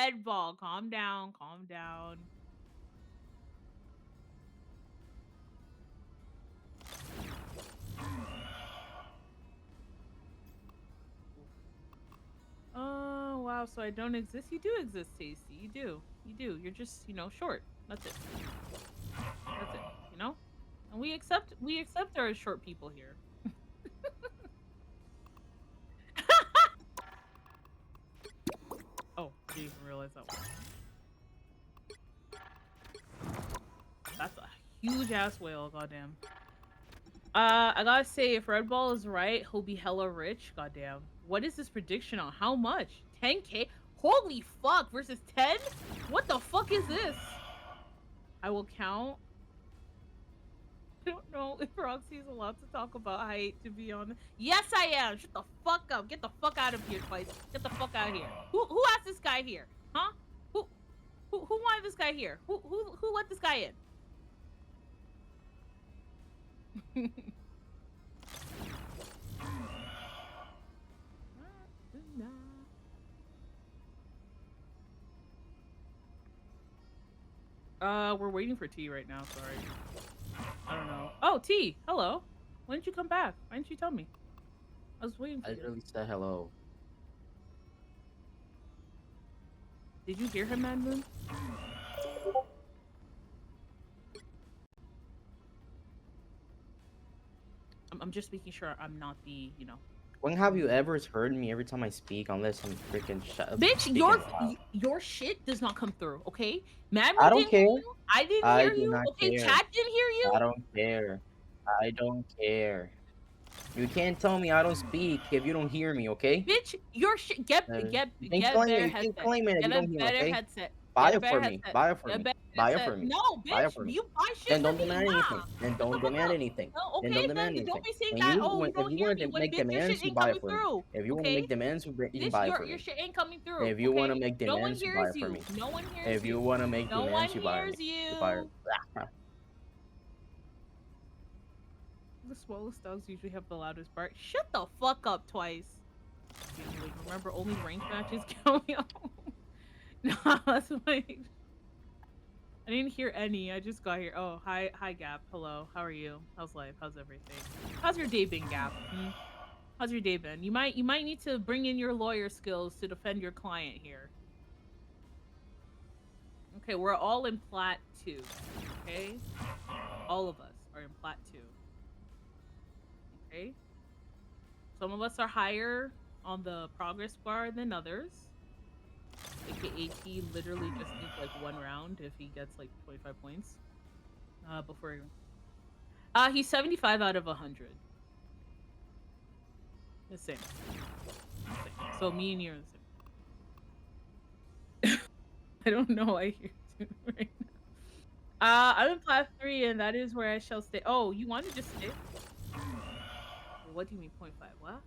red ball. Calm down. Calm down. Oh, wow. So I don't exist? You do exist, Tasty. You do. You do. You're just, short. That's it. That's it. You know? And we accept there are short people here. Oh, I didn't even realize that one. That's a huge ass whale, goddamn. I gotta say, if Red Ball is right, he'll be hella rich. Goddamn. What is this prediction on? How much? 10K? Holy fuck, versus 10? What the fuck is this? I will count. I don't know if Roxy is allowed to talk about height, to be honest. Yes, I am. Shut the fuck up. Get the fuck out of here, Twice. Get the fuck out of here. Who asked this guy here? Huh? Who wanted this guy here? Who let this guy in? We're waiting for T right now. Sorry. I don't know. Oh, T. Hello. When did you come back? Why didn't you tell me? I was waiting for I you. literally said hello. Did you hear him, Mad Moon? I'm just making sure I'm not the, When have you ever heard me every time I speak unless I'm freaking shut Bitch, your shit does not come through, okay? Mad I Moon don't didn't hear care. you. I didn't I hear do you. not Okay, care. chat didn't hear you. I don't care. I don't care. You can't tell me I don't speak if you don't hear me, okay? Bitch, your shit get You can get a claim it. better You can headset. claim it if Get you a don't hear me, better okay? headset. Buy Get a it for better me. headset. Buy it for Get a me. better Buy it headset. for me. No, Buy it bitch, for me. you buy shit Then for don't me. demand anything. Nah. Then Shut the don't fuck demand up. anything. No, Then okay, don't demand then don't anything. be saying When that. you Oh, you if don't you hear want me to when make bitch, your shit demands, you ain't buy it coming for me. through. If you want to Okay? make demands, you can Bitch, buy it for your me. shit ain't coming through. If you want to Okay? make No one demands, you buy hears it for you. me. No one hears If you you. want to make No one demands, you buy hears me. You buy it. you. The smallest dogs usually have the loudest bark. Shut the fuck up, Twice. Like, remember, only ranked matches count. Nah, that's like I didn't hear any. I just got here. Oh, hi, Gap. Hello. How are you? How's life? How's everything? How's your day been, Gap? How's your day been? You might need to bring in your lawyer skills to defend your client here. Okay, we're all in plat 2, guys, okay? All of us are in plat 2. Okay? Some of us are higher on the progress bar than others. AKA T literally just needs like one round if he gets like 25 points. Before he's 75 out of 100. The same. So me and you are the same. I don't know. I hear you right now. I'm in class 3, and that is where I shall stay. Oh, you want to just stay? What do you mean 0.5? What?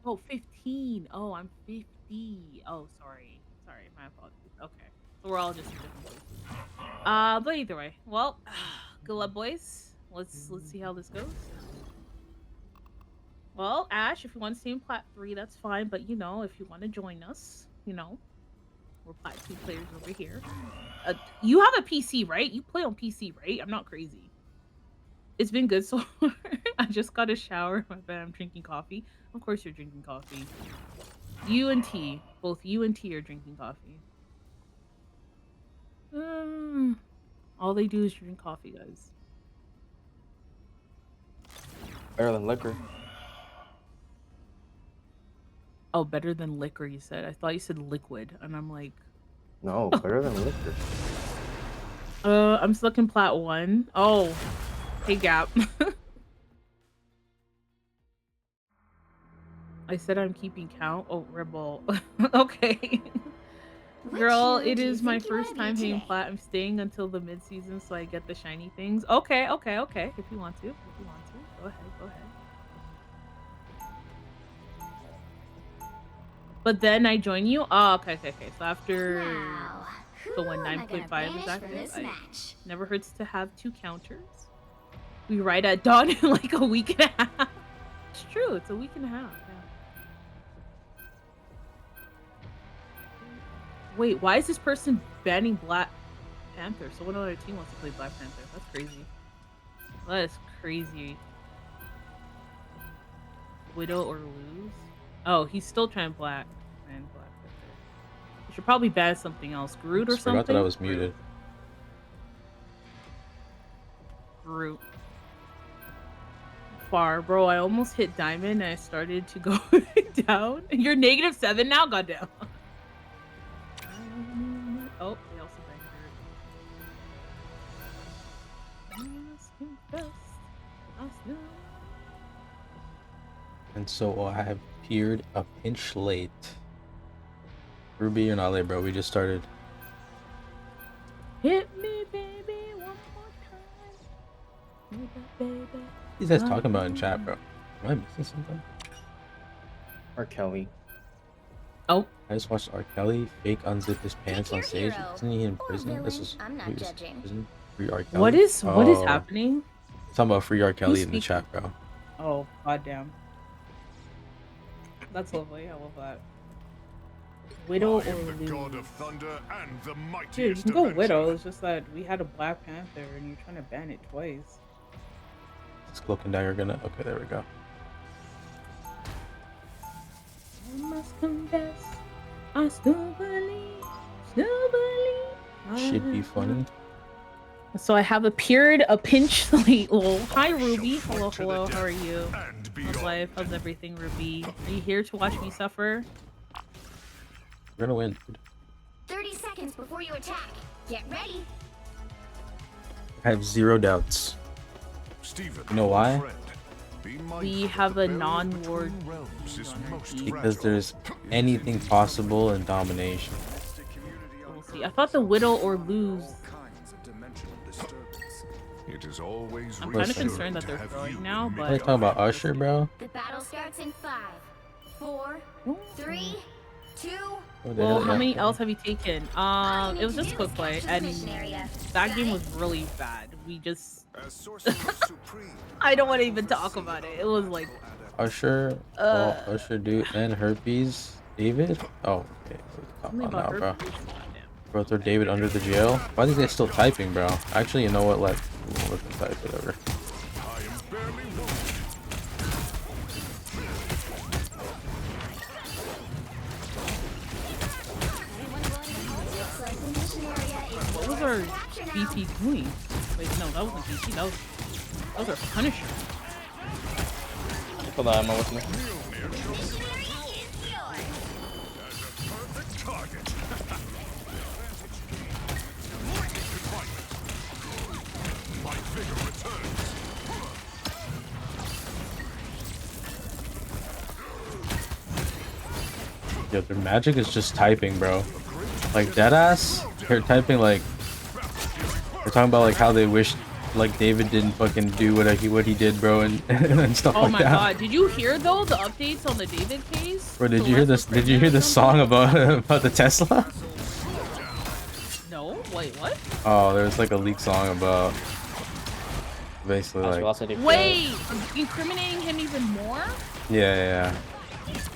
Oh, 15. Oh, I'm 50. Oh, sorry. Sorry, my apologies. Okay. So we're all just in different places. But either way. Well, good luck, boys. Let's see how this goes. Well, Ash, if you want to stay in plat 3, that's fine. But if you want to join us, we're plat 2 players over here. You have a PC, right? You play on PC, right? I'm not crazy. It's been good so far. I just got a shower. My bad. I'm drinking coffee. Of course, you're drinking coffee. You and T, both you and T are drinking coffee. All they do is drink coffee, guys. Better than liquor. Oh, better than liquor, you said. I thought you said liquid, and I'm like, No, better than liquor. I'm stuck in plat 1. Oh, hey, Gap. I said I'm keeping count. Oh, Rebel. Okay. Which Girl, hero it do you is my think you want first to be time hitting today? plat. I'm staying until the mid-season so I get the shiny things. Okay, okay, okay. If you want to. If you want to. Go ahead, go ahead. But then I join you? Oh, okay, okay, okay. So after... Now, So who when am I gonna 9.5 is banish from active, this I match? never hurts to have 2 counters. We ride at dawn in like a week and a half. It's true. It's a week and a half. Yeah. Wait, why is this person banning Black Panther? So what other team wants to play Black Panther? That's crazy. That is crazy. Widow or lose? Oh, he's still trying Black Panther. You should probably ban something else. Groot or Just something? forgot that I was muted. Groot. Far, bro. I almost hit diamond and I started to go down. You're -7 now? Goddamn. Oh, they also banged her. And so I have appeared a pinch late. Ruby, you're not late, bro. We just started. Hit me, baby, one more time. Baby. What are you guys talking about in chat, bro? Am I missing something? Or Kelly. Oh, I just watched R. Kelly fake unzip his pants on stage. hero. Isn't he in Or prison? villain. This is I'm not he was in judging. prison. Free R. Kelly. what is Oh, happening? Talking about free R. Kelly in the speaking? chat, bro. Oh, goddamn. That's lovely. I love that. Widow or I am the lose? god of thunder and the Dude, you mightiest can go avenger. Widow. It's just that we had a Black Panther and you're trying to ban it twice. Is Cloak and Dagger gonna? Okay, there we go. I must confess, I still believe. Should be funny. So I have appeared a pinch late. Well, hi Ruby. Hello, hello. How are you? And How's beyond. life? How's everything, Ruby? Are you here to watch me suffer? We're gonna win, dude. 30 seconds before you attack. Get ready. I have zero doubts. Stephen, You know why? friend, be mindful We that have the a barrier non-ward between realms is on our most team. Because fragile. there's anything possible in domination. We'll see. I thought the Widow or lose. It is always I'm kinda reassuring concerned that to they're have throwing you now, in but- Are you talking about Usher, bro? The battle starts in 5, 4, 3, 2. Oh, Well, yeah, how yeah. many else have you taken? It was just quick play, and that game was really bad. We just, I don't want to even talk about it. It was like, Usher, Usher, dude, and Herpes, David. Oh, okay. something Oh, about no, her. bro. Bro, throw David under the jail. Why are these guys still typing, bro? Actually, you know what? Let them type, whatever. I am barely wounded. Looks like the mission area is What was our BT doing? Wait, no, that wasn't BT. That was our Punisher. Hold on, I'm not listening. Perfect target. My vigor returns. Yo, their magic is just typing, bro. Like deadass, they're typing like they're talking about like how they wish like David didn't fucking do what he did, bro, and and stuff Oh like my that. god, did you hear though the updates on the David case? Bro, did you hear this? Did you hear the song about about the Tesla? No, wait, what? Oh, there's like a leak song about basically like Wait, incriminating him even more? yeah, yeah.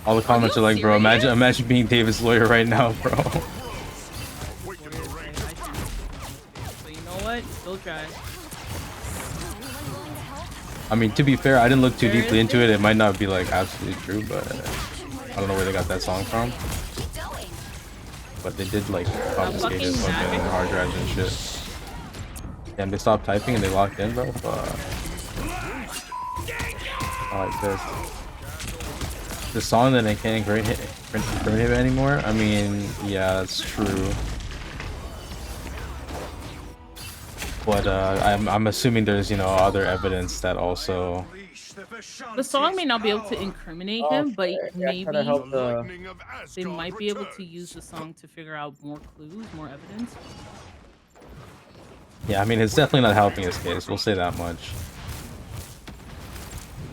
All the comments are you like, bro, serious? imagine being David's lawyer right now, bro. So you know what? Still try. I mean, to be fair, I didn't look too Where deeply is into it? it. It might not be like absolutely true, but I don't know where they got that song from. keep going. But they did like confiscate his fucking fucking magic. hard drives and shit. And they stopped typing and they locked in, bro. Fuck. I like this. The song that they can't incriminate him anymore. I mean, yeah, that's true. But I'm assuming there's other evidence that also. The song may not be able to incriminate him, but maybe try to help The the. lightning of they Asgard might be able to returns. use the song to figure out more clues, more evidence. Yeah, I mean, it's definitely not helping his case. We'll say that much.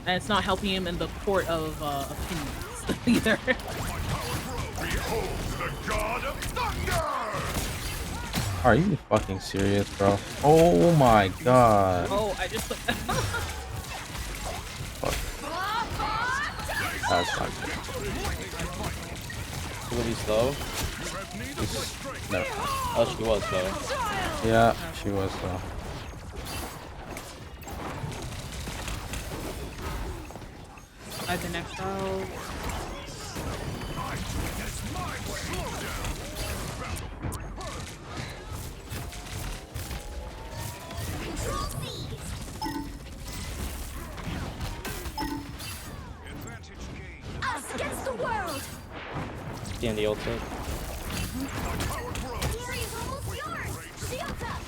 And it's not helping him in the court of opinions either. Behold the god of thunder! Are you fucking serious, bro? Oh my god. Oh, I just put That's not good. Really slow. You have need No. Oh, she was though. Yeah, she was though. By the next out. Us against the world. The end of the ultimate. Fury is almost yours. Shields up.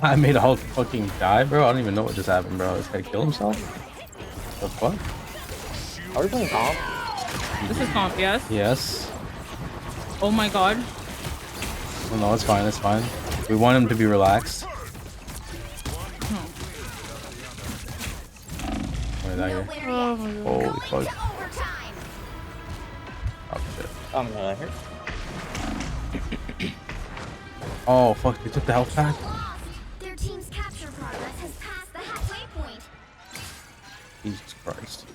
I made a Hulk fucking die, bro. I don't even know what just happened, bro. This guy killed himself? The fuck? Are we playing comp? This is comp, yes? Yes. Oh my god. Oh, no, it's fine. It's fine. We want him to be relaxed. Wait, that No here. winner Oh yet. my god. Holy Going fuck. to overtime. Oh, shit. Oh my god, I hurt. Oh, fuck. They took the health pack? Lost. Their team's capture progress has passed the halfway point. Jesus Christ.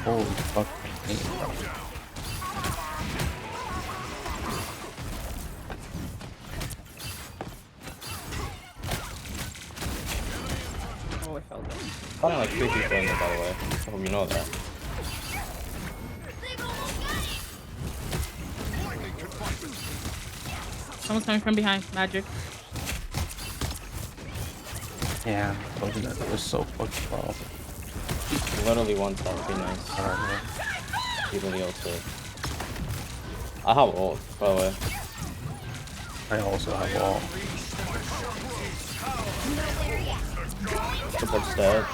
Holy fuck. Oh, I felt it. Finding like 3 people in there, by the way. I hope you know that. They've almost got it. Someone's coming from behind. Magic. Yeah, fucking that was so fucking low. Literally one shot would be nice. Alright, People the ultimate. I have ult, by the way. I also have all. No winner yet. Triple stab.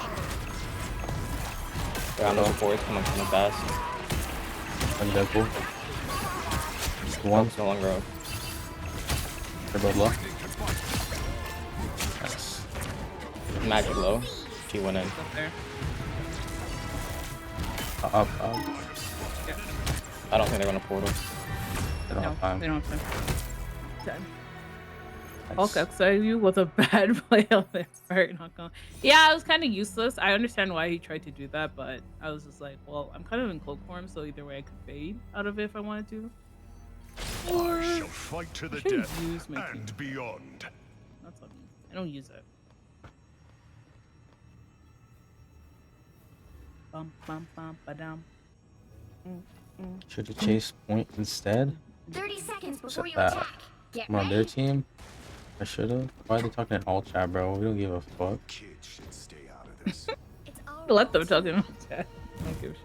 Round of supports coming kind of fast. And Deadpool. Just one. It's no longer out. They're both low. Nice. Magic low. She went in. Up there. Up. I don't think they're gonna portal. They don't No, have time. they don't have time. Nice. Okay, you was a bad play on their part, not gonna. Yeah, it was kind of useless. I understand why he tried to do that, but I was just like, well, I'm kind of in cloak form, so either way I could fade out of it if I wanted to. Or I shall fight to the I shouldn't death use my and beyond. that's what I mean. I don't use it. Bum bum bum ba-dum. Should have chased point instead. 30 seconds before Set you that. attack. Get I'm on their ready. team. I should have. Why are they talking in all chat, bro? We don't give a fuck. Kids should stay out of this. It's all Let them talk in my chat. I don't give a shit.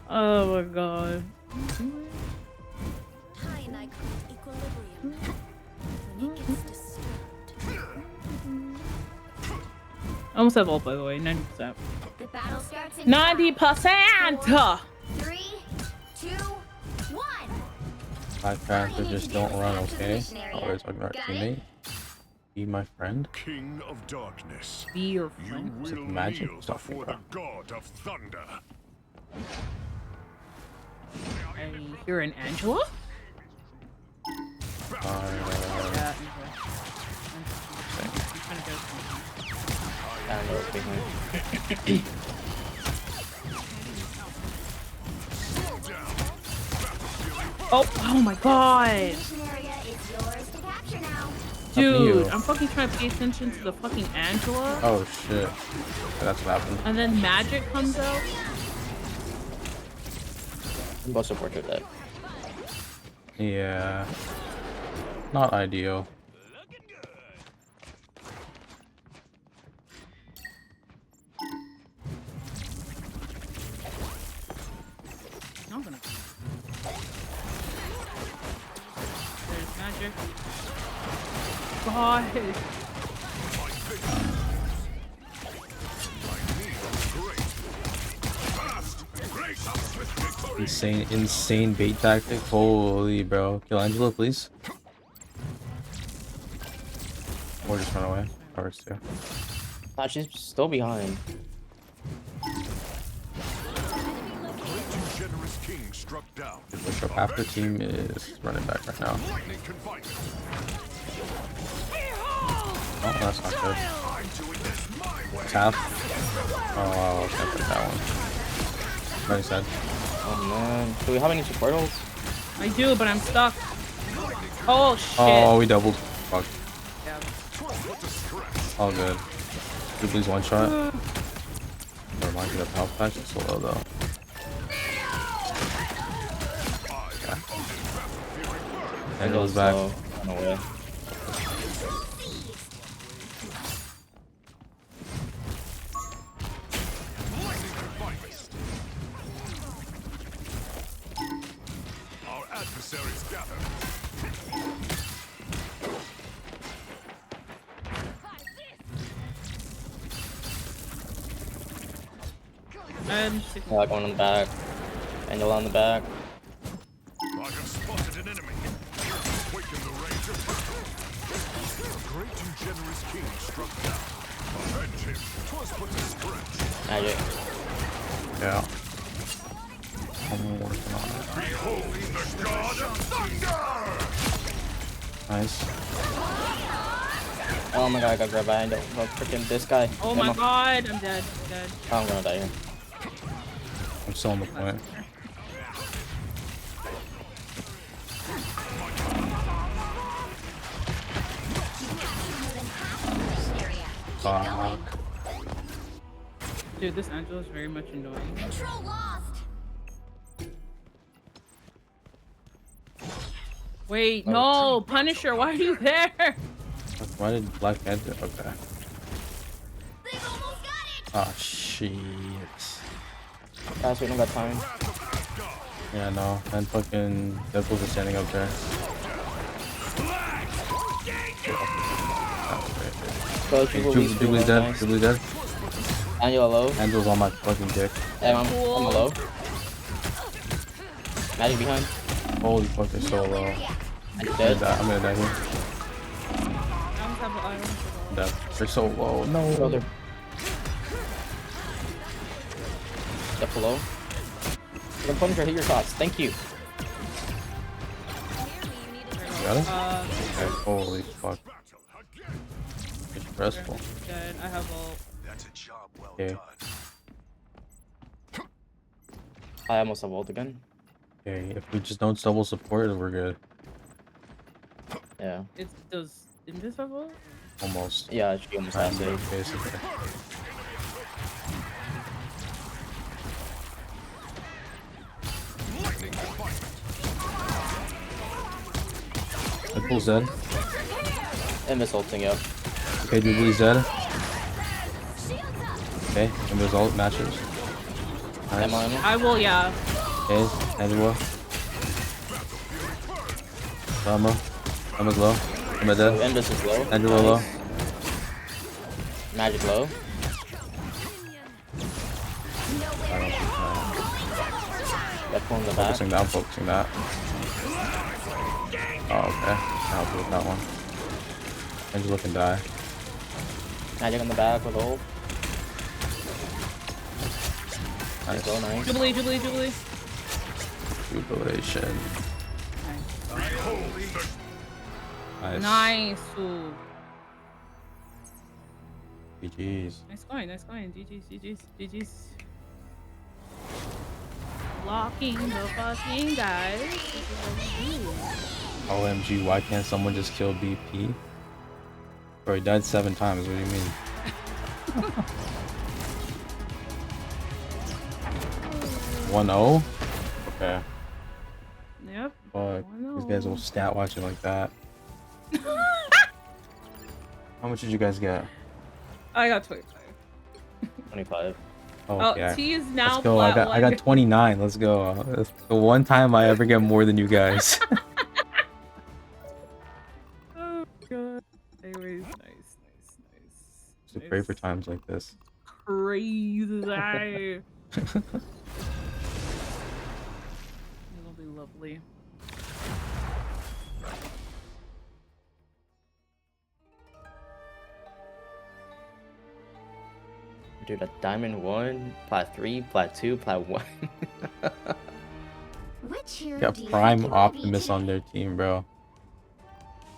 Oh my god. high and I create equilibrium. When it gets disturbed. I almost have ult, by the way, 90%. The battle starts in 90%! 3, 2, 1. Five characters just don't run, okay? Always talking about teammate. Be my friend. King of darkness, Be your you friend. Is it will magic? kneel Talking before the about. god of thunder. I hear an Angela? Yeah, Angela. I'm trying to go something. I don't know what's behind. Oh my god! Mission area is yours to capture now. to you. Dude, I'm fucking trying to pay attention to the fucking Angela. Oh shit. That's what happened. And then magic comes out. I'm both supportive of that. Yeah. Not ideal. I'm gonna. There's magic. God. Insane bait tactic. Holy bro. Kill Angela, please. Or just run away. Ours too. Nah, she's still behind. generous king struck down. Push up after team is running back right now. Lightning confinement. Oh, that's not good. I'm doing this my way. Tap. Oh, I can't put that one. Very sad. Oh man. Do we have any support holes? I do, but I'm stuck. Oh shit. Oh, we doubled. Fuck. Yeah. All good. Dude, please one shot. Never mind, get a health patch. It's so low though. Yeah. And goes back. No way. Our adversaries gather. And I like one on the back. Angel on the back. I have spotted an enemy. Awaken the range of a great and generous king struck down. Avenge him. 'Twas but a stretch. Magic. Yeah. I'm working on it. Behold the god of thunder! Nice. Oh my god, I got grabbed by Angel. Oh, freaking this guy. oh my god, I'm dead. I'm dead. Oh, I'm gonna die here. I'm still on the point. Fuck. Dude, this Angel is very much annoying. Control lost. Wait, no, Punisher, why are you there? Why did Black Panther? Okay. They've almost got it. Oh shit. Guys, we don't got time. Yeah, no. And fucking Deadpool's just standing up there. Close people. Jubilee's dead. Jubilee's dead. Angel low. Angel's on my fucking dick. Hey, I'm low. Magic behind. Holy fuck, they're so low. I'm I'm dead. gonna die here. I almost have a Dead. They're so low. No. Shoulder. Step below. The Punisher, hit your shots. Thank you. Got it? Okay, holy fuck. It's stressful. Good, I have ult. That's a job well Okay. done. I almost have ult again. Okay, if we just don't double support, we're good. Yeah. It does in this level? Almost. Yeah, she almost has it. Basically. Deadpool's dead. And this ulting up. Okay, Jubilee's dead. Okay, and there's ult matches. Nice. Ammo, ammo. I will, yeah. Okay, Angela. Emma. Emma's low. Emma dead. Endless is low. Angela low. Magic low. I don't think Deadpool in the back. focusing that, focusing that. Oh, okay. I'll do with that one. Angela can die. Magic on the back with ult. Nice. Low, nice. Jubilee, Jubilee, Jubilee. Jubilation. Nice. Nice. Ooh. GG's. Nice going, nice going. GG's, GG's, GG's. Locking the fucking guys. This is what we do. OMG, why can't someone just kill BP? Bro, he died 7 times, what do you mean? 1-0? Okay. Yep. Fuck. These 1-0. guys will stat watching like that. How much did you guys get? I got 25. 25. Oh, Oh, okay. T is now Let's go. I got 29. Let's go. That's the one time I ever get more than you guys. Oh god. Anyways, nice, nice, nice. Just pray for times like this. Crazy. It'll be lovely. Dude, a diamond 1, plat 3, plat 2, plat 1. cheer Got do you Prime think you will be Optimus on today? their team, bro.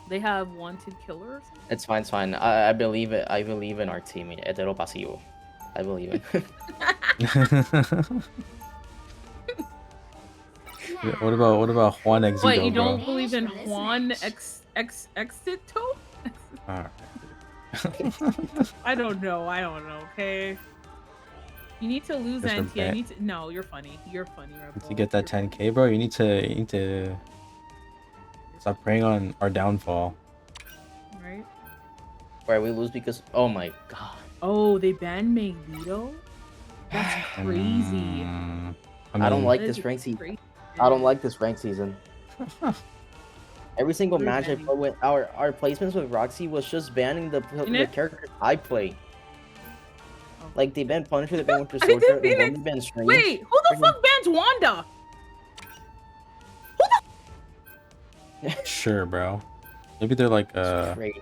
They have wanted killers. It's fine, it's fine. I believe it. I believe in our team. Etero pasivo. I believe in. What about Juan Wait, Exito, you bro? don't believe in This Juan match. Exito? Alright. I don't know. Okay. You need to lose Just a NT. I ban- need to. No, you're funny. You're funny, Rebel. To get that You're 10k, bro, you need to stop preying on our downfall. funny, right? Where we lose because oh my god. Oh, they banned Magneto? That's crazy. I don't mean, like That this is rank season. crazy. I don't like this rank season. Every single We're match I banning. play with our placements with Roxy was just banning the Phoenix? characters I play. Oh. Like they banned Punisher, they banned Winter I did Soldier, they Phoenix. banned Strange. Wait, who the fuck bans Wanda? sure, bro. Maybe they're like, It's crazy.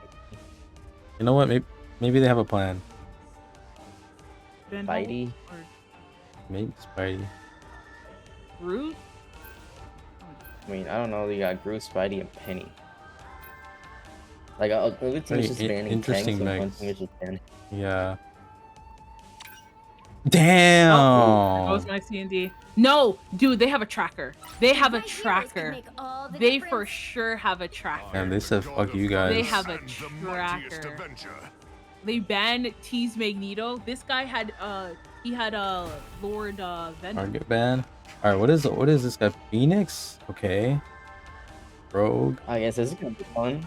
you know what? Maybe they have a plan. Ban Spidey. Hulk or Maybe Spidey. Groot? I mean, I don't know. You got Groot, Spidey, and Penny. Like a good team is just Very banning interesting tanks, and one mix. team is just banning. Yeah. Oh, there Damn. goes my C&D. No, dude, they have a tracker. They have a My heroes can tracker. make all the They difference. for sure have a tracker. Damn, they said fuck you guys. They have a And the mightiest tracker. Avenger. They banned Tease Magneto. This guy had he had a Lord Venom. Target ban. All right, what is this guy? Phoenix? Okay. Rogue. I guess this is gonna be fun.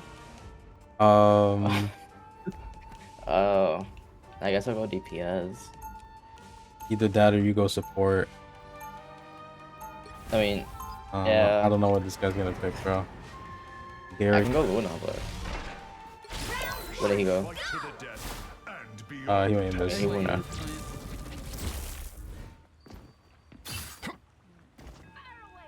Um, Oh, I guess I'll go DPS. either that or you go support. I mean, I don't know what this guy's gonna pick, bro. I Gary. can go Luna, but where did he go? Fight to the death and beyond. He went in this. He went in.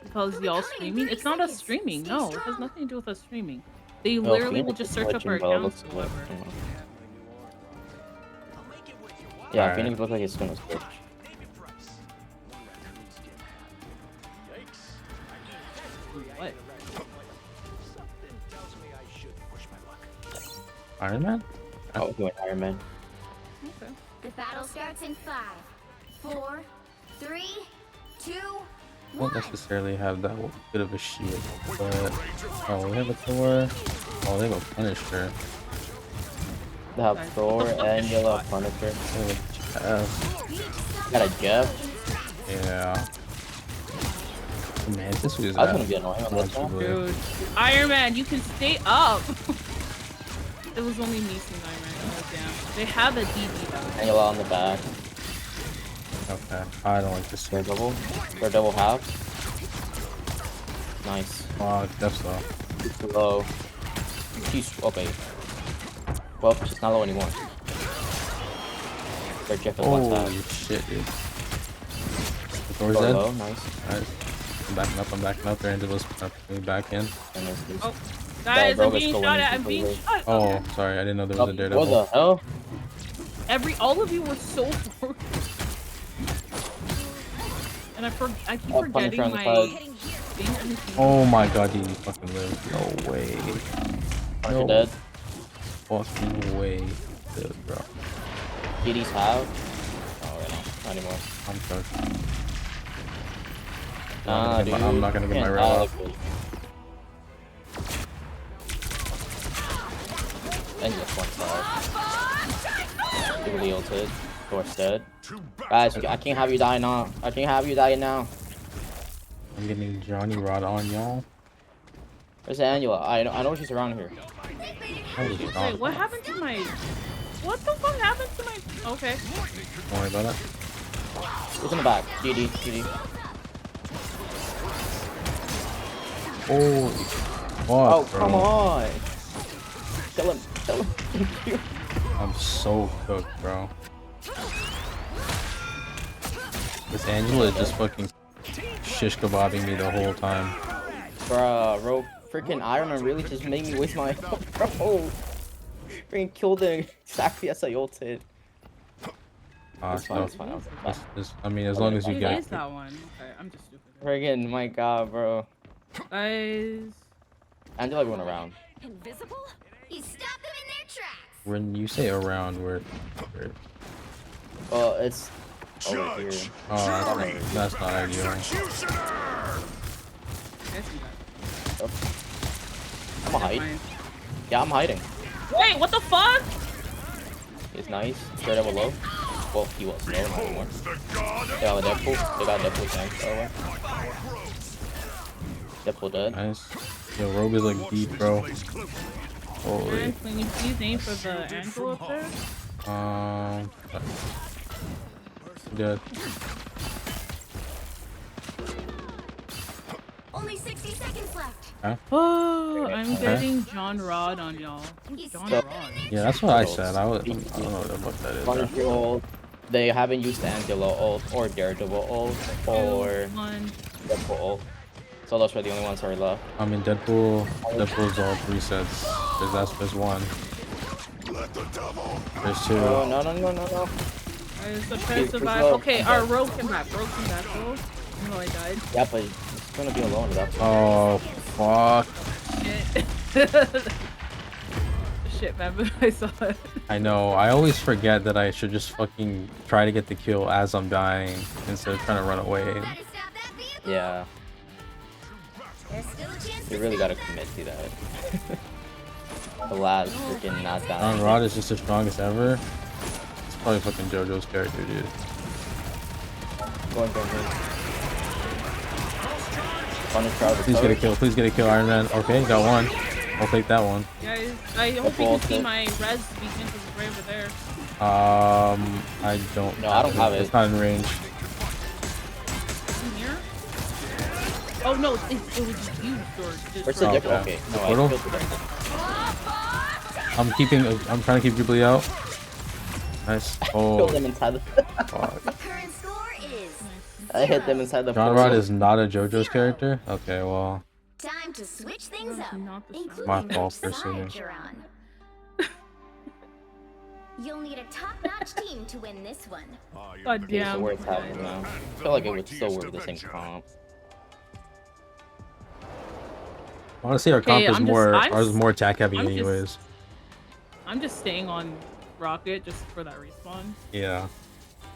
Because y'all streaming? It's not us streaming. No, it has nothing to do with us streaming. They No, literally will Phoenix just is search up our glitching, but it accounts looks or like- whatever. Yeah, Alright. Phoenix looks like it's gonna switch. What? Iron Man? Oh, he went Iron Man. Okay. The battle starts in 5, 4, 3, 2, Won't 1. necessarily have that good of a shield, but oh, we have a Thor. Oh, they have a Punisher. They have Nice. Thor What the fuck and is Yellow shot? Punisher. They have a Jeff. Got a Jeff. Yeah. Man, this was That's gonna be annoying on this one. Dude, Iron Man, you can stay up. It was only me seeing Iron Man. Oh damn. They have a DD though. And Yellow on the back. Okay, I don't like this They're sword. double. They're double half. Nice. That's low. Too low. She's okay. Well, she's not low anymore. Their Jeff is one Holy tap. shit, dude. The Thor's Go dead. low, nice. Alright. I'm backing up. Their Angela's me back in. And this is- Oh, guys, I'm Rogue is being going shot at. I'm being completely. shot. Oh, sorry, I didn't know there was a What Daredevil. the hell? All of you were so forward. And I keep Oh, forgetting Punisher on the my side. thing. Oh my god, he fucking lived. No way. Punisher No dead. fucking way. Good, bro. DDs have. Oh, wait, no. Not anymore. I'm sorry. Nah, I'm dude. not gonna get my Can't rail die off. like this. And just one side. Dually ulted. Thor's dead. Guys, I can't have you die now. I can't have you die now. I'm getting Johnny Rod on y'all. Where's Angela? I know she's around here. Holy Wait, god. what happened to my? What the fuck happened to my? Okay. Don't worry about it. Who's in the back? GD, GD. Holy fuck, Oh, bro. come on. Kill him. Kill him. Thank you. I'm so cooked, bro. This Angela is just fucking shish kebabbing me the whole time. Bruh, bro, freaking Iron Man really just made me waste my bro. Freaking killed him exactly as I ulted. It's fine, it's fine. I mean, as long as you It get is that one. Okay, I'm just stupid. Friggin', my god, bro. Guys. Angela going around. Invisible? You stop them in their tracks. when you say around, where Well, it's over here. oh, that's not ideal. I'm hide. Yeah, I'm hiding. Wait, what the fuck? It's nice. Straight up low. Well, he was low, not anymore. They have a Deadpool. They got Deadpool tank, by the way. Deadpool dead. Nice. Yo, Rogue is like deep, bro. Holy. Can you please aim for the angle up there? Good. Only 60 seconds left. Oh, I'm getting John Rod on y'all. Who's John Rod? Yeah, that's what I said. I don't know what the fuck that is. Punisher ult. They haven't used Angela ult or Daredevil ult or Deadpool ult. So those were the only ones that are left. I mean, Deadpool's all 3 sets. There's one. There's 2. Oh, no. Alright, so try to survive. Okay, our Rogue came back. Rogue came back, though. Even though I died. Yeah, but it's gonna be alone. That's Oh, fuck. Shit. Shit, man, but I saw it. I know. I always forget that I should just fucking try to get the kill as I'm dying instead of trying to run away. Better stop that vehicle. yeah. There's still a chance You to really sneak gotta back. commit to that. The last freaking not John dying. Rod is just the strongest ever. It's probably fucking JoJo's character, dude. Going. Please get a kill. Please get a kill, Iron Man. Okay, got one. I'll take that one. Guys, I hope you can see my res beacon because it's right over there. I don't. No, I don't have it. It's not in range. In here? Oh no, it was you, George. Where's the Oh, Deadpool? okay. Okay, no, I Portal? killed the Deadpool. I'm trying to keep Jubilee out. Nice. Oh, Killed them inside the. fuck. The current score is I hit them inside the. John portal. Rod is not a JoJo's character? Okay, well. time to switch things up, Not the including My which fault for side assuming. you're on. You'll need a top-notch team to win this one. God It's damn. worth having now. I feel like it would still work the same comp. Honestly, our comp Okay, is I'm just- more I'm ours is s- more attack heavy I'm just- anyways. I'm just staying on Rocket just for that respawn. Yeah.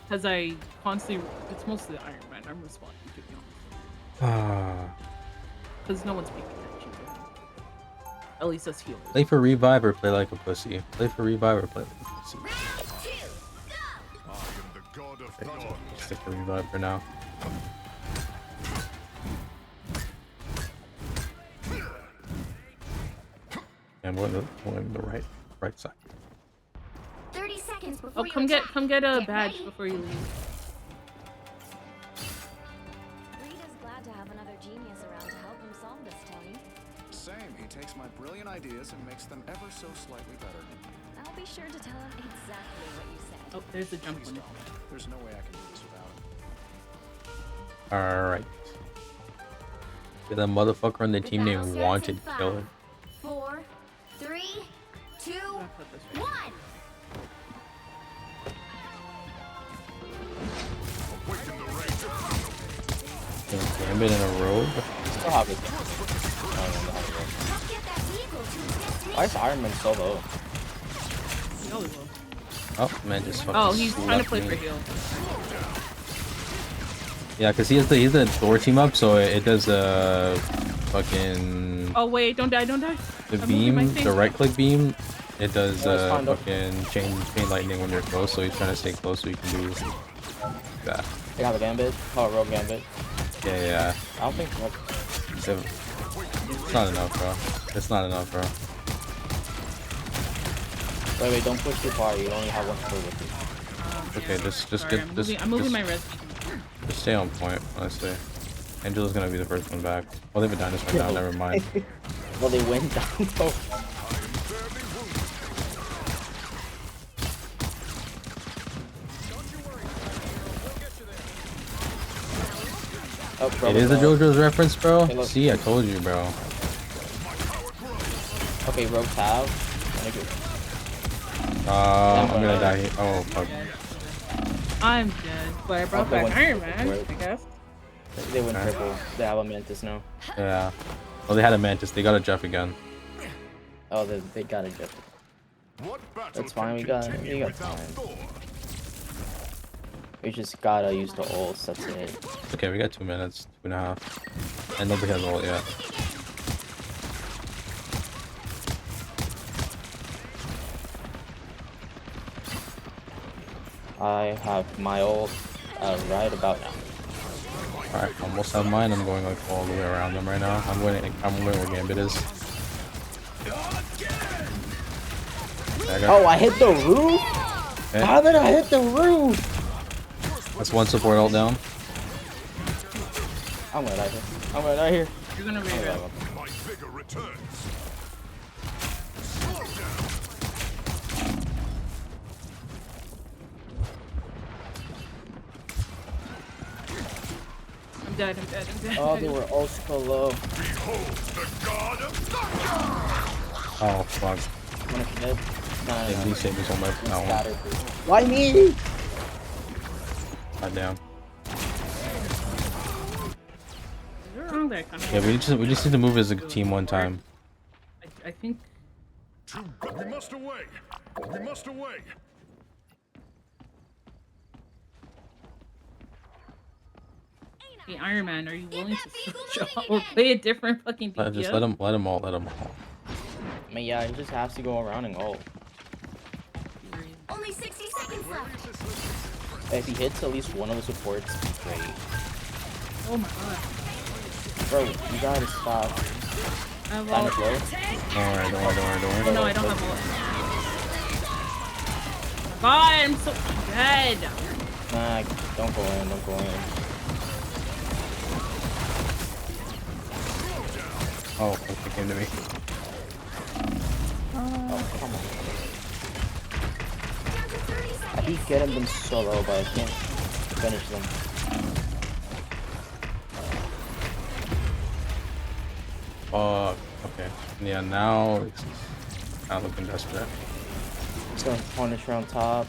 Because I constantly, it's mostly Iron Man I'm responding to, be honest. Ah. Because no one's making that cheap. At least us healers. Play for revive or play like a pussy. Play for revive or play like a pussy. Round 2, go! I am the god of gods. Stick to revive for now. And we're in the right side. 30 seconds before Oh, you come attack. get a Get badge ready. before you leave. Rita's glad to have another genius around to help him solve this, Tony. Same. He takes my brilliant ideas and makes them ever so slightly better. I'll be sure to tell him exactly what you said. Oh, there's the jump Please one. don't. There's no way I can do this without him. Alright. Get that motherfucker on the The team battle named starts Wanted in 5, Killer. 4, 3, 2, I'll put this right. 1. Awaken the rage of Gambit in a rogue. Still have it. No, don't have it. Help get that vehicle to its destination. Why is Iron Man so low? He always will. Oh man, just fucking. Oh, he's trying to left play me. for heal. Yeah, cause he's the Thor team up, so it does fucking Oh wait, don't die, don't die. the I'm moving my beam, thing. the right click beam. It does Yeah, it's fine, though. fucking chain lightning when you're close, so he's trying to stay close so he can do that. They have a Gambit. Oh, Rogue Gambit. Yeah. I don't think. It's not enough, bro. It's not enough, bro. Wait, don't push too far. You only have one kill with you. Okay, just Sorry, get I'm moving just, my res. just stay on point, honestly. Angela's gonna be the first one back. Oh, they have a dinosaur now. Never mind. Well, they went down though. Oh, It is a JoJo's reference, bro. Hey, look. See, I told you, bro. Okay, Rogue Tab. I'm gonna die here. Oh, fuck. I'm dead, but I brought Okay, back one- Iron Man, right. I guess. They went Okay. triple. They have a Mantis now. Yeah. Well, they had a Mantis. They got a Jeff again. Oh, they got it. What battle That's fine. can We got continue without time. Thor? We just gotta use the ults. That's it. Okay, we got 2 minutes, 2.5. And nobody has ult yet. I have my ult right about now. Alright, almost have mine. I'm going like all the way around them right now. I'm going where Gambit is. Oh, I hit the roof? Okay. How did I hit the roof? That's one support ult down. I'm gonna die here. I'm gonna die here. You're gonna be I'm real. gonna die. My vigor returns. I'm dead, I'm dead, I'm dead. Oh, they were all so low. Behold the god of thunder! Oh, fuck. One of you dead? No, Yeah, he saved me so much. No. Scattered. Why me? God damn. You're wrong there, Connor. Yeah, we just need to move as a team one time. I think We must away! We must away! hey, Iron Man, are you willing to switch up or play a different fucking DPS? Just let him ult. Let him ult. I mean, yeah, he just has to go around and ult. Only 60 seconds left. If he hits at least one of the supports, it's great. Oh my god. Bro, you gotta stop. I have Time all... to blow. Don't worry. No, I don't have all. God, I'm so dead. Nah, don't go in, don't go in. Oh, it came to me. Oh, come on. Down to 30 I seconds. keep getting them solo, but I can't finish them. Okay. Yeah, now it's not looking desperate. Just gonna punish around top.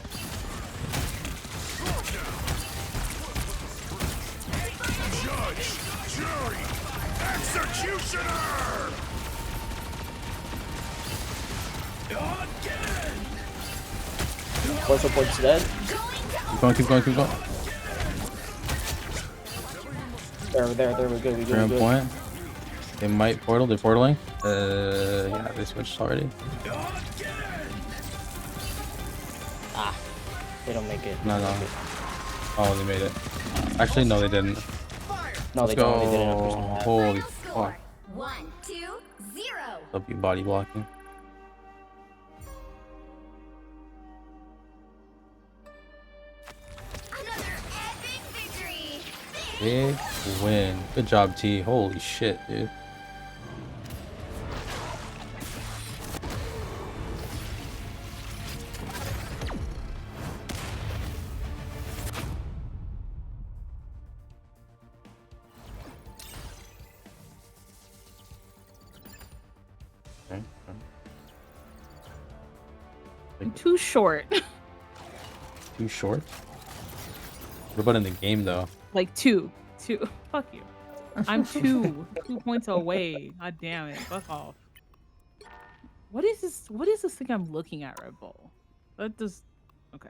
Judge! Jury! Executioner! Four supports dead. Keep going. There, we're good, They're on good. point. They might portal. They're portaling. Yeah, they switched already. Ah, they don't make it. No. Oh, they made it. Actually, no, they didn't. No, Let's they don't. They didn't. Push them go. out. Holy Final score. fuck. 1, 2, 0. W body blocking. Another epic victory. Big win. Good job, T. Holy shit, dude. Okay. I'm too short. Too short? What about in the game, though? Like two. Fuck you. I'm 2 points away. God damn it. Fuck off. What is this? What is this thing I'm looking at, Red Bull? That does. Okay.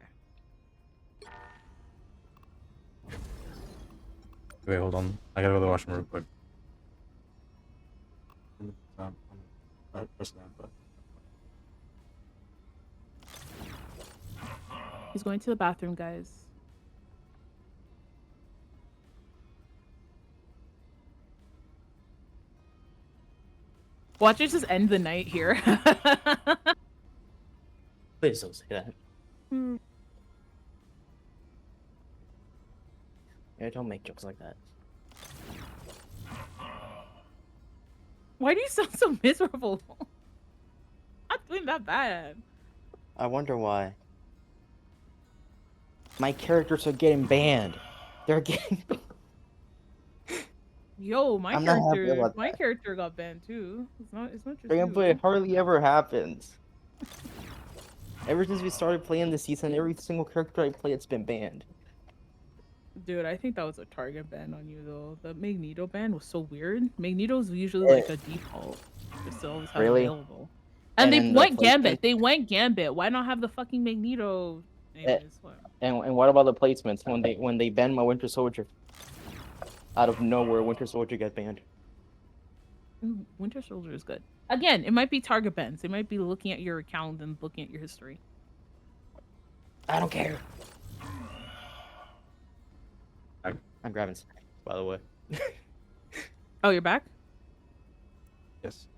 Wait, hold on. I gotta go to the washroom real quick. Press that button. He's going to the bathroom, guys. Watch us just end the night here. Please don't say that. Yeah, don't make jokes like that. Why do you sound so miserable? Not doing that bad. I wonder why. My characters are getting banned. They're getting. Yo, my I'm not happy character, about my that. character got banned too. It's not just Gameplay you. hardly ever happens. Ever since we started playing this season, every single character I play, it's been banned. Dude, I think that was a target ban on you though. The Magneto ban was so weird. Magneto's usually Eh, like a default. Just to always have really? available. And And they then the went placement. Gambit. They went Gambit. Why not have the fucking Magneto? eh, Anyways, what? And what about the placements when they banned my Winter Soldier? Out of nowhere, Winter Soldier got banned. Winter Soldier is good. Again, it might be target bans. They might be looking at your account and looking at your history. I don't care. I'm grabbing snacks, by the way. Oh, you're back? Yes.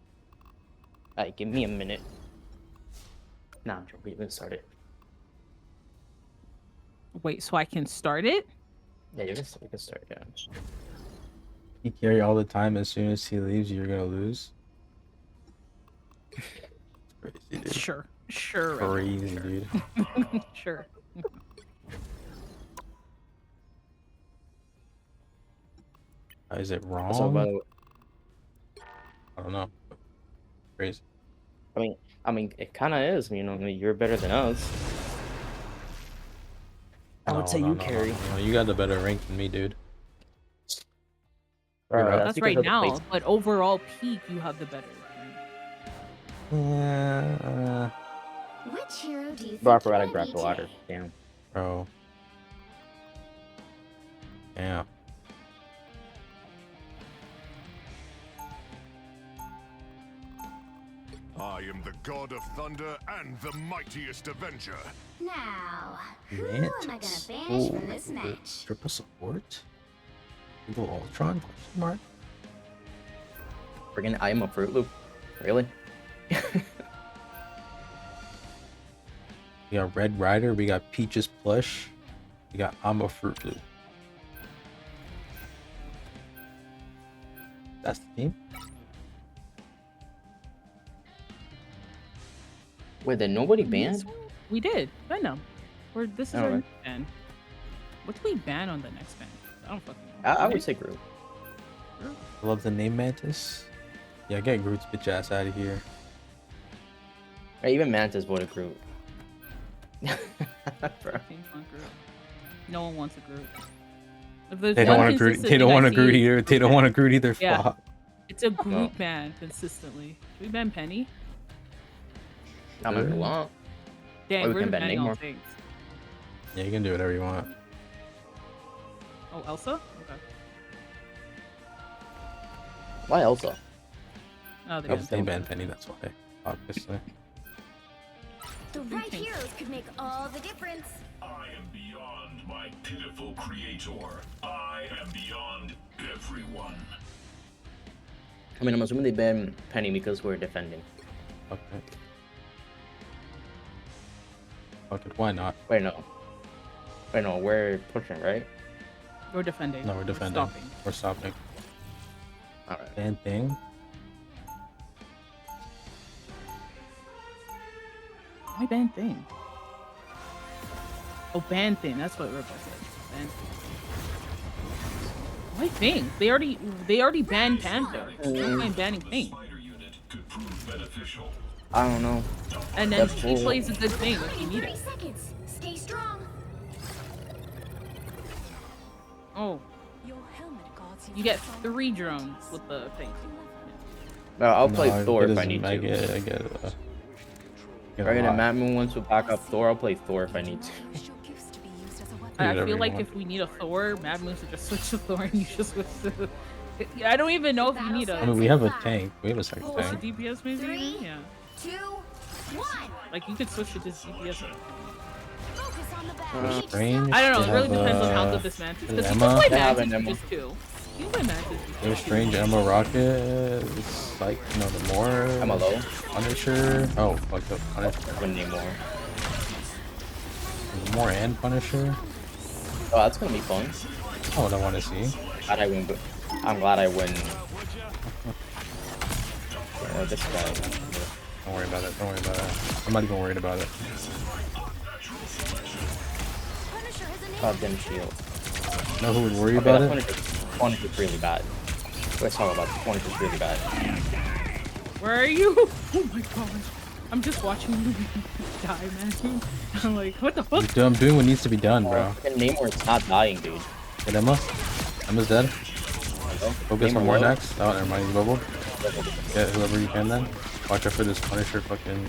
Alright, give me a minute. Nah, I'm joking. We can start it. Wait, so I can start it? Yeah, we can start. Yeah. He carry all the time. As soon as he leaves, you're gonna lose. Crazy, dude. Sure. Sure. Crazy, dude. Sure. Is it wrong? So, by the way, I don't know. Crazy. I mean, it kind of is. You know, I mean, you're better than us. I would say you carry. No, you got the better rank than me, dude. Bro, That's because right of the now, place- but overall peak, you have the better. Yeah, Which hero do you think Bro, I you forgot I might grabbed be the water. today? Damn. bro. Yeah. I am the god of thunder and the mightiest avenger. Now, who am I gonna Mantis. banish from this match? Triple support? Evil Ultron? Question mark? Friggin' I am a Fruit Loop. Really? We got Red Rider, we got Peach's Plush, we got I'm a Fruit Loop. That's the team? Wait, then nobody banned? We did. Venom. This is our Alright. next ban. What do we ban on the next ban? I don't fucking know. I would say Groot. I love the name Mantis. Yeah, get Groot's bitch ass out of here. Or even Mantis voted Groot. Bro. Teams want Groot. No one wants a Groot. If there's They don't one want to Groot. consistent They don't thing I want to Groot see, either. They don't want to Groot either. Yeah. Fuck. it's a Groot No. ban consistently. Should we ban Penny? I'm not gonna want. Dang, Or we we're can ban banning all Namor. things. Yeah, you can do whatever you want. Oh, Elsa? Okay. Why Elsa? Oh, they Oh, banned They Penny. banned Penny, that's why. Obviously. The right think? heroes could make all the difference. I am beyond my pitiful creator. I am beyond everyone. I mean, I'm assuming they banned Penny because we're defending. Okay. Okay, why not? Wait, no. Wait, no, we're pushing, right? We're defending. No, we're defending. Stopping. We're stopping. Alright. Ban thing. Why ban thing? Oh, ban thing. That's what Rebecca said. Ban thing. Why thing? They already banned Panther. Why am banning thing? Spider unit could prove beneficial. I don't know. And then That's he cool. plays a good thing if you need 30 it. seconds. Stay strong. Oh, Your helmet guards you get 3 drones with the thing. No, I'll play No, Thor it if I doesn't- need to. I get it. Get Right, a and lot. Matt Moon wants to back up Thor, I'll play Thor if I need to. Use your gifts to be used as a weapon. Do I whatever feel you like want. if we need a Thor, Mad Moon should just switch to Thor and you just switch to. I don't even know if you need I a. mean, we have a tank. We have a second What's the tank. DPS maybe? 3, Yeah. 2, 1. Like you could switch to just DPS. Focus on the We're back. strange. I don't know. It They really have, depends on how uh, good this Mantis is. an Because you Emma. can play They have an Mantis Emma. just too. You can play Mantis. There's strange Emma Rocket. It's like, you know, the more I'm a low. Punisher. Oh, fuck the Punisher. I'm gonna need more. The more and Punisher. Oh, that's gonna be fun. Oh, what I want to see. Glad I win, but I'm glad I win. This guy. Don't worry about it. Don't worry about it. I'm not even worried about it. Punisher has a name. Goddamn shield. Know who would worry Okay, about that it? Punisher's really bad. Let's talk about this. Punisher's really bad. Where are you? Oh my god. I'm just watching you die, man. I'm like, what the fuck? I'm doing what needs to be done, bro. Fucking Namor's not dying, dude. Hit Emma. Emma's dead. Focus Name on her more low. next. Oh, never mind. He's bubbled. Get whoever you can then. Watch out for this Punisher fucking.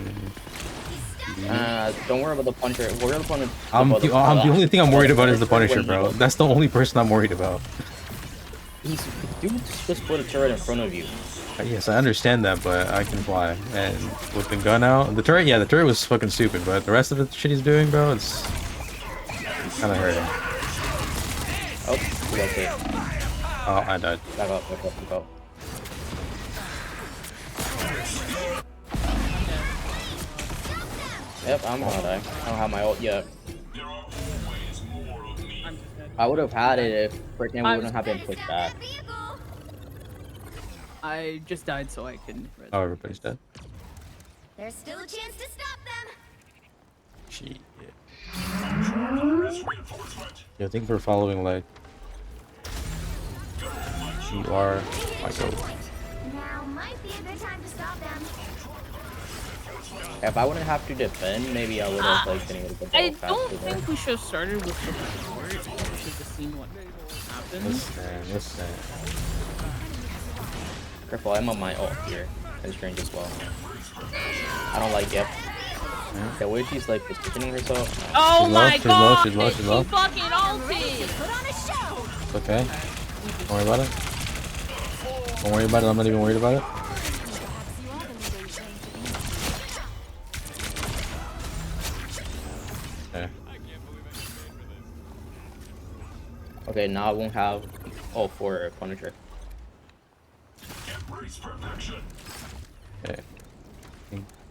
Don't worry about the Punisher. Worry about the The only thing I'm worried about is the Punisher, bro. That's the only person I'm worried about. Dude just put a turret in front of you. Yes, I understand that, but I can fly. And with the gun out, the turret, yeah, the turret was fucking stupid, but the rest of the shit he's doing, bro, it's kind of hurting. Oh, we got hit. Oh, I died. Back up, back up, back up. Yep, I'm gonna die. I don't have my ult yet. I'm just dead. I would have had it if freaking we wouldn't have been pushed back. I just died so I can. Oh, everybody's dead. There's still a chance to stop them. Shit. Yeah, I think we're following like. You are. My god. Now might be a good time to stop them. If I wouldn't have to defend, maybe I would have like been able to go I faster don't there. think we should have started with the support. We should have seen what happens. Listen. Careful, I'm on my ult here. And strange as well. I don't like it. The way she's like positioning herself. Oh She's my low, she's low, god! she's low, she's low. She fucking ulted! Put on a show. It's okay. Don't worry about it. Don't worry about it. I'm not even worried about it. Okay. Okay, now I won't have ult for Punisher. Okay.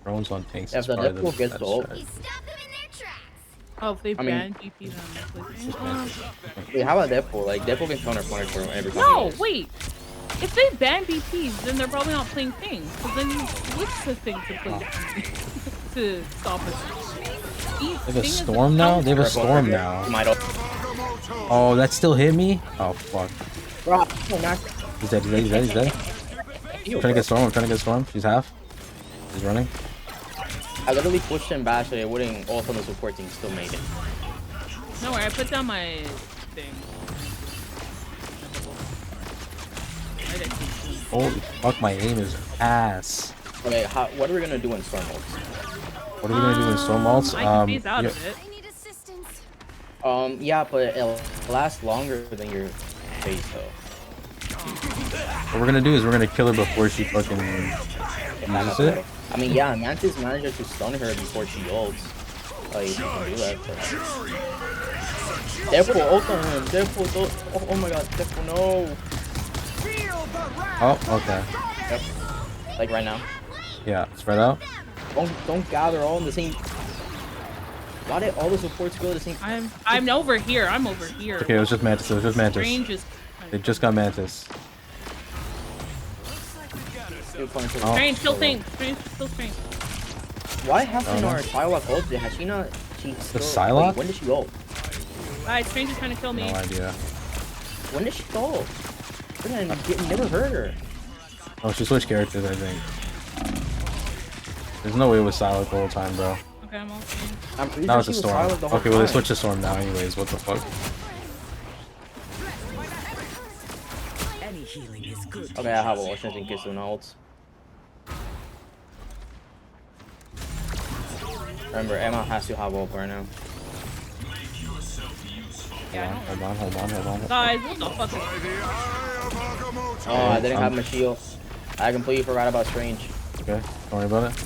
Drones on tanks. If is the probably Deadpool gets best the ult, strategy. He stopped them in their tracks. Oh, if they I mean- ban GP, then I'm like, wait, how about Deadpool? Like, Deadpool can counter Punisher every time. no, he goes. wait. If they ban BPs, then they're probably not playing things. Because then you switch the thing to play to stop it. They have a storm now? They have a Careful, storm you now. might ult. Oh, that still hit me? Oh, fuck. Bro, no, not. He's dead, he's dead, he's dead, he's dead. I'm trying to get storm, I'm trying to get storm. She's half. He's running. I literally pushed him back so it wouldn't ult on the support team, still made it. No worry, I put down my thing. Holy fuck, my aim is ass. Okay, what are we gonna do in storm ults? What are we gonna do in storm ults? I can phase out yeah, of it. I need assistance. Yeah, but it'll last longer than your phase though. what we're gonna do is we're gonna kill her before she fucking uses it. I mean, yeah, Mantis managed to stun her before she ults. Like, you can do that. But... Deadpool, ult on him. Deadpool, don't... oh my god, Deadpool, no. Oh, okay. Yep. Like right now. Yeah, spread out. Don't gather all in the same. Why did all the supports go to the same? I'm over here. I'm over here. Okay, it was just Mantis, it was just Mantis. Range is They just got Mantis. Oh, strange. Kill thing. Strange. Kill strange. Why hasn't know. our Psylocke ulted? Has she not? She still, Psylocke? wait, when did she ult? Alright, strange is trying to kill me. No idea. When did she ult? Never heard her. Oh, she switched characters, I think. There's no way it was Silent the whole time, bro. Okay, I'm all I'm pretty Now sure it's a she was storm. Psylocke the whole Okay, well they time. switched to storm now anyways, what the fuck? Okay, I have Oceans in case of ults. Remember, Emma has to have ult right now. Hold on. Guys, what the fuck is Oh, I didn't have my shield. I completely forgot about Strange. Okay, don't worry about it.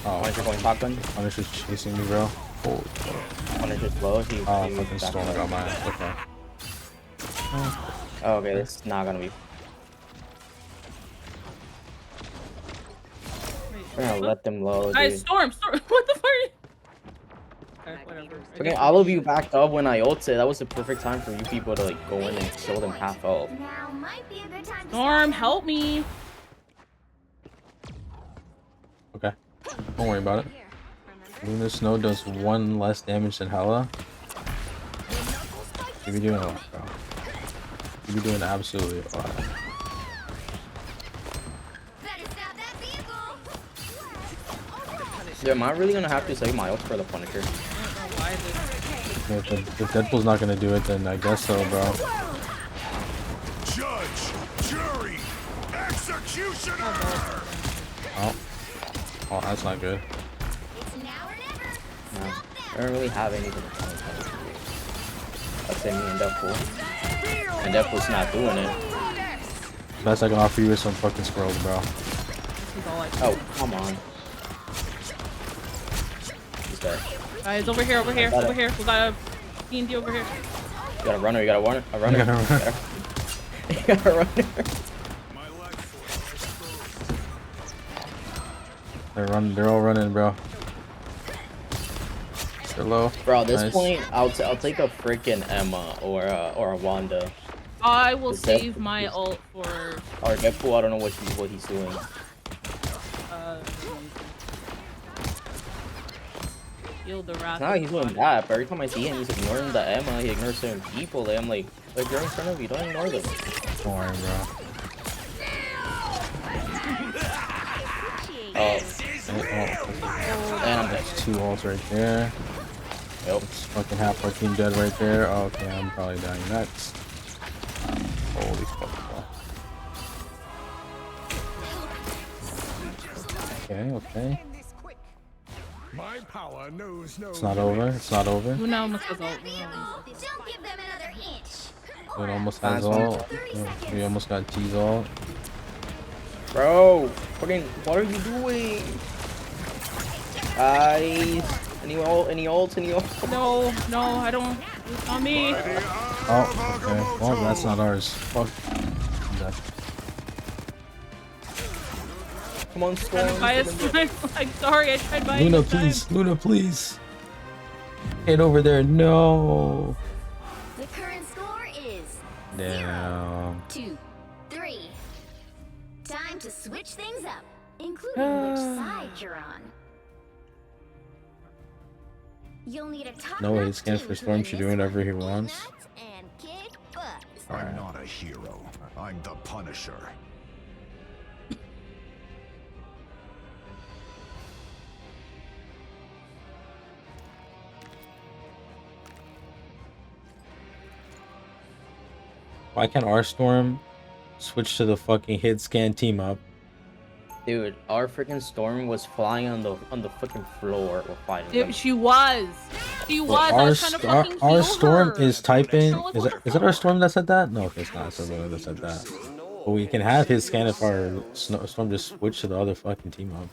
Oh, Punisher going shotgun. Punisher's chasing me, bro. Holy fuck. Punisher's low. He Oh, he fucking back storm up. got mine. Okay. Oh, okay, this is not gonna be. We're gonna let them low, Guys, dude. storm. What the fuck? Okay, whatever. Okay, all of you backed up when I ulted. That was the perfect time for you people to like go in and kill them half health. Now might be a good time to Storm, stop help me. Okay. Don't worry about it. Lunar Snow does 1 less damage than Hela. You be doing a lot, bro. You be doing absolutely a lot. Better stop that vehicle. Yeah, am I really gonna have to save my ult for the Punisher? I don't know why this. If Deadpool's not gonna do it, then I guess so, bro. Judge, jury, executioner. Oh, that's not good. It's now or never. No, I don't really have anything to tell me. Let's say me and Deadpool. And Deadpool's not doing it. Best I can offer you is some fucking scrolls, bro. This is all I can. Oh, come on. He's dead. Guys, over here. We got a D&D over here. You got a runner, you got a runner. A runner. You got a runner. You got a runner. My life force. They're all running, bro. They're low. Bro, at this Nice. point, I'll take a freaking Emma or a Wanda. I will Is save that- my ult for Or Deadpool, I don't know what he's doing. heal the wrath. Nah, of he's the doing god. that, but every time I see him, he's ignoring the Emma, he ignores certain people. Like, I'm like they're in front of you, don't ignore them. Don't worry, bro. Oh, and I'm dead. There's 2 ults right there. Yep. It's fucking half our team dead right there. Oh, okay, I'm probably dying next. Holy fuck, bro. Okay. My power knows no. It's not over. It's not over. Luna almost has ult. Don't give them another inch. It almost has ult. We almost got T's ult. Bro, fucking, what are you doing? Guys, any ults? No, I don't. It's not me. Oh, okay. Well, that's not ours. Fuck. I'm dead. Come on, Trying Storm. to buy a slime. Like, sorry, I tried buying Luna, a slime. please. Luna, please. Get over there. No. The current score is Damn. 2, 3. Time to switch things up, including which side you're on. You'll need a top No way, Scan for Storm should do whatever he wants. And kick butt. I'm not a hero. I'm the Punisher. Why can't our Storm switch to the fucking hit scan team up? Dude, our freaking Storm was flying on the freaking floor while fighting. them. She was. She was. I was trying to fucking Our heal Storm her. is typing. No, Is it our Storm that said that? No, okay, it's not. It's our Luna that said that. But we can have his scan if our Storm just switch to the other fucking team up.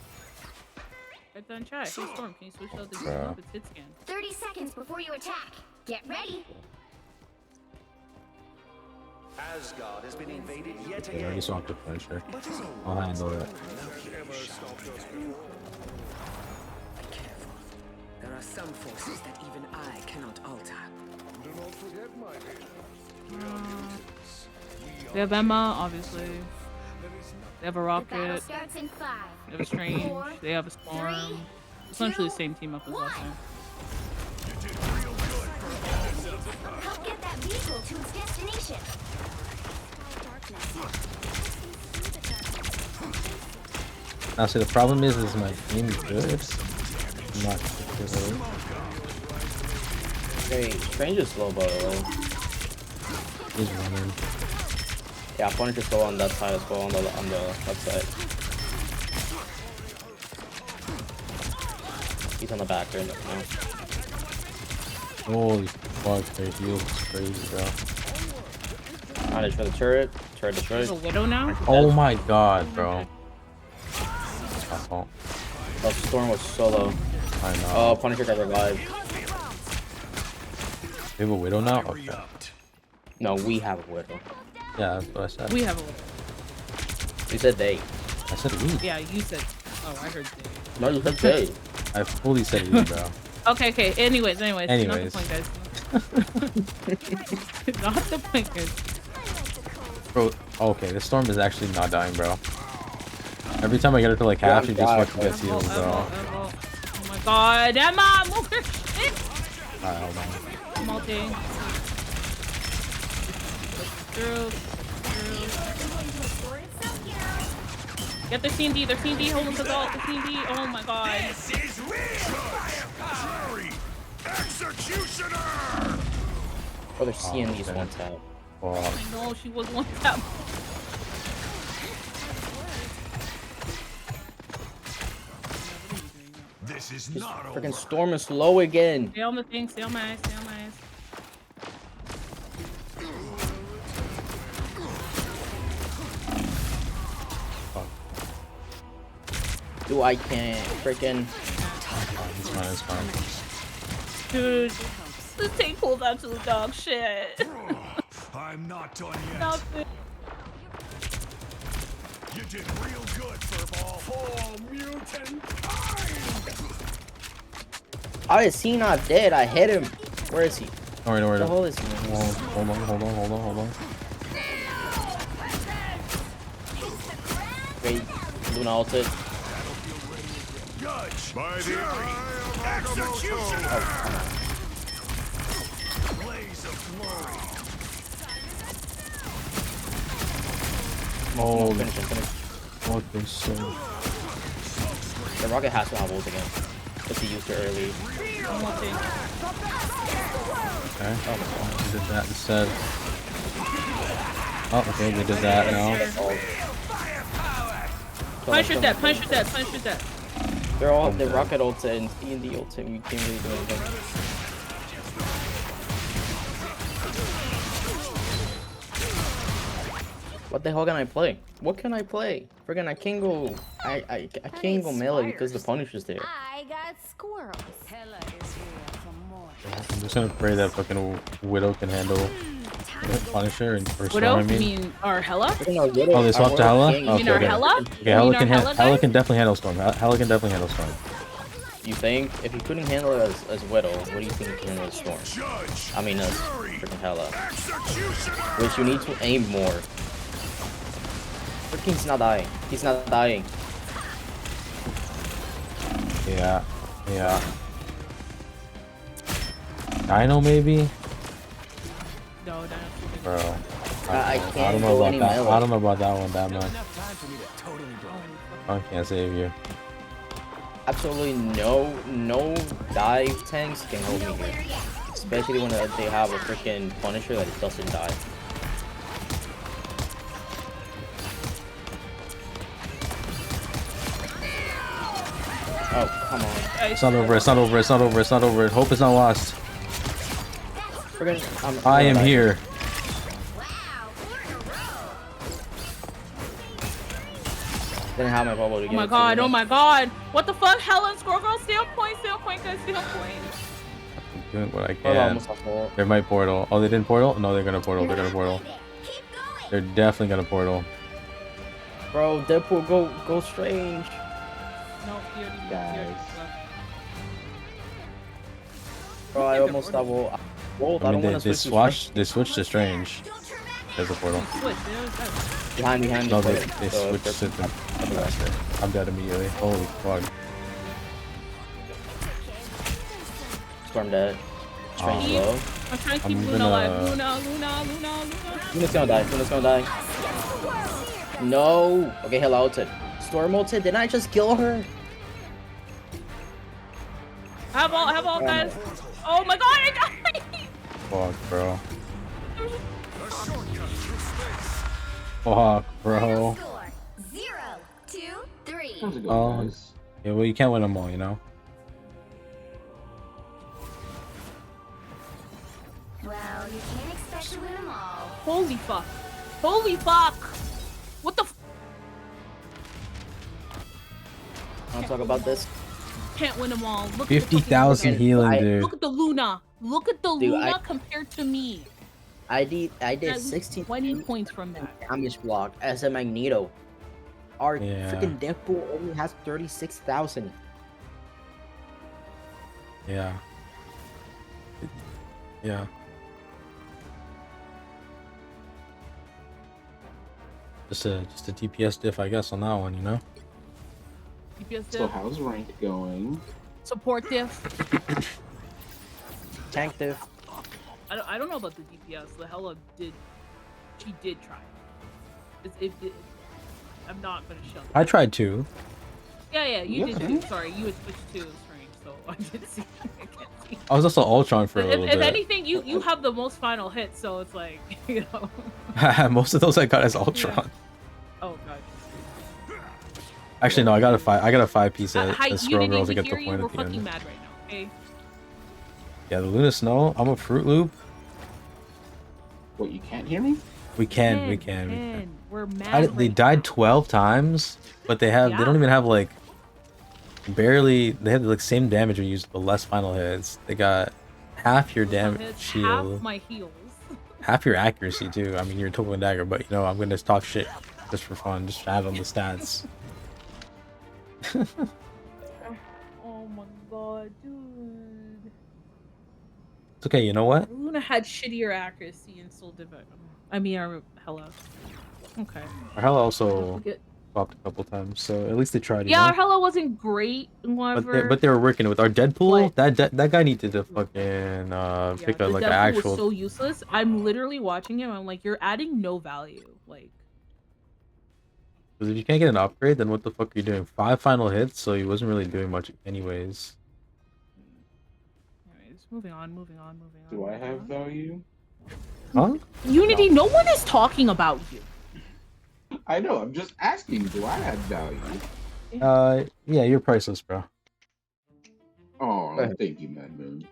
Right there in chat. Hey, Storm, can you switch out the Bro. up? It's hit scan. 30 seconds before you attack. Get ready. Asgard has been invaded yet Okay, I again. just want to finish her. I'll handle it. Be careful. There are some forces that even I cannot alter. Do not forget, my dear. They have Emma, obviously. They have a The battle rocket. starts in 5. They have a strange. They have a storm. Essentially the same team up as last time. Help get that vehicle to its destination. Now, see, the problem is my team is good. I'm not good. Hey, Strange is slow, by the way. He's running. Yeah, Punisher's slow on that side as well, on the left side. He's on the back there now. Holy fuck, their heals is crazy, bro. Managed for the turret. Turret destroyed. There's a widow now. Oh my god, bro. My fault. Oh, Storm was solo. I know. Oh, Punisher got revived. We have a widow now? Okay. No, we have a widow. Yeah, that's what I said. We have a widow. You said they. I said we. Yeah, you said. Oh, I heard they. No, you said they. I fully said we, bro. Okay. Anyways. Anyways. Not the point, guys. Not the point, guys. Bro, okay, this Storm is actually not dying, bro. Every time I get her to like half, she just fucking gets healed, bro. Oh my god, Emma, move your shit! Alright, hold on. I'm ulting. Through. Get the C&D, their C&D, hold them to the C&D. Oh my god. This is real! Fury! Executioner! Oh, they're seeing these one tap. Fuck. I know, she was one tap. This is This not freaking over. storm is low again. Stay on the thing, stay on my eyes, stay on my eyes. Dude, I can't freaking. It's fine, it's fine. Dude, this tank pulls out to the dog shit. I'm not done yet. Nothing. You did real good, Furball. Full mutant time! I see not dead. I hit him. Where is he? Alright, What alright. the hell is he? Hold on. Wait, Luna ulted. Judge! By the executioner! Blaze of glory! Oh, Finish him, finish. fuck this shit. The rocket has to have ult again. Because he used it early. One more thing. Okay. Oh, we did that instead. Oh, okay, we did that now. Punisher's dead, Punisher's dead, Punisher's dead. They're all the rocket ult and D&D ult, and you can't really do anything. What the hell can I play? What can I play? Friggin' I can't go. I can't go melee because the Punisher's there. I got squirrels. Hella is here for more. I'm just gonna pray that fucking Widow can handle the Punisher and first Widow? one, I You mean. mean our Hella? Oh, they swapped to Hela? You mean our Okay. Hela? Okay, Hela mean our can, Hela Hela guy? can definitely handle Storm. Hela can definitely handle Storm. You think? If you couldn't handle it as Widow, what do you think you can handle as Storm? Judge! I mean, as freaking Hela. Executioner! Which you need to aim more. Freaking he's not dying. He's not dying. Yeah. Yeah. Dino maybe? No, no. Bro. I I can't don't know go about any that. melee. I don't know about that one that much. Enough time for me to totally blow. I can't save you. Absolutely no dive tanks can hold me here. Especially when they have a freaking Punisher that doesn't die. Oh, come on. It's not over, it's not over, it's not over, it's not over. Hope is not lost. Friggin' I am here. Didn't have my bubble to Oh get my it to god, me. oh my god. What the fuck? Helen, Squirrel Girl, stay on point, guys, stay on point. I'm doing what I Oh, can. almost off wall. They might portal. Oh, they didn't portal? No, they're gonna portal. They're gonna portal. They're definitely gonna portal. Bro, Deadpool, go strange. No, he already Guys. left. Bro, I almost double. I mean, don't want to switch. they switched to strange. There's a portal. Switch, dude. Behind. No, me, they switched to the. I'm dead immediately. Holy fuck. Storm dead. Strange Eve, low. I'm trying to keep I'm Luna gonna- alive. Luna. Luna's gonna die. Luna's gonna die. No. Okay, hello, ulted. Storm ulted. Didn't I just kill her? Have all, guys. Oh my god, I died. Fuck, bro. Fuck, bro. Score 0-2-3. Oh, yeah, well, you can't win them all, you know? Well, you can't expect to win them all. Holy fuck. Holy fuck. What the f— I want to talk about this. Can't win them all. Look at the 50,000 fucking- healing, I- dude. Look at the Luna. Look at the Dude, Luna I- compared to me. I did At 16 20 points from that. damage block as a Magneto. Our Yeah. freaking Deadpool only has 36,000. Yeah. Yeah. Just a DPS diff, I guess, on that one, you know? DPS So diff, how's rank going? support diff. Tank diff. I don't know about the DPS. The Hella did, she did try. I'm not gonna show. I tried to. Yeah, you did too. Sorry, you had switched to strange, so I didn't see. I can't see. I was also Ultron for a If, little if bit. anything, you have the most final hits, so it's like you know. Most of those I got as Ultron. Oh god. Actually, no, I got a 5-piece Hi, as Scroll Unity, Girls to we get the hear you. point We're at the fucking end. mad right now. Okay. Yeah, the Luna Snow. I'm a Fruit Loop. What, you can't hear me? We can. We're mad. They right died now. 12 times, but they don't Yeah. even have like barely. They have like same damage when you use the less final hits. They got half your damage It's shield, half my heals. half your accuracy too. I mean, you're a Token Dagger, but you know I'm gonna talk shit just for fun, just add on the stats. Oh my god, dude. It's okay. You know what? Luna had shittier accuracy and still did it. I mean, Hella. Okay. Hella also Good. popped a couple times, so at least they tried. Yeah, You know? Hella wasn't great and whatever. But they were working with our Deadpool. But- That guy needed to fucking pick the a like an Deadpool actual. was so useless. I'm literally watching him. I'm like, you're adding no value. Like, Because if you can't get an upgrade, then what the fuck are you doing? 5 final hits, so he wasn't really doing much anyways. anyways, moving on. Do I have value? Huh? Unity? No one is talking about you. I know, I'm just asking, do I have value? Yeah, you're priceless, bro. Oh, thank you, man.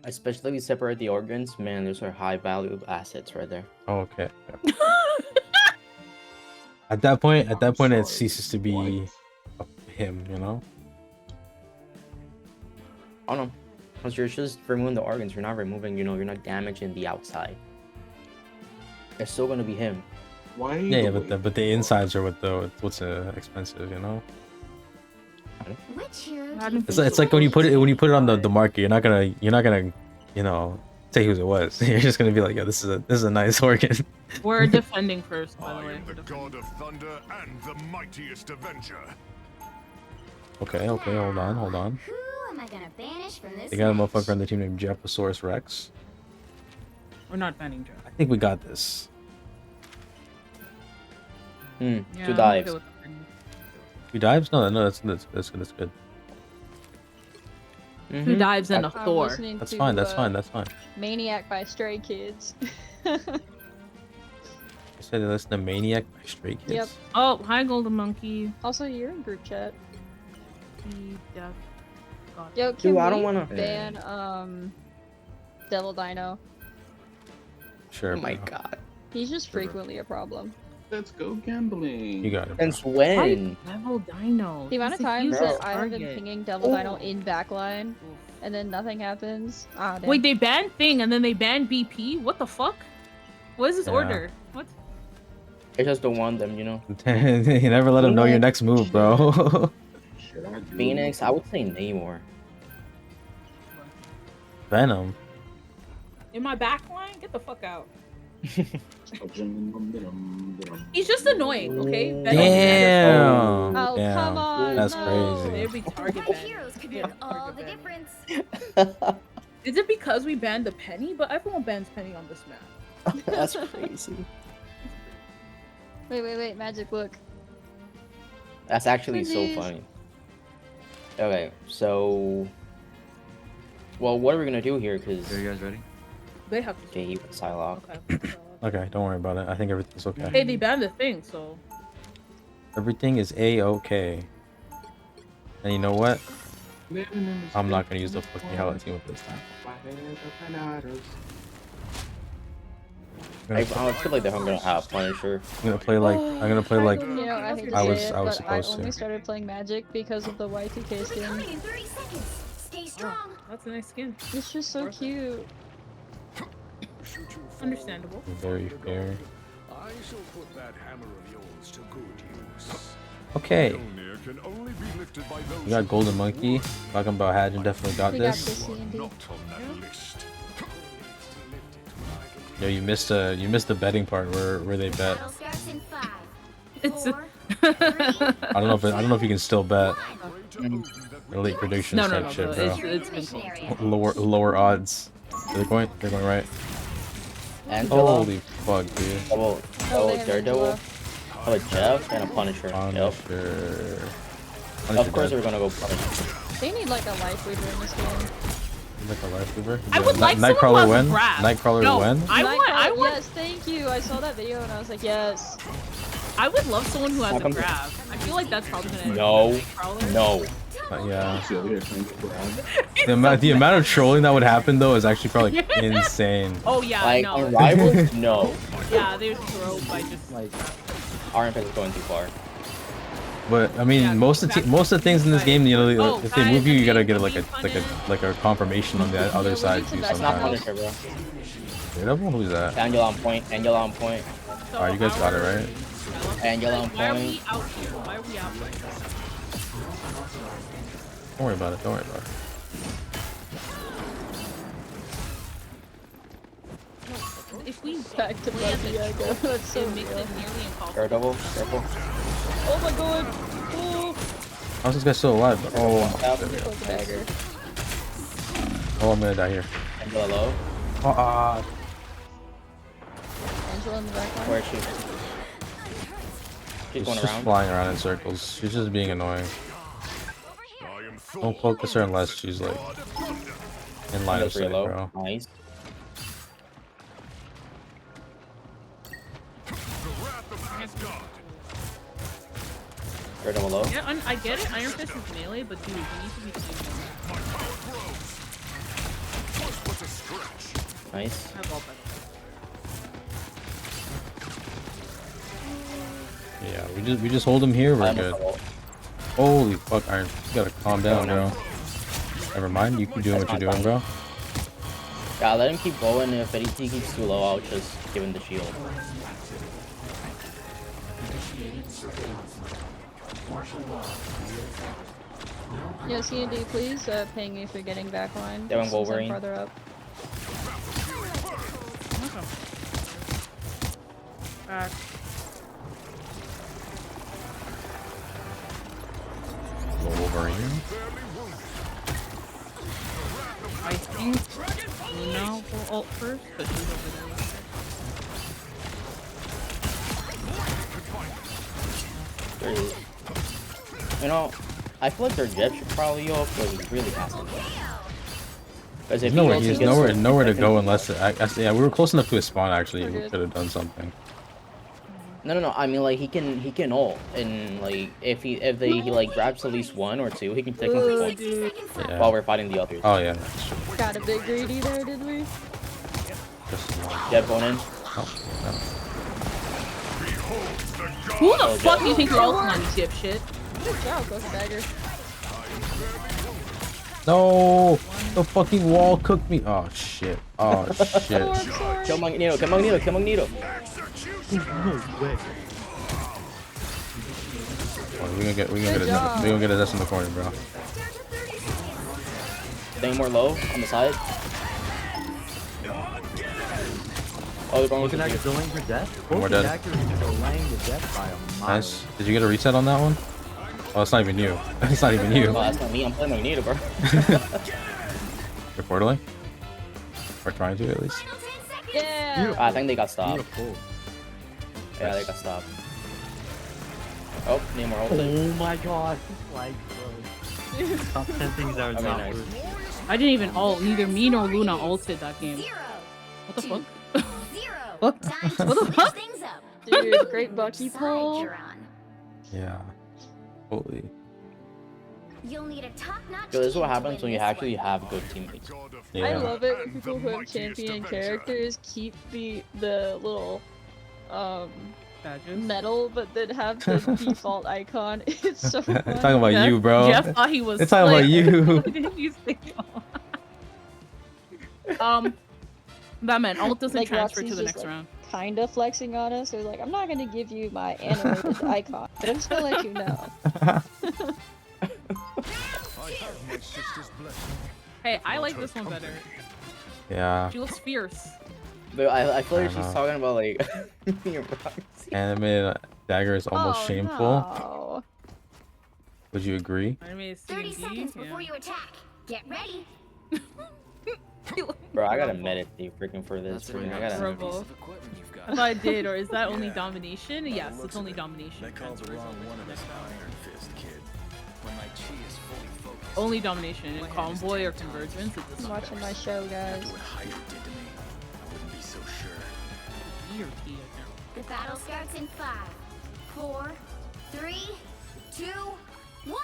Especially if you separate the organs, man, those are high value assets right there. Oh, okay. At that point, it sorry, ceases to be him, you know? Oh no. Because you're just removing the organs, you're not removing, you're not damaging the outside. It's still gonna be him. Why? Yeah, but the insides are what's expensive, you know? Which hero I do you don't It's like when you put it on the market, you're not gonna you know say whose it was. You're just gonna be like, yeah, this is a nice organ. We're defending first, by the I way. am the god of thunder and the mightiest avenger. Okay, hold on. Who am I gonna banish from this? They got a match? motherfucker on the team named Jephosaurus Rex. We're not banning Joe. I think we got this. Yeah, 2 I'm dives. okay with banning. 2 dives? No, that's good. That's good. 2 dives and a I'm Thor. listening That's to, fine. That's fine. Maniac by Stray Kids. I said they listen to Maniac by Stray Kids. Yep. Oh, hi, Golden Monkey. Also, you're in group chat. God. Yo, can Dude, I don't we wanna- ban Devil Dino? Sure. Oh my bro. god. He's just frequently a problem. Let's go gambling. You got it. Bro. Since when? Devil Dino. The amount of He's a times useless that I have been target. pinging Devil Dino in backline and then nothing happens. Ah, damn. Wait, they banned Thing and then they banned BP? What the fuck? What is this Yeah. order? What? I just don't want them, You never let him know your next move, bro. Should I do Phoenix, I would say Namor. Venom. In my backline? Get the fuck out. Oh, He's just annoying, okay? Damn. Oh, Damn. come on. That's no. crazy. Every target My ban. heroes could Yeah, make all target the ban. difference. Is it because we banned the penny? But everyone bans penny on this map. That's crazy. Wait, Magic, look. That's actually so Twinsies. funny. Okay, so... Well, what are we gonna do here? Because... Are you guys ready? They have to. Okay, he put Psylocke. Okay. Okay, don't worry about it. I think everything's okay. Hey, they banned the Thing, so. Everything is a-okay. And you know what? I'm not gonna use the fucking Hella team with this time. I feel like they're gonna have Punisher. I'm gonna play like You know, I hate to I say was it, I was but I supposed only to. started playing Magic because of the Y2K skin. Coming in 30 seconds. Stay strong. That's a nice skin. It's just so cute. Understandable. Very fair. I shall put that hammer of yours to good use. Okay. Mjolnir can only be lifted by those We got who- Golden Monkey. Talking about Hadron definitely got We got this. this, C&D. Not on that list. Yo, you missed the betting part where they bet. Battle starts in 5, It's 4, I don't know if you can still bet. One. Elite predictions No, type shit, bro. it's been close. Lower odds. They're going right. Angela. Holy fuck, dude. Double Oh, they have Daredevil. Angela. Oh, a Jeff and a Punisher. Yep. Punisher. Of course we're gonna go Punisher. They need like a life leader in this game. Like a life weaver. I would like someone Nightcrawler who has when? a grab. Nightcrawler No, when? I want. Yes, thank you. I saw that video and I was like, yes. I would love someone who has a come- grab. I feel like that's probably gonna. No. Nightcrawler. No. Yeah. See over here trying to grab. The amount of trolling that would happen though is actually probably insane. Oh yeah, Like no. on Rivals, no. Yeah, they would throw by just Like Armpit is going too far. But I mean, Yeah, most of the things in this game, you know, Oh, if they move you, you gotta get guys, like a confirmation on the other side too That's not sometimes. Punisher, bro. Daredevil? Who's that? Angela on point. Angela on point. Alright, you guys got it right. Angela on Why are we point. out here? Why are we out here? Don't worry about it. Don't worry about it. If we Back to Bucky, I go. That's so it makes real. it nearly impossible. Daredevil. Careful. Oh my god. Oh, How's this guy still alive? Oh, fuck dagger. oh, I'm gonna die here. Angela low. Angela in the back line. Where is she? She's She's going just around. flying around in circles. She's just being annoying. I am Thor. Don't focus her unless she's like in line of sight, Low. bro. Nice. The wrath of Asgard. Daredevil low. Yeah, I get it. Iron Fist is melee, but dude, you need to be doing My power grows. Was but a stretch. Nice. that. All better. Yeah, we just hold him here. We're I'm good. a- Holy fuck, Iron! You gotta calm down, bro. Never mind. You keep doing what you're doing, bro. Yeah, let him keep going. If he keeps too low, I'll just give him the shield. Yeah, C&D, please ping me for getting back line. They went since I'm Wolverine. farther up. Back. Wolverine. I think Luna will ult first, but she's over there. You know, I feel like their jet should probably go up, but he really has to. Because if Nowhere, he he's gets nowhere, some nowhere to freaking- go unless yeah, we were close enough to his spawn actually. We're We good. could have done something. No. I mean, like he can ult, and like if he like grabs at least one or two, he can take them to full Yeah. while we're fighting the others. Oh yeah, that's true. Got a bit greedy there, did we? Just one. Jet going in. Oh, no. Who the Oh, fuck Jet. do you think you're ulting on, dipshit? Good job, Ghost Dagger. No, the fucking wall cooked me. Oh shit. Oh Oh, shit. I'm sorry. Kill Magneto. Kill Magneto. Kill Magneto. Oh, we gonna get his ass in the corner, bro. Staying more low on the side. Oh, they're going Looking with at you. delaying for death. We're Both dead. actors delaying the death by a mile. Nice. Did you get a reset on that one? Oh, it's not even you. It's not even you. Oh, that's not me. I'm playing Magneto, bro. You're portaling? Or trying to at least. Yeah. I think they got stopped. Beautiful. Yeah, they got stopped. Oh, need more ult. Oh my god. Like, bro. Top 10 things that are Okay, not nice. worth. I didn't even ult. Neither me nor Luna ulted that game. What the fuck? What? Time to What the switch fuck? things up. Dude, great Bucky Which side pull. you're on. Yeah. Holy. You'll need a top-notch Yo, this is what team to happens win when you this actually one. have good teammates. I Yeah. love it when people who have champion characters keep the little Badges. medal, but then have the default icon. It's so fun. It's talking about you, bro. Jeff thought he was. It's talking about slick. you. Didn't you say? That man, ult doesn't Like, transfer Roxy's to the just, next like, round. Kinda flexing on us. They're like, I'm not gonna give you my animated icon, but I'm just gonna let you know. I have my sister's blessing. Hey, I like this one better. Yeah. She looks fierce. But I feel like I she's know. talking about like your Roxy. Animated dagger is almost Oh, shameful. no. Would you agree? Anime 30 C&D, seconds yeah. before you attack. Get ready. Bro, I gotta meditate freaking for this. Freaking, I gotta. Rebel. I thought I did, or is that only domination? Yes, it's only domination. They called the Transfers wrong only one of to us next round. Iron Fist, kid. When my chi is fully focused. Only domination. In convoy or convergence, it's I'm watching my show, guys. After what Hyder did to me, I wouldn't be so sure. E or T, I can't The battle starts in 5, 4, 3, 2, 1.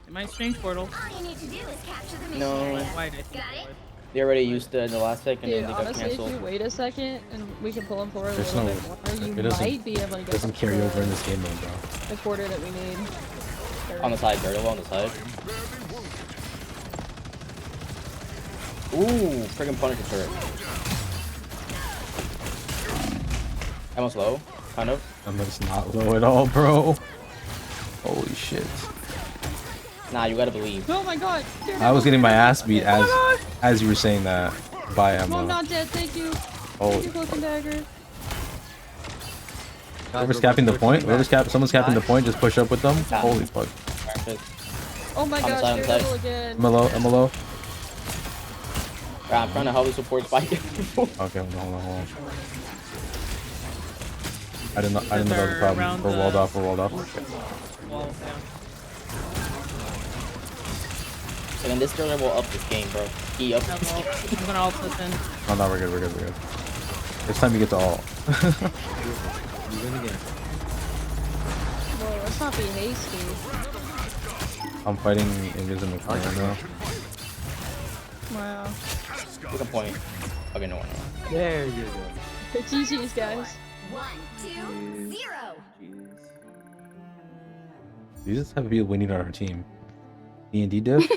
In my strange portal. All you need to do is capture the mission No. area. Why did I think Got it? They already used it in the last second Dude, and they got honestly, if canceled. you wait a second and we can pull him forward a There's little no- bit more, you it doesn't- might be able to get Doesn't carry over in this game mode, bro. the quarter that we need. On the side, Daredevil on the side. Ooh, friggin' Punisher turret. Almost low, kind of. It's not low at all, bro. Holy shit. Nah, you gotta believe. Oh my god! I was getting my ass beat as you were saying that by No, I'm Emma. not dead, thank you. Holy Thank you, Cloak and Dagger. Whoever's capping the point, someone's capping the point, just push up with them. Holy fuck. Oh my On the gosh, side, on the Daredevil side. again. I'm low. I'm trying to help you support Spike. Okay, hold on. I didn't know that was a problem. We're walled off. Walls down. And then this Daredevil will up this game, bro. He up this game. I'm gonna ult this in. Oh no, we're good. It's time you get to all. Whoa, let's not be hasty. I'm fighting Invisible right now. Wow. What's the point? Okay, no. There you go. GG's, guys. 1, 2, 0. We just have people winning on our team. D&D div?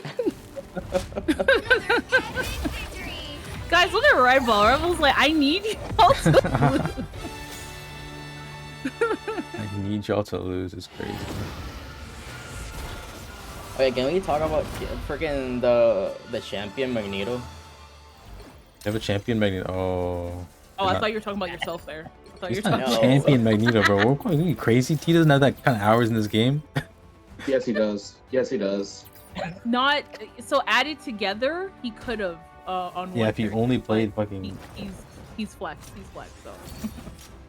Guys, look at Red Ball. Red Ball's like, I need y'all to lose. I need y'all to lose. It's crazy. Okay, can we talk about freaking the champion Magneto? You have a champion Magneto. Oh. Oh, I thought you were talking about yourself there. I thought you He's were not talking champion Magneto, bro. What are you crazy? T doesn't have that kind of hours in this game. Yes, he does. Yes, he does. Not so added together. He could have on. Yeah, one if you character, only played but fucking. He's flexed. He's flexed. So.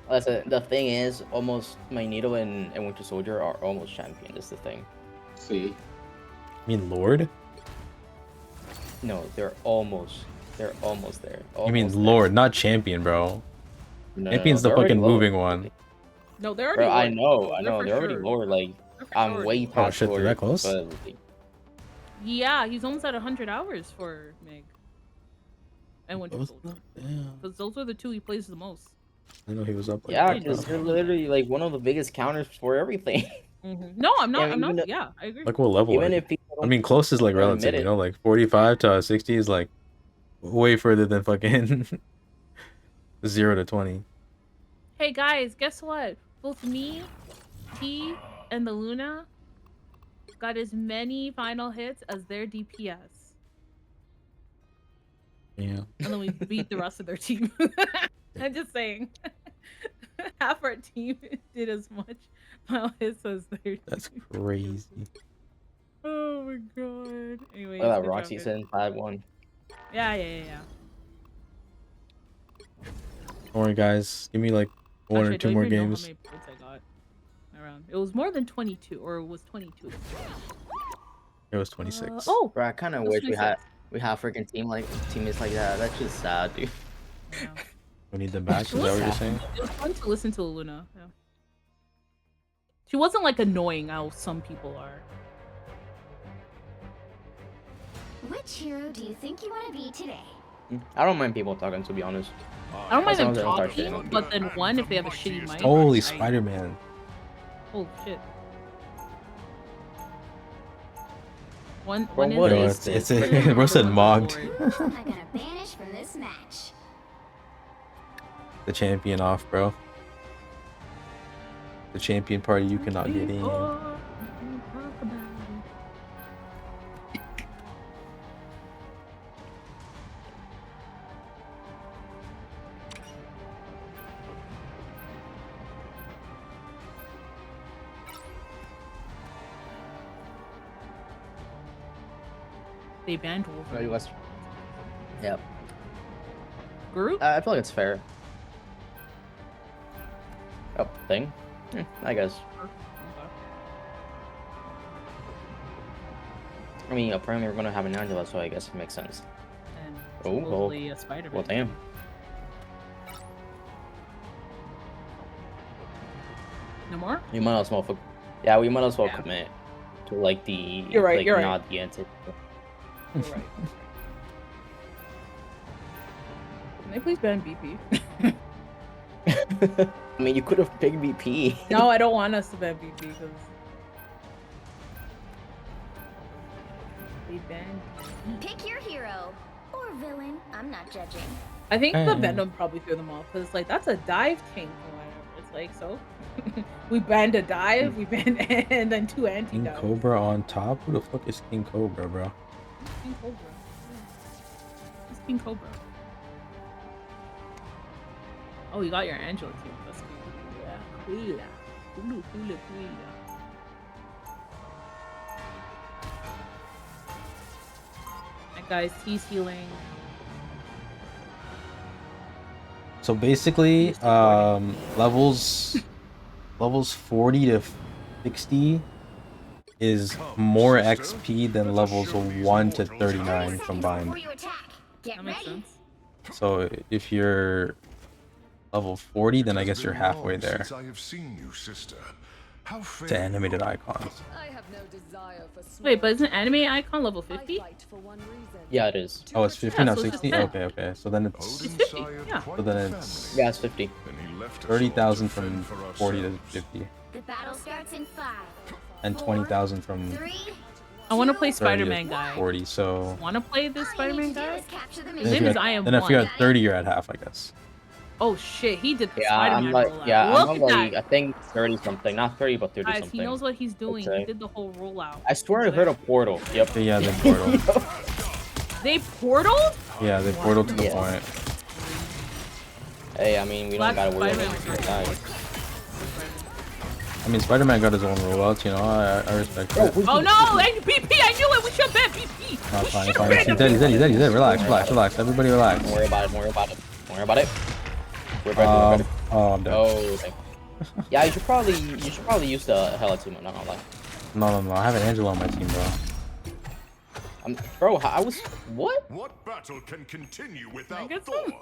Listen, the thing is, almost Magneto and Winter Soldier are almost champion. That's the thing. See. I mean, Lord? No, they're almost there. You mean Lord, not champion, bro. No, Champion's the they're already fucking low. moving one. No, they're already. Bro, I low. know. for They're already sure. lower. Like, They're for I'm sure. way Oh past shit, they're that Lord, close? but, like, Yeah, he's almost at 100 hours for Meg. And Winter Both? Soldier. Damn. Because those are the two he plays the most. I know he was up. Like yeah, that, because bro. they're literally like one of the biggest counters for everything. No, I'm not. Yeah, I'm not. even if- Yeah, I agree. Like what level? Even are you? if people I don't mean, close is like admit relative, it. you know, like 45 to 60 is like way further than fucking 0 to 20. Hey guys, guess what? Both me, T, and the Luna got as many final hits as their DPS. Yeah. And then we beat the rest of their team. I'm just saying. Half our team did as much final hits as their team. That's crazy. Oh my god. Anyways, Look at that good Roxy job, said 5-1. Yeah. Don't worry, guys. Give me like one Actually, or I two don't more even know games. How many points I got around. It was more than 22, or it was 22. It was 26. Oh, Bro, I kind of That's wish we 26. had freaking teammates like that. That's just sad, dude. yeah. We need them back. Is that what you're saying? It was fun to listen to Luna. Yeah. She wasn't like annoying how some people are. Which hero do you think you want to be today? I don't mind people talking, to be honest. I don't mind As them long as they don't start talking, shitting on but then one, if they have a shitty mic. Holy I- Spider-Man. Holy shit. One Bro, is what Bro, is it's this? Bro said mogged. Who am I gonna banish from this match? The champion off, bro. The champion party you cannot get in. They banned No, Wolverine. you guys- Yep. Group? I feel like it's fair. Oh, thing? I guess. I mean, apparently we're gonna have an Angela, so I guess it makes sense. And Oh, well. supposedly a Spider-Man. Well, damn. No more? We might as well, yeah, we might as well Yeah. commit to like the, You're right, like you're right. not the anti. You're right. Can they please ban BP? I mean, you could have picked BP. No, I don't want us to ban BP because they banned. Pick your hero or villain. I'm not judging. I think the Venom probably threw them off because it's like that's a dive tank or whatever. It's like so we banned a dive, we banned and then 2 anti King dives. Cobra on top? Who the fuck is King Cobra, bro? King Cobra. Yeah. It's King Cobra. Oh, you got your Angela too. That's cool. Yeah. Cool. Cool. That guy's T's healing. So basically, levels 40 to 60 is more XP than levels 1 to 39 combined. That makes sense. So if you're level 40, then I guess you're halfway there Since I have seen you, sister. How fair to animated icons. I have no desire for Wait, but isn't anime icon level 50? Yeah, it is. Oh, it's 50 Yeah, not so it's 60. 10. Okay. So then it's It's 50, yeah. so then it's Yeah, it's 50. 30,000 from 40 to 50, The battle starts in 5. and 20,000 from 3. I want to play 30 Spider-Man to guy. 40. So Want to play this Spider-Man guy? then His if name you're is I at, Am then if you're One. at 30, you're at half, I guess. Oh shit, he did the Yeah, Spider-Man I'm like, rollout. yeah, Look I'm at like, that. I think 30 something, not 30, but 30 Guys, something. he knows what he's doing. He Okay. did the whole rollout. I swear I heard a portal. Yep. Yeah, they portal. They portaled? Yeah, they portal to the Yeah. point. Hey, I mean, we Black don't gotta worry Spider-Man about was it. Guys. I mean, Spider-Man got his own rollouts, you know. I respect that. Oh no, and BP, I knew it. We should bet BP. Nah, fine. He's dead. Relax. Everybody relax. Don't worry about it. We're ready. We're ready. Oh, I'm dead. Oh, okay. Yeah, you should probably use the Hella team. Not gonna lie. No. I have an Angela on my team, bro. Bro, I was what? What battle can continue without get Thor? okay.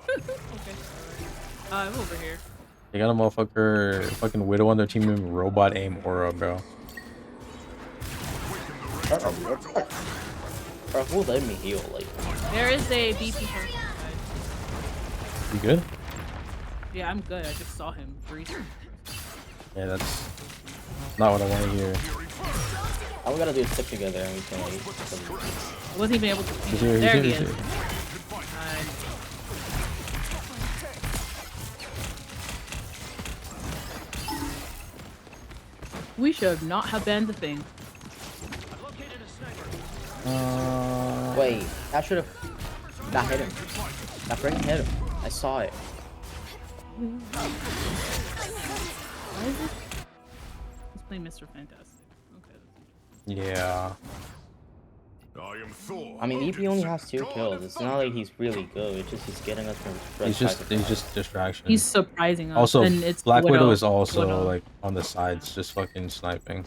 I'm over here. They got a motherfucker, fucking Widow on their team named Robot Aim Aura, bro. Bro, who let me heal? Like, There is a BP person. You good? Yeah, I'm good. I just saw him breathe. Yeah, that's not what I want to hear. all we gotta do is stick together and we can like. I wasn't even able to see He's him. here, There he's he here, is. he's here. We should not have banned the thing. Wait, that should have. That hit him. That freaking hit him. I saw it. Why is this? Let's play Mr. Fantastic. Okay. Yeah. I am Thor. I mean, EP only has 2 kills. It's not like he's really good. It's just he's getting us from. He's just distraction. He's surprising us. Also, and it's Black Widow is Widow. also like on the sides, just fucking sniping.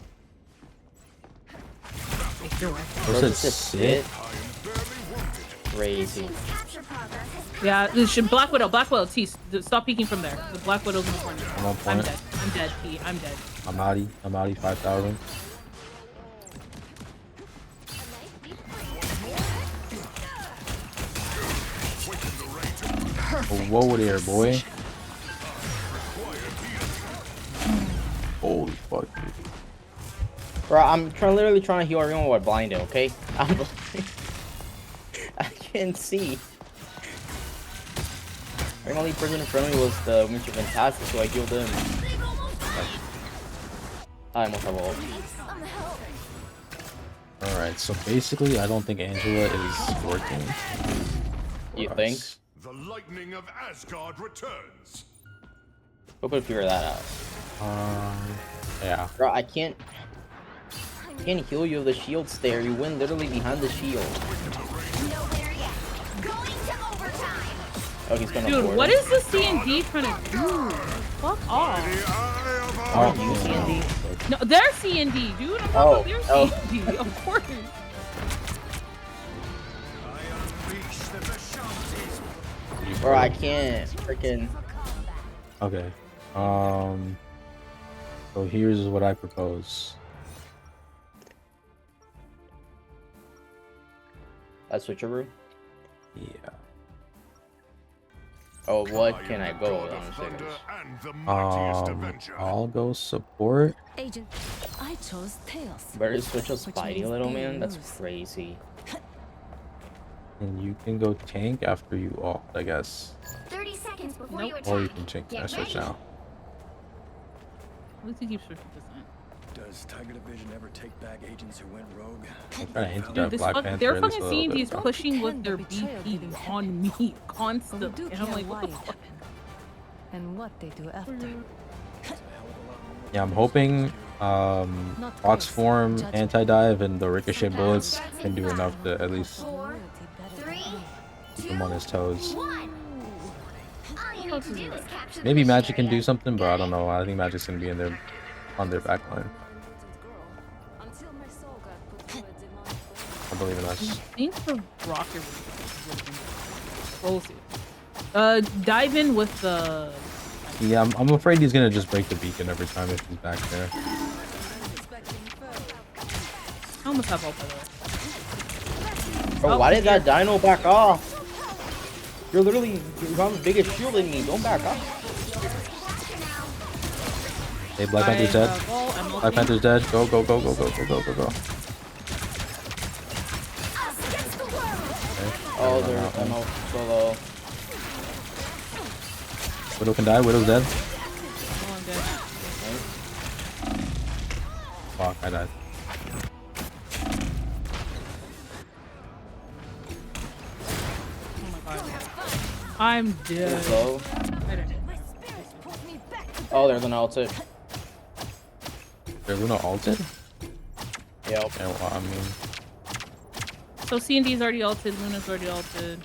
What's it? Sit? Crazy. Yeah, this should Black Widow. T, stop peeking from there. The Black Widow's in the corner. I'm on I'm point. dead. I'm dead, T. I'm dead. I'm outie, 5,000. Whoa there, boy. Holy fuck, dude. Bro, I'm literally trying to heal everyone while blinded, okay? I can't see. The only person in front of me was the Mr. Fantastic, so I healed him. I almost have ult. Alright, so basically, I don't think Angela is working. You think? The lightning of Asgard returns. Who could figure that out? Yeah. Bro, I can't heal you if the shield's there. You win literally behind the shield. Oh, he's gonna Dude, board what him. is the C&D trying to do? Fuck off. Aren't you C&D? No, they're C&D, dude. I'm Oh, talking oh. about their C&D, of course. Bro, I can't freaking. Okay. So here's what I propose. That's switcheroo. Yeah. Oh, what can I go with on I'll go support. Agent, I chose Tails. Better switch a Which Spidey, means little they man. That's lose. crazy. And you can go tank after you ult, I guess. 30 seconds before Nope. you attack. Or you can tank. I Get switch ready. now. At least he keeps 50%. Does Tiger Division ever take back agents who went rogue? I'm trying to hint Dude, that this Black fuck, Panther they're at least fucking a little seeing bit, these bro. pushing with Pretend their the betrayal BP didn't on me But we constantly. do And I'm care like, why what the it fuck? happened and what they do after. Yeah, I'm hoping Not Box grace, form, judgment. anti-dive, and the ricochet bullets can do enough to at least 4, Loyalty better than 3, keep him on his toes. 1. All you need to do is capture the Maybe mission Magic can do area. something, but I don't know. I think Magic's gonna be in their on their back line. Until my soul got put through a demonic I believe in I us. think the rocket we'll see. Dive in with the. Yeah, I'm afraid he's gonna just break the beacon every time if he's back there. I almost have all of it. Bro, why did that dino back off? You're literally you got the biggest shield in me. Don't back off. Hey, Black Panther's dead. Black Panther's dead. Go, go, go, go, go, go, go, go, go. Okay. Oh, they're I'm solo. Widow can die. Widow's dead. Fuck, I died. I'm dead. Slow. I don't know. Oh, there's an ulted. They're Luna ulted? Yep. Okay, well, I mean, So C&D's already ulted, Luna's already ulted.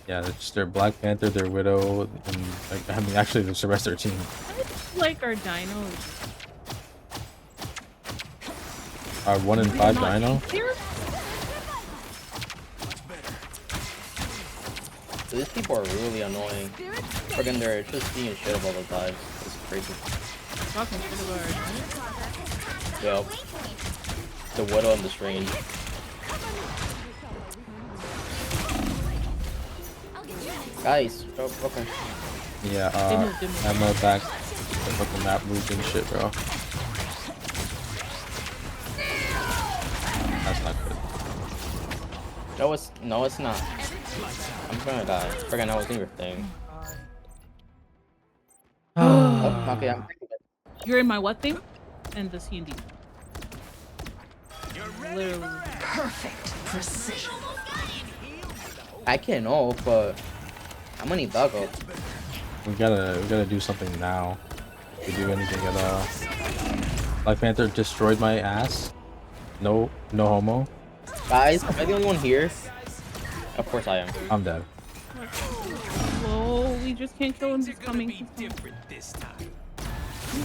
yeah, it's just their Black Panther, their Widow, and like, I mean, actually, it's the rest of their team. Like our dinos. 1 in 5 dino. So these people are really annoying. Friggin' they're just being shit all the time. It's crazy. Talking shit about our Yep. The Widow and the Strange. Guys, oh, okay. Yeah, They moved. ammo back. The fucking map moved and shit, bro. That's not good. No, it's not. I'm gonna die. Friggin' I was doing your thing. Oh, okay, I'm You're in my what thing? And the C&D. Literally. Perfect precision. I can't know, but I'm gonna need backup. We gotta do something now. If we do anything at all. Black Panther destroyed my ass. No homo. Guys, am I the only one here? Of course I am. I'm dead. Whoa, we just can't kill him. He's coming. He's coming.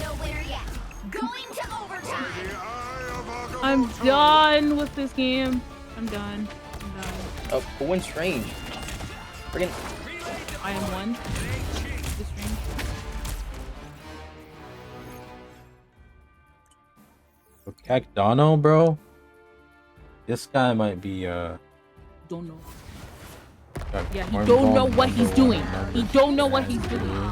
No winner yet. Going to overtime. I'm done with this game. I'm done. I'm done. Oh, who went Strange? Friggin' I am one. This range. Cacdano, bro. This guy might be Don't know. got Yeah, he more don't know involved what number he's one doing. and number He don't know what two. he's doing.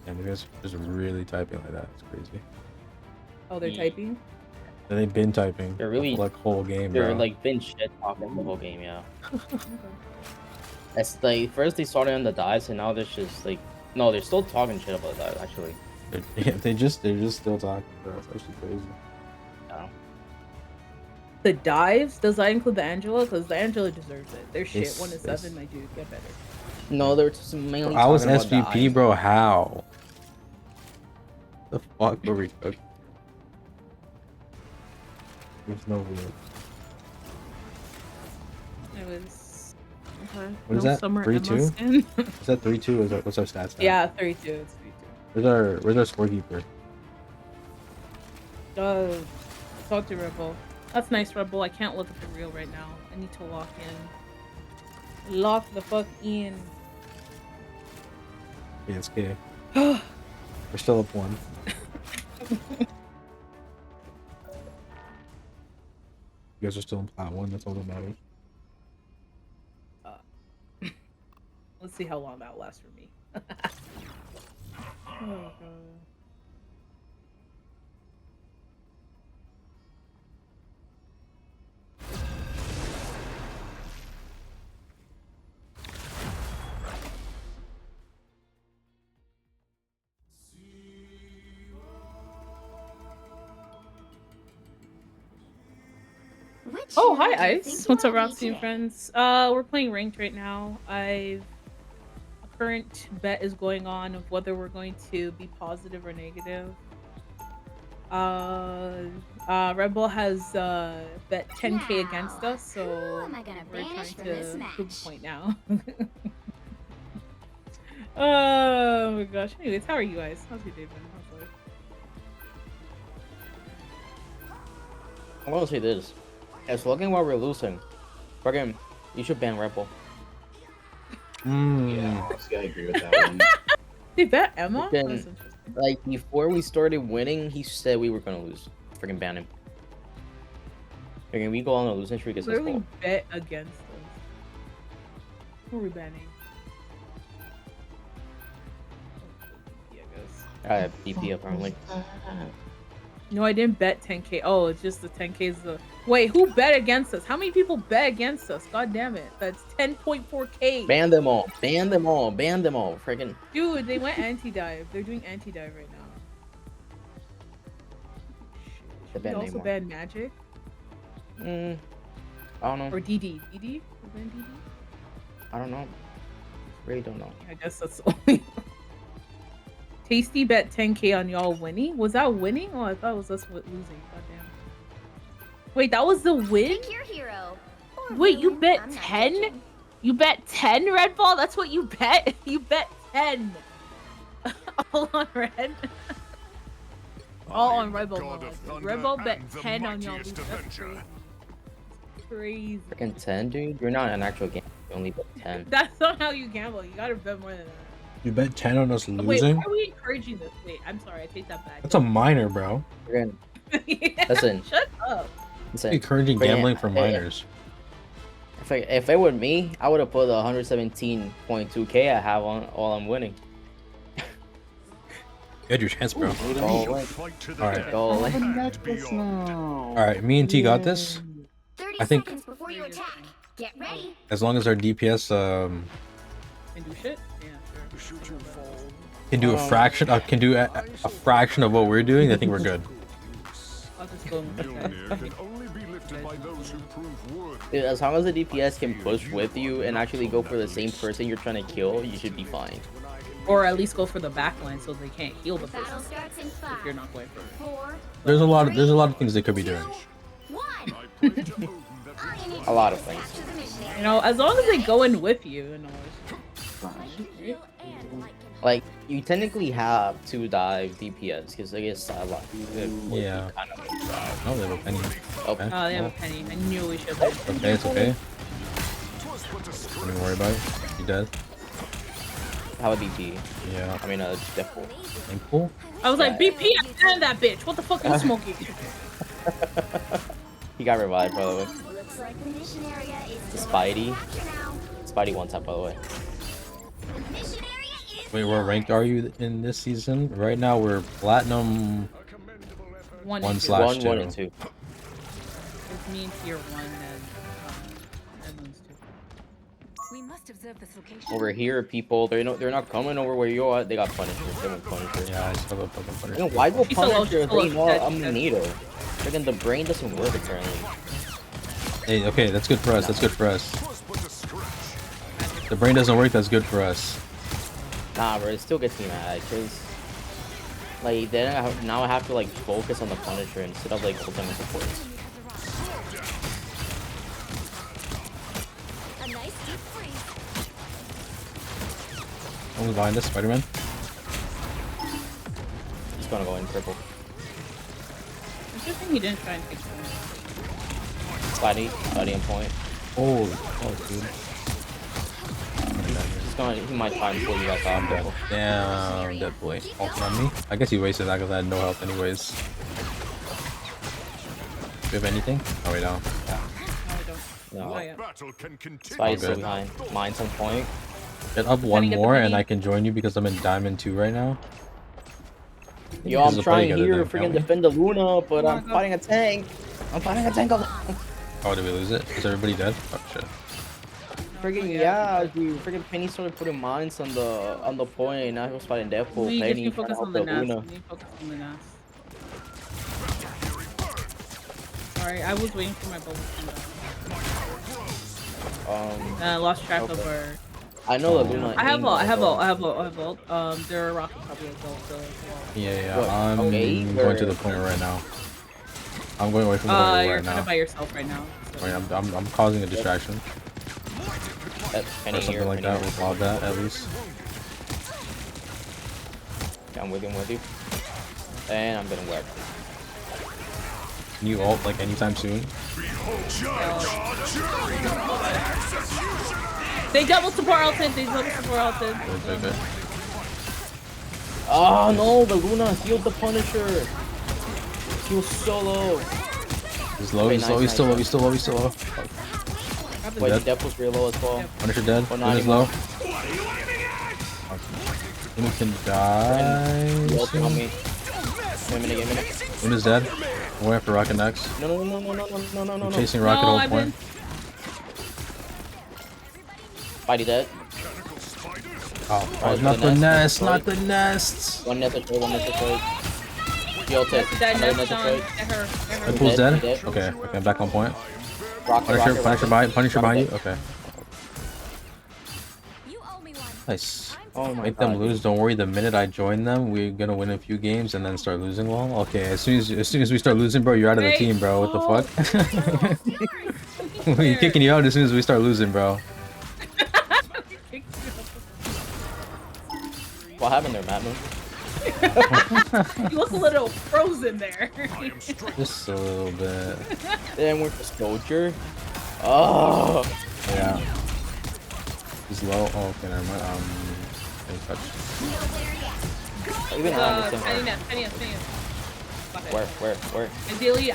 And you guys just really typing like that. It's crazy. Oh, they're typing? And they've been typing. They're really- like whole game, They're bro. like been shit talking the whole game, yeah. It's like first they started on the dives and now they're just like no, they're still talking shit about that actually. They're just still talking, bro. It's actually crazy. Yeah. The dives? Does that include the Angela? Because the Angela deserves it. They're shit. It's- 1 to 7, my dude. Get better. No, they're just mainly. I was talking about the SVP, item. bro. How? The fuck were we cooking? There's no real. It was. Okay. What is no that? Summer 3-2? Emma skin. Is that 3-2? Is that what's our stats? Now? Yeah, 32. It's 32. Where's our scorekeeper? Talk to Rebel. That's nice, Rebel. I can't look at the reel right now. I need to lock in. Lock the fuck in. Yeah, it's okay. We're still up 1. You guys are still in plat 1. That's all that matters. Let's see how long that lasts for me. Oh, God. Oh, hi Ice. What's up, Roxy and friends? We're playing ranked right now. A current bet is going on of whether we're going to be positive or negative. Red Bull has bet 10k against us, so we're trying to prove a point now. Oh my gosh. Anyways, how are you guys? How's your day been? How's life? I want to say this. It's looking while we're losing. Fucking, you should ban Red Bull. Yeah, honestly, I agree with that one. They bet Emma? Then, That's interesting. like, before we started winning, he said we were gonna lose. Freaking ban him. Freaking, we go on a losing streak. It's his Literally fault. bet against us. Who are we banning? Yeah, I guess. I have DP apparently. No, I didn't bet 10k. Oh, it's just the 10k is the. Wait, who bet against us? How many people bet against us? God damn it. That's 10.4k. Ban them all. Ban them all. Ban them all. Freaking. Dude, they went anti-dive. They're doing anti-dive right now. They They ban also Neymar. banned Magic. I don't know. Or DD. DD? They banned DD? I don't know. Really don't know. I guess that's the only one. Tasty bet 10k on y'all winning. Was that winning? Oh, I thought it was us losing. Goddamn. Wait, that was the win? Pick your hero. Or Wait, you villain. bet I'm not 10? judging. You bet 10 Red Ball? That's what you bet? You bet 10. All on Red? All on Red Ball. God of thunder Red Ball bet and the 10 on y'all. mightiest That's avenger. crazy. Freaking 10, dude. You're not an actual game. You only bet 10. That's not how you gamble. You gotta bet more than that. You bet 10 on us Wait, losing? why are we encouraging this? Wait, I'm sorry. I take that back. That's a minor, bro. Freaking, Yeah, listen. Shut up. listen. Encouraging Freaking- gambling for minors. If it were me, I would have put the 117.2k I have on all I'm winning. You had your chance, bro. Go away. Fight to the Alright. death Go away. and beyond. Alright, me and T got this. 30 I think- seconds before you attack. Get ready. As long as our DPS Can do shit? Yeah, sure. Shoot you fall. can do a fraction can do a fraction of what we're doing, I think we're good. I'll just go with Mjolnir that. can only be lifted by those who prove worthy. Dude, as long as the DPS can push with you and actually go for the same person you're trying to kill, you should be fine. Or at least go for the backline so they can't heal the Battle person starts in if 5, you're not going for it. 4, There's a lot of things they could be doing. 1. I pray to Odin that All you need A lot of to things. capture the missionary. You know, as long as they go in with you and all Like, you technically have to dive DPS because I guess a lot. Yeah. Kind of Oh, they have a penny. Oh, Okay. Oh, they have a penny. I knew we should have. Okay, it's okay. twas but a Don't stretch. even worry about it. You dead? how a DP? Yeah. I mean, Deadpool. Thankful? I was like, BP, I stand that bitch. What the fuck are you smoking? He got revived, by the way. Looks like the mission area is The still Spidey. capture now. Spidey one tap, by the way. Mission area is Wait, what ranked are you in this season? Right now we're platinum A commendable effort. 1 1 and 2. slash 1, 1, 2. and 2. It's me in tier 1 and Edmund's 2. We must observe this location. Over here, people, they're not coming over where you're at. They got Punisher. They went Punisher. Yeah, I still got fucking You funny. know, why go She's so low, Punisher? she's so They low. know Dead, I'm dead. Magneto. Freaking the brain doesn't work apparently. Hey, okay, that's good for us. That's good for us. Twas but a scratch. The brain doesn't work that's good for us. Nah, bro, it still gets me mad, cause like then now I have to like focus on the Punisher instead of like ultimate support. A nice deep freeze. Someone's behind us, Spider-Man. It's gonna go in purple. Interesting he didn't try and fix him. Spidey on point. Holy fuck, dude. He might try and pull you guys off. Purple. Damn, dead boy. Ulting on me? I guess he wasted that because I had no health anyways. Do you have anything? Oh, we don't. No. Oh, yeah. Spidey's still behind. Mine's on point. Get up one more and I can join you because I'm in Diamond 2 right now. Yo, I'm trying here to freaking defend the Luna, but I'm fighting a tank. I'm fighting a tank. Oh, did we lose it? Is everybody dead? Oh shit. Freaking yeah, dude. Freaking Penny started putting mines on the point, and I was fighting Deadpool. We Penny need to focus on the Luna. NAS. We need to focus on the NAS. Sorry, I was waiting for my bubble to come back. Lost track of our. I know the Luna. I have ult. There are rockets probably as well. So, Yeah. I'm going to the point right now. I'm going away from the point right now. You're kind of by yourself right now. So. Wait, I'm causing a distraction. Penny Or something like that. We'll call that at least. Yeah, I'm with you. And I'm getting wrecked. Can you ult like anytime soon? They double support ulted. Okay. Oh no, the Luna healed the Punisher. He was so low. He's low, he's still low. Wait, the depth was real low as well. Punisher dead. Oh, Luna's low. Luna can die. Give me a minute. Luna's dead. I'm going for Rocket next. No. I'm chasing Rocket whole point. Spidey dead. Oh, not the nest, not the nests. One nest destroyed. Yo, Deadpool's dead? Okay, I'm back on point. Punisher behind you? Okay. Nice. Oh my Make God, them lose, don't worry, the minute I join them, we're gonna win a few games and then start losing well. Okay, as soon as we start losing, bro, you're out of the team, bro. What the fuck? We're kicking you out as soon as we start losing, bro. What happened there, Matt? You look a little frozen there. Just a little bit. Then went for Soldier. Oh. Yeah. He's low. Oh, okay, never mind. Even Penny. Where? Ideally.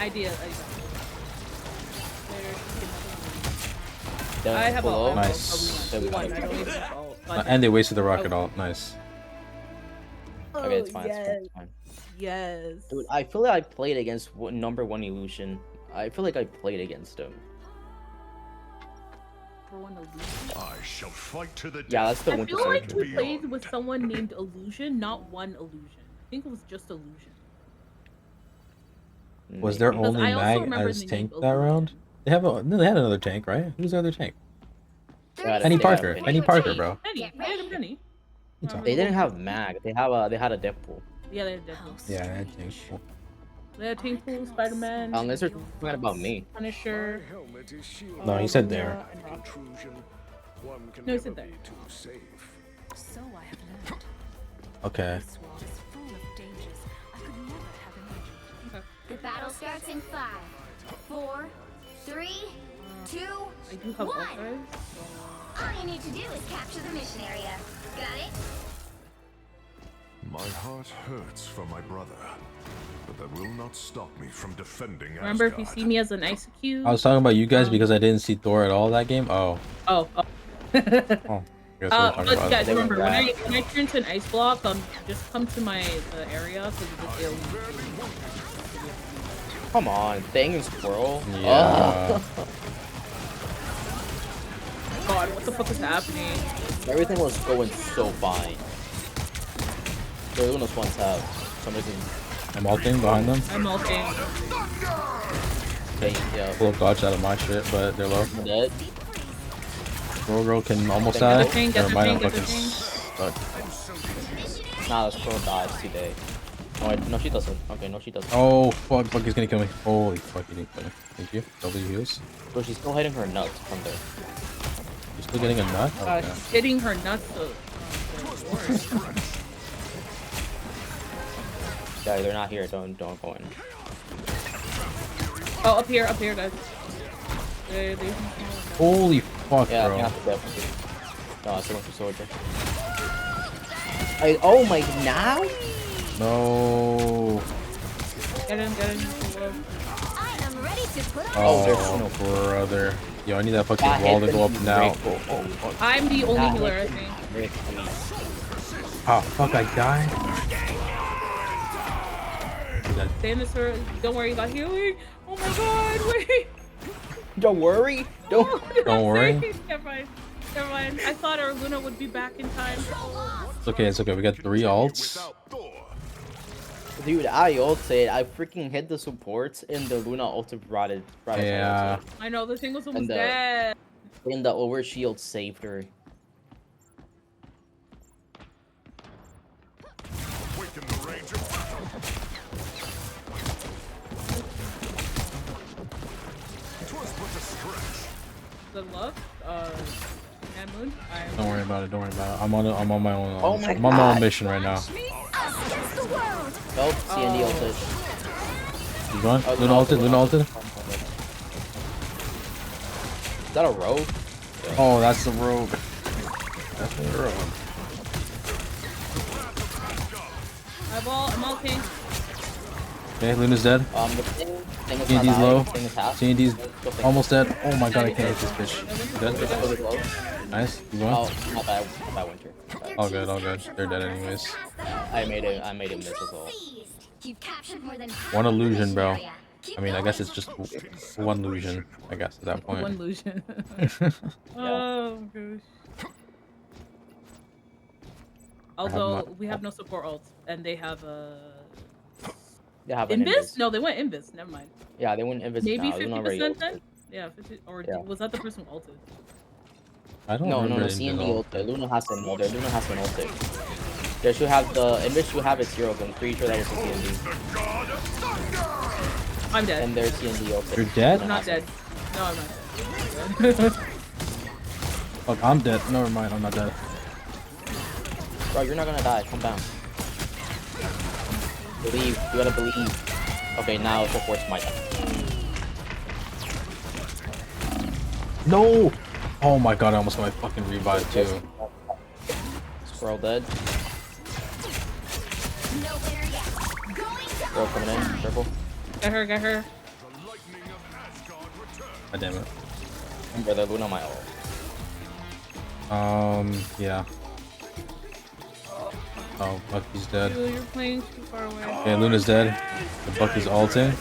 I have a nice. One. And they wasted the rocket ult. Nice. Okay, it's fine. It's fine. Yes. Dude, I feel like I played against number 1 illusion. I feel like I played against him. I shall fight to the death. Yeah, that's the one. I feel like we played with someone named Illusion, not one Illusion. I think it was just Illusion. Was their only mag as tank that round? They had another tank, right? Who's the other tank? Penny Parker, bro. Penny. They didn't have mag. They had a Deadpool. Yeah, they had Deadpool. Yeah, I think. They had Deadpool, Spider-Man. Unless they're talking about me. Punisher. No, he said there. No, he said there. So I have learned. Okay. This world is full of dangers I could never have imagined. The battle starts in 5, 4, 3, 2, I do have 1. ultras. All you need to do is capture the mission area. Got it? My heart hurts for my brother, but that will not stop me from defending Remember, Asgard. if you see me as an Isocube. I was talking about you guys because I didn't see Thor at all that game. Oh. Oh. Oh. But guys, remember when I turn to an ice block, just come to the area because it's Come on, banging squirrel. Yeah. God, what the fuck is happening? Everything was going so fine. So everyone was one tap. Some reason. I'm ulting behind them. I'm ulting. Okay, yeah. Full of dodge out of my shit, but they're low. Dead. Squirrel Girl can almost Get die. the thing, get Never the mind, I'm thing, get the fucking stuck. Nah, the squirrel dies today. No, no, she doesn't. Okay, no, she doesn't. Oh, fuck, Bucky's gonna kill me. Holy fuck, he didn't kill me. Thank you. W heals. Bro, she's still hitting her nuts from there. You're still getting a nut? Okay. Hitting her nuts. Yeah, they're not here. Don't go in. Oh, up here, guys. Holy fuck, Yeah, bro. I have to definitely. No, it's a winter soldier. Oh my, now? No. Get him. I am ready to put on Oh, there's no brother. Yo, I need that fucking That wall hit to go up them now. great. Oh, fuck. I'm the only That healer, I hit think. them great. Oh, fuck, I died. Stay in this room. Don't worry about healing. Oh my god, wait. Don't worry. Don't worry. Never mind. I thought our Luna would be back in time. It's okay, it's okay. We got 3 alts. Dude, I ulted. I freaking hit the supports and the Luna ulted brought it. Yeah. I know, the thing was almost And the- dead. And the overshield saved her. Awaken the range of battle. Twas but a stretch. Good luck. And Moon. Don't worry about it. Don't worry about it. I'm on my own. Oh my I'm on my own God. mission right now. us against the world. Nope, CND ulted. You gone? Oh, Luna ulted. Luna ulted. Is that a rogue? Oh, that's the rogue. That's the rogue. I'm ulting. Okay, Luna's dead. The thing is CND's not low. dying, thing is half. CND's Go thing. almost dead. Oh my god, I can't hit this bitch. Dead. Go low. Nice. You going? Oh, not bad winter. All good, all good. They're dead anyways. I made it miss as well. You've captured more than half One of the illusion, mission bro. area. Keep I mean, I guess going. it's just one illusion, I guess, at that point. One illusion. Oh gosh. Although we have no support ults, and they have They have an Invis? No, they went Invis. Never mind. Yeah, they went Invis Maybe now. They're not 50% already then? ulted. Yeah, 50. Or Yeah. was that the person who ulted? I don't No, remember CND Invis ult. ulted. Luna has an ulted. Luna has an ulted. There should have the Invis should have its heroes. I'm pretty sure that was the CND. I'm dead. And there's CND ulted. You're dead? I'm not dead. No, I'm not dead. Fuck, I'm dead. Never mind, I'm not dead. Bro, you're not gonna die. Come down. Believe. You gotta believe. Okay, now supports my die. No! Oh my god, I almost got my fucking revive too. Squirrel dead. Nowhere yet. Going to Squirrel coming in. Careful. Get her, get her. God damn it. Brother, Luna my ult. Yeah. Oh, Bucky's dead. Dude, you're playing too far away. Okay, Luna's dead. The Bucky's ulting.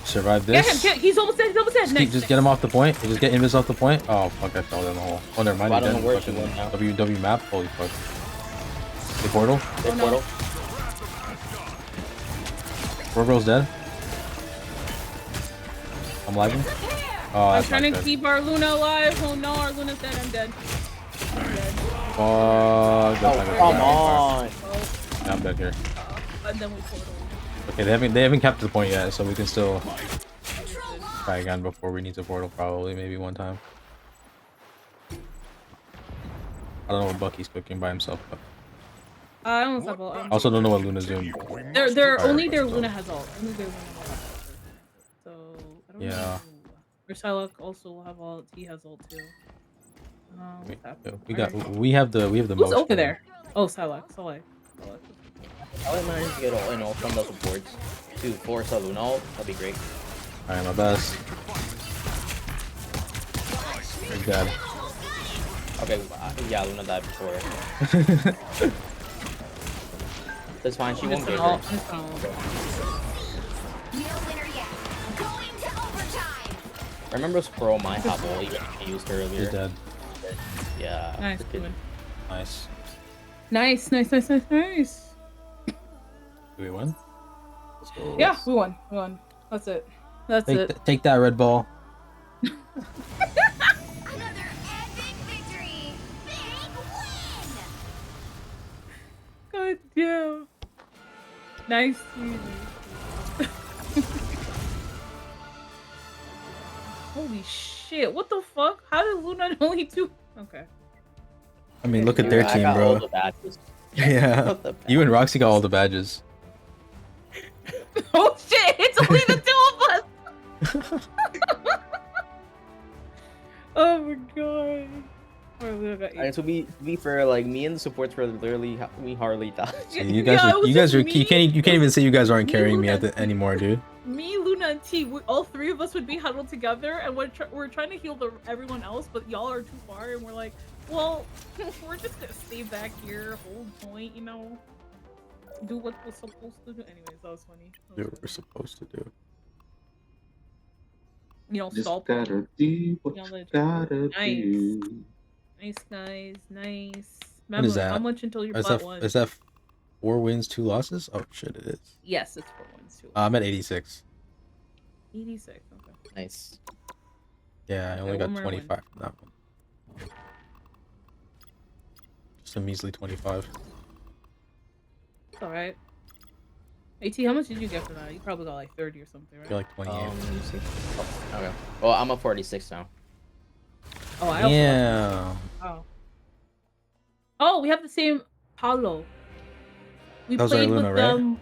Survive Get this. him, he's almost dead, he's almost dead. Just get him off the point. Just get Invis off the point. Oh fuck, I fell down the hole. Oh, never mind. Well, I He don't dead. know where she Fucking went now. WW map. Holy fuck. The portal. There's no. portal. Rover's dead. I'm lagging. Oh, I'm that's trying not to good. keep our Luna alive. Oh no, our Luna's dead, I'm dead. I'm dead. Fuck. Oh, come on. Yeah, I'm dead here. And then we portal. Okay, they haven't captured the point yet, so we can still try again before we need to portal. Probably, maybe one time. I don't know what Bucky's cooking by himself, but I almost have all. I also don't know what Luna's doing. They're Fire, only their but Luna has ult. Only their Luna has ult. So I don't Yeah. know. Ursilok also will have ult. He has ult too. We have the Who's most. over there? Oh, Salak. Salak. I would manage to get an ult from the supports to force a Luna ult. That'd be great. Alright, my best. You're dead. Okay, yeah, Luna died before. That's fine, she won't get her. no winner yet. Going to overtime. I remember Squirrel might have ult even if he used her earlier. You're dead. Yeah. Nice. freaking- Nice. Nice. Do we win? Let's go. Yeah, we won. We won. That's it. That's it. Take that red ball. Another epic damn. Nice. Holy shit! What the fuck? How did Luna only do? Okay. I mean, look at their I team, got bro. all the badges. Yeah. All the You and Roxy got all the badges. Oh shit! It's only the two of us. Oh my god. And to be fair, like me and the supports were literally we hardly died. See, you guys are you can't even say you guys aren't carrying me anymore, dude. Me, Luna, and T, all three of us would be huddled together, and we're trying to heal everyone else, but y'all are too far, and we're like, well, we're just gonna stay back here, hold point, you know, do what we're supposed to do. Anyways, that was funny. Do what we're supposed to do. You know, Just stop. gotta do what you gotta do. Nice, guys. Nice. What is that? How much until your Is butt that, was? is that 4 wins, 2 losses? Oh shit, it is. Yes, it's 4 wins, 2 I'm at 86. 86, okay. Nice. Yeah, I only Okay, got one more 25 from that one. Just a measly 25. It's alright. AT, how much did you get for that? You probably got like 30 or something, right? You're like 28. Let me see. Oh, okay. Well, I'm at 46 now. Oh, I also Yeah. Oh. Oh, we have the same Paulo. We That was our played Luna, with right? them.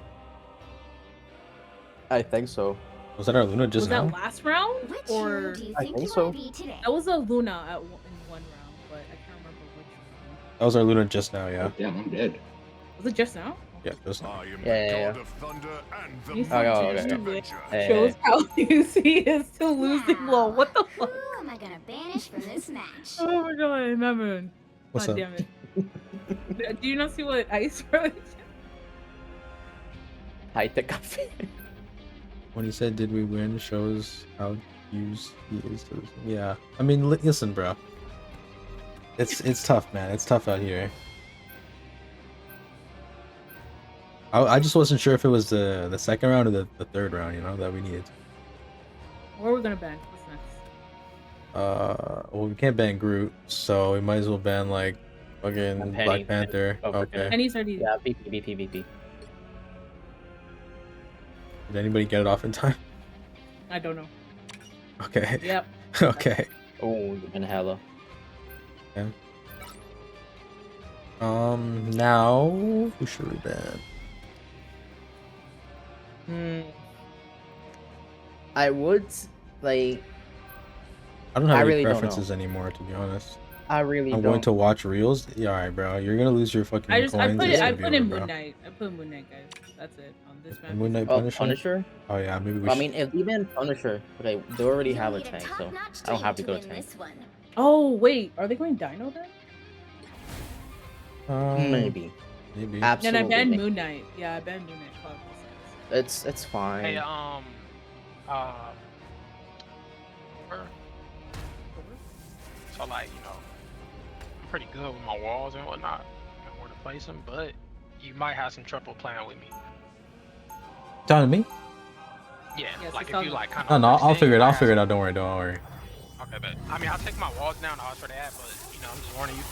I think so. Was that our Luna just Was now? that last round? Which Or hero do you I think think you so. want to be today? that was a Luna in one round, but I can't remember which one. That was our Luna just now, yeah. Oh, damn, I'm dead. Was it just now? Yeah, just now. I am Yeah, the yeah, god yeah. of thunder and the You mightiest okay. avenger. Hey, Shows hey. how easy it is to lose the blow. What the fuck? Who am I gonna banish from this match? Oh my god, Mamoon. What's God up? damn it. Do you not see what Ice wrote? High tech cafe. When he said, "Did we win?" shows how used he is to. Yeah, I mean, listen, bro. It's tough, man. It's tough out here. I just wasn't sure if it was the second round or the third round, you know, that we needed. Where are we gonna ban? What's next? Well, we can't ban Groot, so we might as well ban like fucking Penny. Black Panther. Oh, Okay. Penny's already. Yeah, BP. Did anybody get it off in time? I don't know. Okay. Yep. Okay. Oh, you've been hella. Okay. Now who should we ban? I would like. I don't have I any really don't know. preferences anymore, to be honest. I really I'm don't. going to watch reels. Yeah, alright, bro. You're gonna lose your fucking I coins. put It's it. I gonna be put in over, bro. Moon Knight. I put Moon Knight, guys. That's it on this map. Moon Knight Oh, Punisher? Punisher? Oh yeah, maybe we I should. mean, if even Punisher, okay, they already have a You'll need tank, so top-notch I don't have to team go to win tank. this one. Oh wait, are they going Dino then? Maybe. Maybe. Then Absolutely. I banned maybe. Moon Knight. Yeah, I banned Moon Knight. Fuck, It's fine. Hey, so like, you know, I'm pretty good with my walls and whatnot, and where to place them, but you might have some trouble playing with me. Talking to me? Yeah, Yes, like it's if you all like kind No, of. no, I'll figure it. I'll figure it out. Don't worry. Don't worry. Okay, but I mean, I'll take my walls down. I'll for that, but you know, I'm just warning you.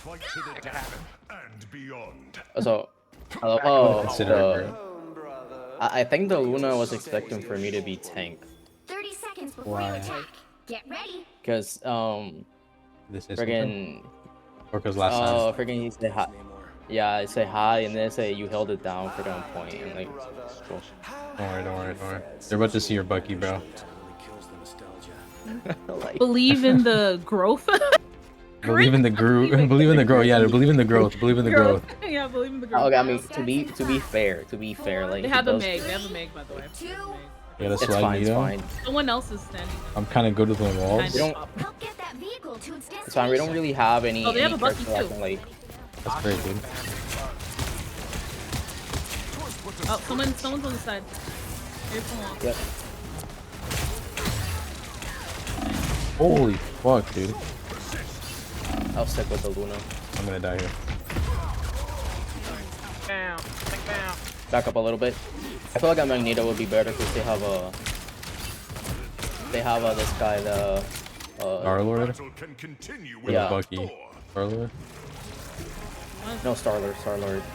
Fight to the death and beyond. So, Consider it, bro. I think the Luna was expecting for me to be tank, 30 seconds before Why? you attack. Get ready. cause This is friggin' or cause last time. oh friggin' he said hi. Yeah, I say hi and then say you held it down for one point and like. Cool. Don't worry. Don't worry. They're about to see your Bucky, bro. Like, believe in the growth. Believe in the growth. Believe in the growth. Yeah, believe in the growth. Believe in the growth. Yeah, believe in the growth. okay, I mean to be fair, like They he have a does- Meg. They have a Meg, by the way. Yeah, that's It's why fine, you it's know. fine. Someone else is standing. I'm kind of good with the walls. We don't. Help get that vehicle to its It's fine. We don't really have any. Oh, they have any a Bucky character that too. can, like. That's great, dude. Oh, someone's on the side. Here's someone. Yep. Holy fuck, dude. I'll stick with the Luna. I'm gonna die here. Down, take down. Back up a little bit. I feel like a Magneto would be better because they have a. This guy the. Star-Lord? Battle can continue with Yeah. Bucky. Star-Lord? No, Star-Lord.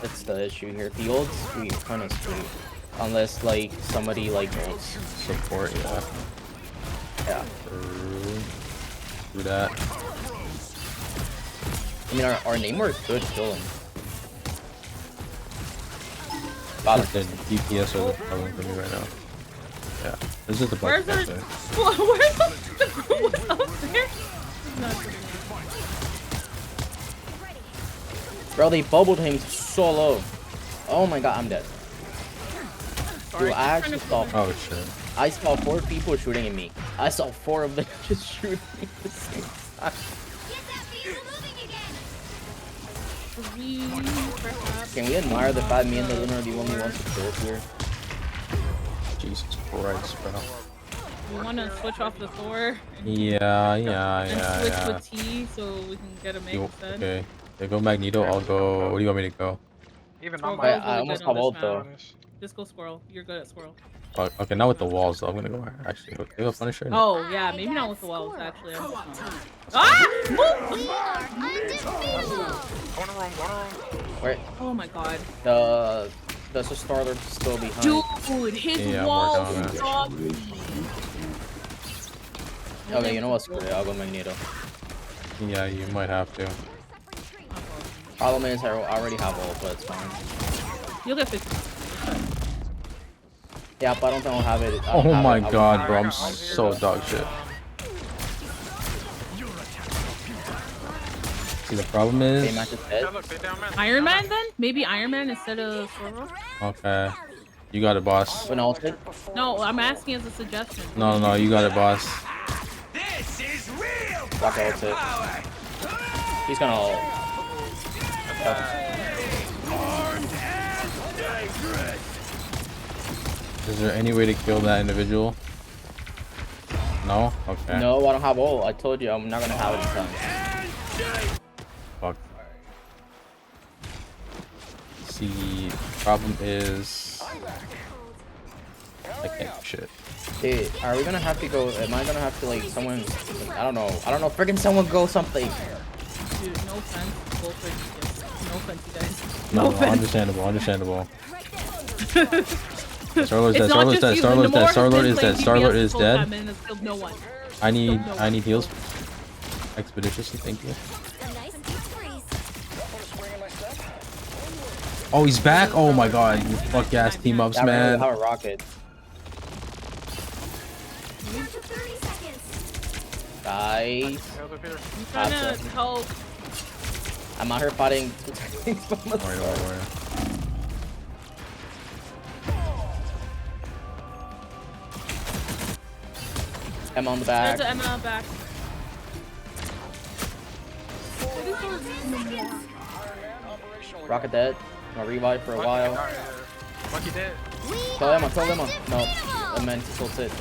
That's the issue here. The old sweet, kind of sweet. Unless, like, somebody, like, ults. Support, yeah. Yeah. Do that. I mean, our name works good killing. The DPS are the problem for me right now. Yeah. This is the bug. Where's our... Where's the... What's up there? Bro, they bubbled him so low. Oh my god, I'm dead. Dude, I actually saw... Oh shit. I saw 4 people shooting at me. I saw 4 of them just shooting at the same time. Can we admire the fact me and the Luna are the only ones who killed here? Jesus Christ, bro. You want to switch off the Thor? Yeah. Switch with T so we can get a make instead. Okay. They go Magneto, I'll go... What do you want me to go? Even I almost have ult though. Just go Squirrel. You're good at Squirrel. Okay, not with the walls though. I'm gonna go actually. They go Punisher. Oh yeah, maybe not with the walls actually. Ah! Wait. Oh my god. The Star-Lord's still behind. Dude, his walls suck. Okay, you know what? Screw it. I'll go Magneto. Yeah, you might have to. Problem is, I already have ult, but it's fine. You'll get 50. Yeah, but I don't think I'll have it. Oh my god, bro, I'm so dog shit. See, the problem is... Iron Man then? Maybe Iron Man instead of Squirrel? Okay. You got it, boss. No, I'm asking as a suggestion. No, you got it, boss. This is real Rock ult it. He's gonna ult. Is there any way to kill that individual? No? Okay. No, I don't have ult. I told you I'm not gonna have it this time. Fuck. See, problem is... I can't do shit. Hey, are we gonna have to go? Am I gonna have to, like, someone... Like, I don't know, friggin' someone go something! Dude, no offense. No offense, you guys. No, understandable. Star-Lord is dead. I need heals. Expeditiously, thank you. Oh, he's back? Oh my god, you fuck ass team ups, man. Have a rocket. Guys. I'm trying to help. I'm out here fighting. Don't worry. Emma on the back. There's an Emma on the back. Rocket dead. I'm gonna revive for a while. Monkey dead. Kill Emma. No, I meant to tilt it.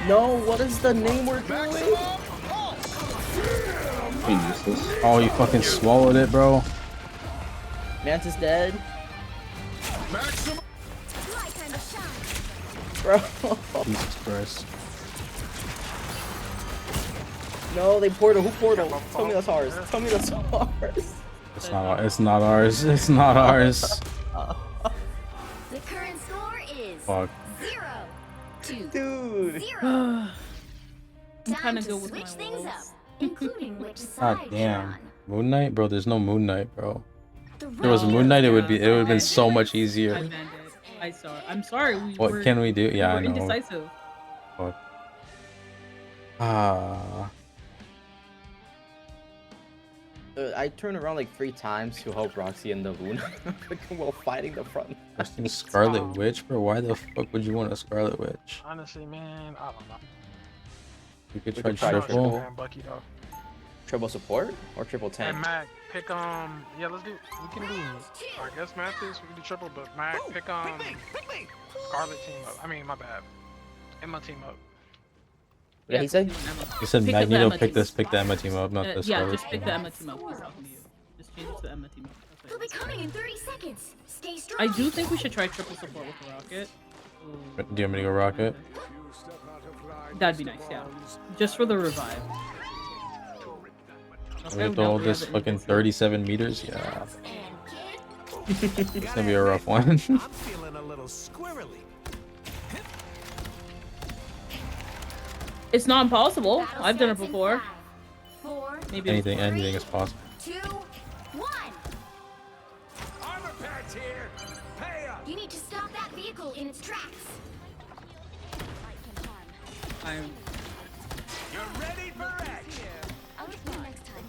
No, what is the name we're doing? Oh, you fucking swallowed it, bro. Mantis dead. Bro. Jesus Christ. No, they portal. Who portal? Tell me that's ours. Tell me that's ours. It's not ours. It's not ours. The current score is Fuck. 0-2. Dude. 0. I'm Time kind of to good with switch my things wolves. up, including which God side damn. you're on. Moon Knight, bro. There's no Moon Knight, bro. The If there was a Moon Knight, it would have been so much I easier. meant it. I'm sorry. What can we do? Yeah, I we're know. indecisive. Fuck. Ah. I turned around like 3 times to help Roxy and the Luna while fighting the front. Fucking Scarlet Witch, bro. Why the fuck would you want a Scarlet Witch? Honestly, man, I don't know. We could We try could try triple. And Bucky though. Triple support or triple And tank? Mac, pick yeah, let's do. We can do. I guess Mathis, we can do triple, but Mac, pick Scarlet team up. I mean, my bad. Emma team up. What did he say? He said Pick up the Magneto Emma pick team. the Emma team up, not the Yeah, Scarlet just pick team the up. Emma team up. He's talking to you. Just change it to the Emma team up. He'll be coming in 30 seconds. Stay strong. I do think we should try triple support with the rocket. Do you want me to go rocket? That'd be nice, yeah. Just for the revive. Okay, With no, all we this have it. fucking 37 meters, yeah. It's gonna be a rough one. I'm feeling a little squirrely. It's not impossible. I've done it before. Maybe anything is possible. 2, 1. Armor pads here. Pay up. You need to stop that vehicle in its tracks. I'm... You're ready for action. I'll let you know next time.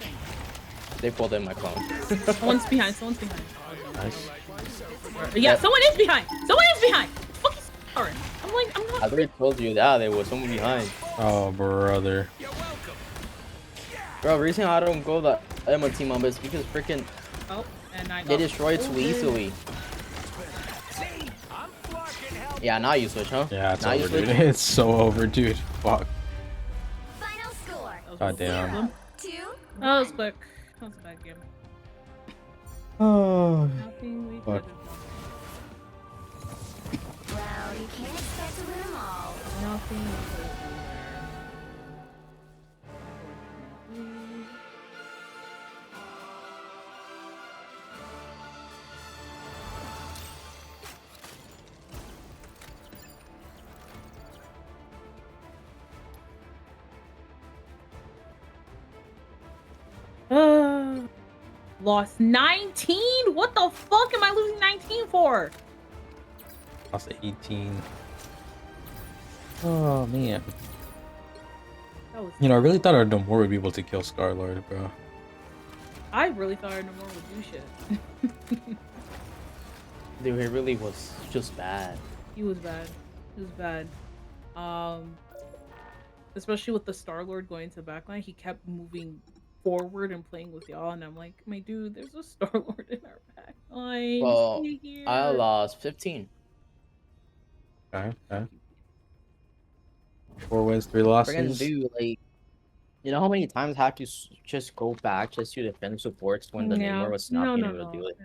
They pulled in my clone. Someone's behind. Someone's behind. Nice. Yeah, someone is behind. Someone is behind. Fucking sorry. I'm like, I'm not. I already told you that there was someone behind. Oh, brother. Bro, the reason I don't go the Emma team on is because freaking Oh, and I got they destroy it too easily. Yeah, now you switch, huh? Yeah, it's now over, dude. It's so over, dude. Fuck. Final score. God damn. 2. That was quick. That was a bad game. Oh. Nothing we Fuck. could have Well, you can't expect to win them all. done. Nothing we could have done there. Lost 19? What the fuck am I losing 19 for? Lost 18. Oh, man. That was You know, I really thought our Nomura would be able to kill Star-Lord, bro. I really thought Nomura would do shit. Dude, he really was just bad. He was bad. He was bad. Especially with the Star-Lord going to the backline, he kept moving forward and playing with y'all, and I'm like, my dude, there's a Star-Lord in our backline. Well, Stay here. I lost 15. Okay, okay. 4 wins, 3 losses. Friggin' dude, like, you know how many times I have to just go back just to defend supports when the Neymar was not being able to do it?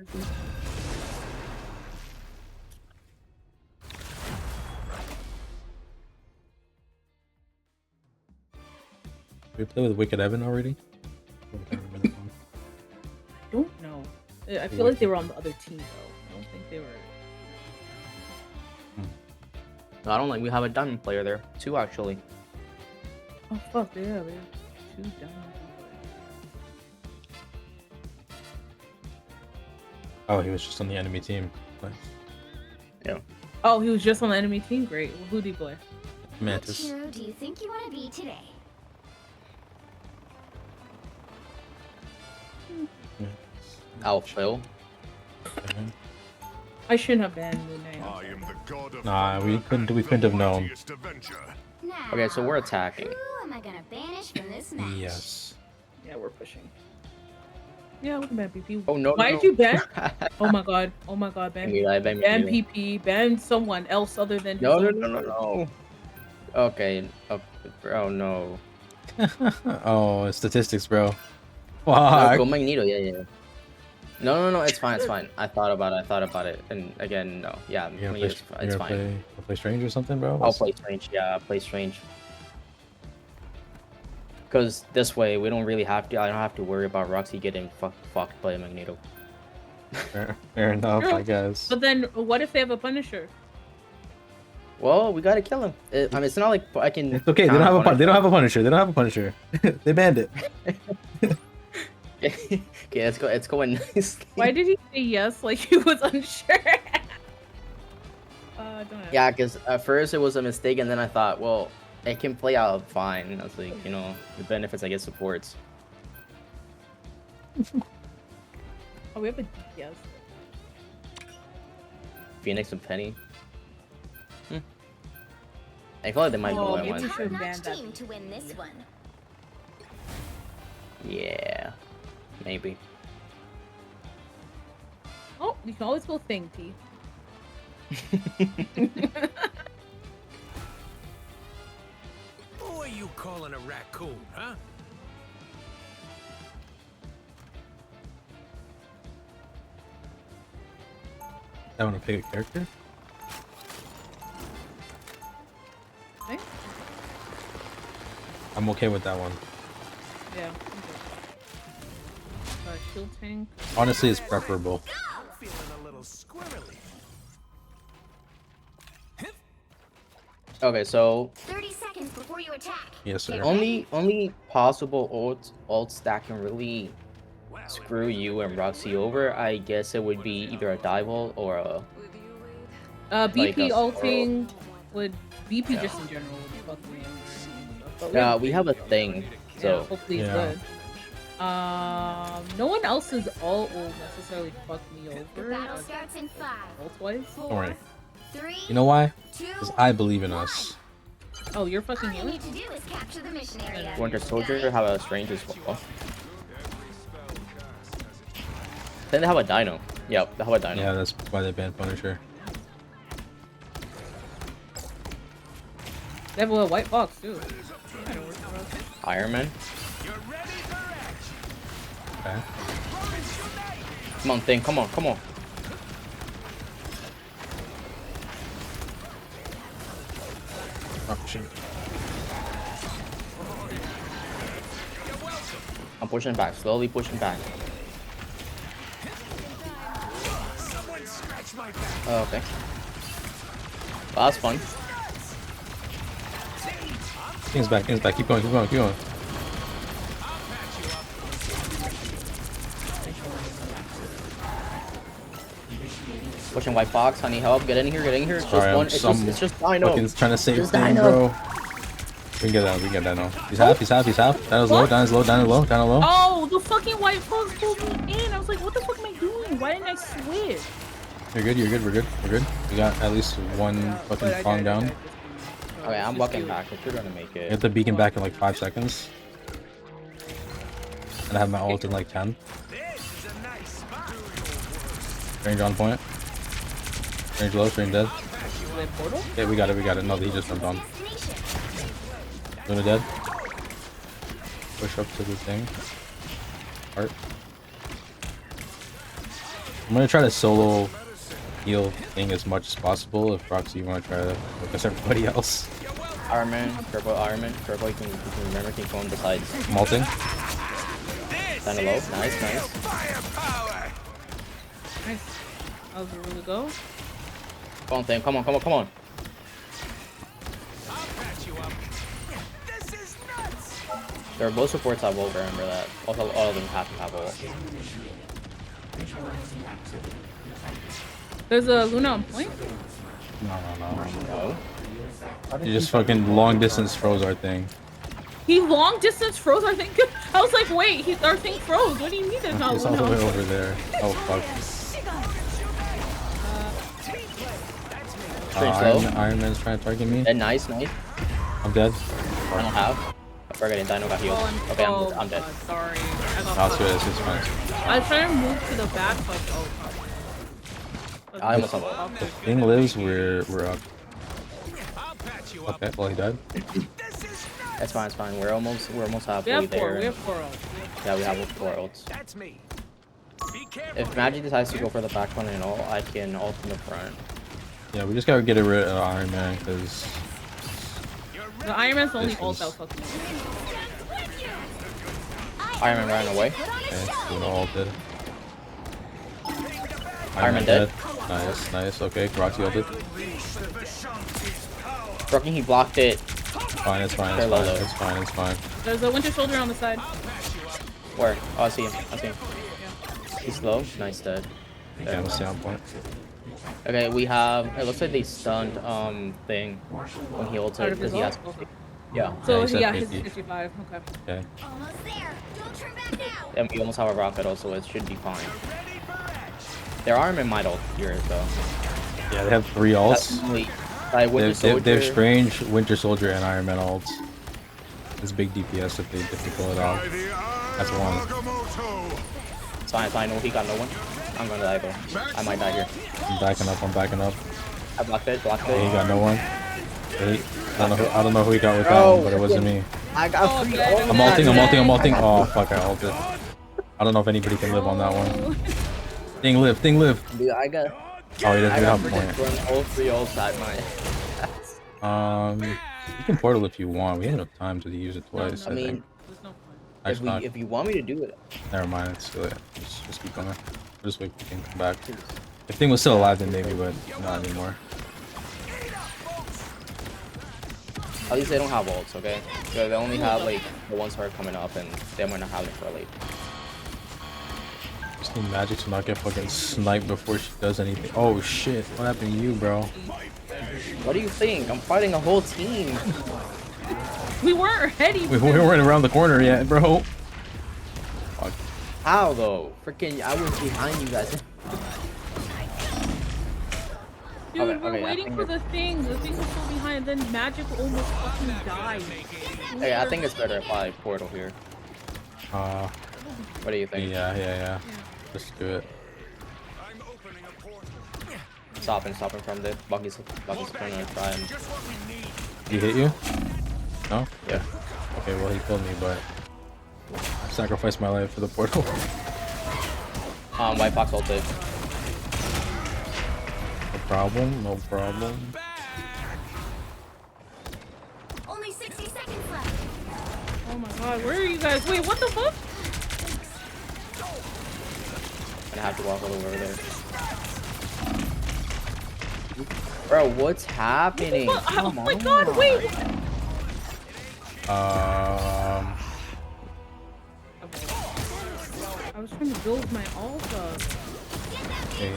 Did we play with Wicked Evan already? I can't remember that one. I don't know. I feel like they were on the other team though. I don't think they were. I don't like. We have a diamond player there, 2 actually. Oh fuck yeah, we have 2 diamond. Oh, he was just on the enemy team. Nice. Yeah. Oh, he was just on the enemy team. Great. Well, who did he play? Which Mantis. hero do you think you want to be today? Alphil. I shouldn't have banned Moon Knight. I am the god of Nah, we couldn't have known. mightiest Avenger. Now, Okay, so we're attacking. who am I gonna banish from this match? Yes. Yeah, we're pushing. Yeah, we can ban PP. Oh no! Why no. did you ban? Oh my god! Oh my god! Ban Me, I ban ban you. PP. Ban someone else other than. No, his no, own no, no, player. no. Okay. Oh no. Oh, statistics, bro. No, Fuck. go Magneto. Yeah, yeah. No, no, no. It's fine. It's fine. I thought about it, and again, no. Yeah, You gonna play, Magneto's it's fine. play Strange or something, bro? I'll play Strange. Yeah, I'll play Strange. Because this way, we don't really have to. I don't have to worry about Roxy getting fucked by Magneto. Fair enough, True. I guess. But then, what if they have a Punisher? Well, we gotta kill him. I mean, it's not like I can. It's okay. They don't have a they don't have a Punisher. They don't have a Punisher. They banned it. Okay, let's go. It's going nicely. Why did he say yes like he was unsure? Don't know. Yeah, because at first it was a mistake, and then I thought, well, it can play out fine. I was like, you know, the benefits I get supports. Oh, we have a yes. Phoenix and Penny. I feel like they might go at maybe one. we should ban Top-notch that. team to win this one. Yeah, maybe. Oh, you can always go Thing T. Who are you calling a raccoon, huh? I want to pick a character. Okay. I'm okay with that one. Yeah. Shield tank. Honestly, it's preferable. I'm feeling a little squirrely. Okay, so 30 seconds before you attack. Yes, sir. only possible ults that can really screw you and Roxy over, I guess it would be either a dive ult or a BP like a ulting would BP Yeah. just in general would fuck me. But Yeah, we have a thing, yeah, so hopefully it's Yeah. good. No one else's ult will necessarily fuck me The over. battle starts in 5, Ult-wise. Don't worry. 3, You know why? 2, Because I believe in us. Oh, you're fucking all you healing? need to do is capture the mission area. Winter Soldier have a strange as well. Then they have a Dino. Yep, they have a Dino. Yeah, that's why they banned Punisher. They have a white box too. Kinda works for us. Iron Man. Okay. Come on, thing. Come on, come on. Oh, shit. I'm pushing back, slowly pushing back. Oh, okay. Well, that's fun. King's back, King's back. Keep going, keep going, keep going. Pushing white box, honey, help. Get in here, get in here. It's just Sorry, one. It's just Dino. Fucking trying to save Just thing, Dino. bro. We can get that, we can get that now. He's half, he's half, he's half. Dino's low, Dino's low, Dino's low, Dino low. Oh, the fucking white box pulled me in. I was like, what the fuck am I doing? Why didn't I switch? You're good, you're good, we're good, we're good. We got at least one fucking Kong down. Okay, I'm walking back. If you're gonna make Get it. the beacon back in like 5 seconds. And I have my ult in like 10. Range on point. Range low, range dead. Okay, we got it, we got it. No, he just jumped on. Luna dead. Push up to the thing. Heart. I'm gonna try to solo heal thing as much as possible. If Roxy, you wanna try to focus everybody else. Iron Man, purple Iron Man, purple. You can remember, keep going besides. Malting. Dino low. Nice, nice. Nice. That was a really go. Come on, thing. Come on, come on, come on. There are both supports have ult, remember that. Also, all of them have to have ult. There's a Luna on point. No. You just fucking long distance froze our thing. He long distance froze our thing. I was like, wait, our thing froze. What do you mean there's not It's all Luna? the way over there. Oh fuck. Iron Man's trying to target me. And nice, nice. I'm dead. I don't have. I'm forgetting Dino got healed. Okay, I'm dead. Sorry. I got That's good. It's fine. I was trying to move to the back, but I almost have If thing lives, we're up. Okay, well he died. It's fine, it's fine. We're almost halfway we have four. there. We have 4 ults. Yeah, we have 4 ults. That's me. If Magic decides to go for the back one and all, I can ult in the front. Yeah, we just gotta get rid of Iron Man because The Iron Man's the only ult that was fucking. Iron Man ran away. okay, we all did. Iron Man dead. Nice, nice. Okay, Roxy ulted. Broken, he blocked it. Fine, it's fine, They're it's low, fine, though. it's fine, it's fine. There's a Winter Soldier on the side. Where? Oh, I see him. I see him. He's low. Nice, dead. Yeah, I'm stay on point. Okay, we have. It looks like they stunned thing when he ulted because he has. Yeah. So he said yeah, he's 50. 55. Okay. Okay. Almost there. Don't turn back now. And we almost have a rocket also. It should be fine. Their Iron Man might ult here though. Yeah, they have 3 ults. They have Strange, Winter Soldier, and Iron Man ults. It's big DPS if they pull it off. That's one. It's fine, it's fine. No, he got no one. I'm gonna die though. I might die here. I'm backing up, I'm backing up. I blocked it, blocked it. He got no one. I don't know who he got with that one, but it wasn't me. I got free ult. I'm ulting. Oh fuck, I ulted. I don't know if anybody can live on that one. Thing live. Dude, I got. Oh, he doesn't I got have a point. run all 3 ults at my. You can portal if you want. We have enough time to use it twice. I I mean, think. There's no point. Actually, if you want me to do it, never mind. Let's do it. Just keep going. We'll just wait for the thing to come back. If thing was still alive, then maybe, but not anymore. at least they don't have ults, okay? So they only have like the ones who are coming up, and they might not have it for late. Just need Magic to not get fucking sniped before she does anything. Oh shit! What happened to you, bro? What do you think? I'm fighting a whole team. We weren't ready. We weren't around the corner yet, bro. Fuck. How though? Freaking, I was behind you guys. Dude, Okay, we're okay, waiting for the thing. The thing was still behind, then Magic almost fucking died. Hey, I think it's better if I portal here. What do you think? Yeah. Let's do it. Stop him from there. Bucky's gonna try and... He hit you? No? Yeah. Okay, well he killed me, but I sacrificed my life for the portal. White Fox ulted. No problem. Only 60 seconds left. Oh my god, where are you guys? Wait, what the fuck? I'm gonna have to walk all the way over there. Bro, what's happening? What? Oh Come my on. god, wait! I was trying to build my Alpha. Okay.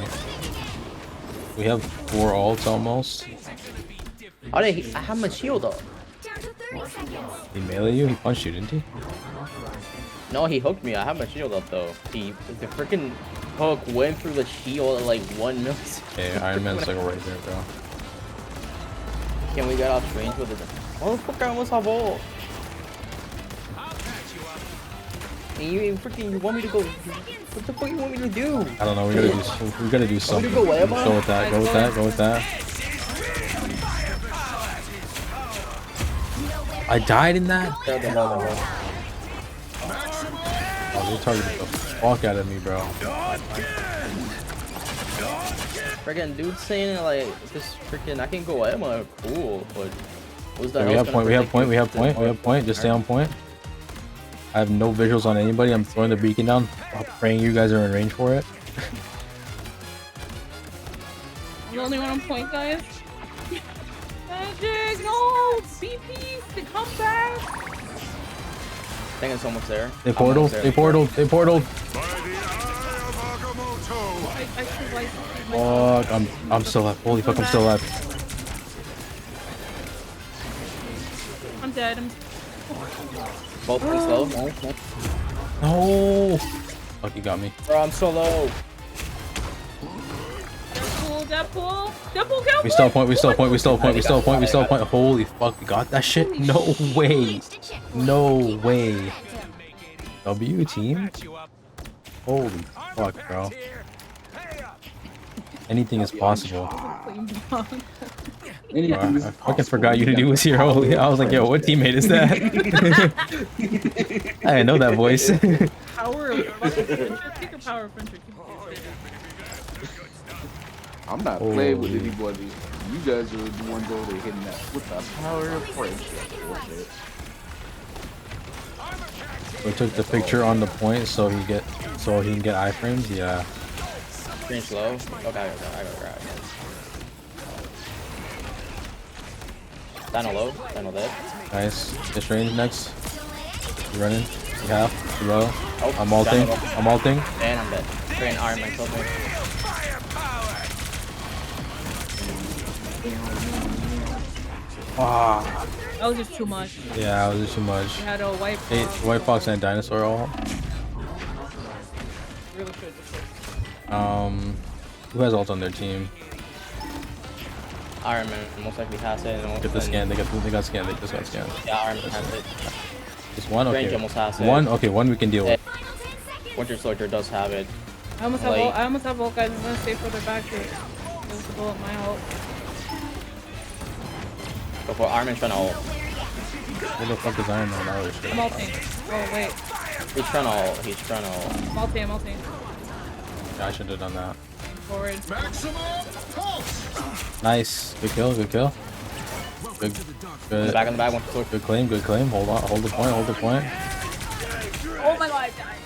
We have 4 ults almost. Oh, I have my shield up. He melee you? He punched you, didn't he? No, he hooked me. I have my shield up though. The freaking hook went through the shield at like 1 millisecond. Okay, Iron Man's like right there, bro. Can we get off range with it? Oh, fuck, I almost have ult. And you want me to go? What the fuck you want me to do? I don't know. We gotta do something. Go with that. Go with that. I died in that. Oh, they targeted the fuck out of me, bro. Freaking dude saying like this freaking I can go Emma, cool, but what's that? Okay, we have point. Just stay on point. I have no visuals on anybody. I'm throwing the beacon down. I'm praying you guys are in range for it. I'm the only one on point, guys. Magic, no! BP, to come back! I think it's almost there. They portaled. I survived. Fuck, I'm still alive. Holy fuck, I'm still alive. I'm dead. Both pretty slow. No. Fuck, you got me. Bro, I'm so low. Deadpool, get We still point. Holy fuck, we got that shit? No way. W team? Holy fuck, bro. Anything is possible. I fucking forgot Unity was here. Holy, I was like, yo, what teammate is that? I didn't know that voice. Power of friendship. Take your power of friendship. I'm not playing with anybody. You guys are the ones over there hitting that with the power of friendship. We took the picture on the point so he can get iframes. Yeah. Screen slow. Okay, I got grab. Dino low. Dino dead. Nice. This range next. You running? You have. You low. Oh, I'm ulting. And I'm dead. Train Iron Man killed me. Ah. That was just too much. Yeah, that was just too much. You had a white fox. White Fox and a dinosaur all. Really should. Who has ult on their team? Iron Man most likely has it. Get the scan. They got scanned. They just got scanned. Yeah, Iron Man has it. Just one. Okay. Range almost has it. One. Okay, one we can deal with. Winter Soldier does have it. I almost have ult, guys. I'm gonna stay further back here. There's the bullet, my ult. Go for Iron Man trying to ult. Where the fuck is Iron Man? I'm ulting. Oh wait. He's trying to ult. I'm ulting. Yeah, I should have done that. Forward. Nice. Good kill. Good. On the back, on the back, one. Good claim, good claim. Hold on, hold the point, hold the point. Oh my god, I died.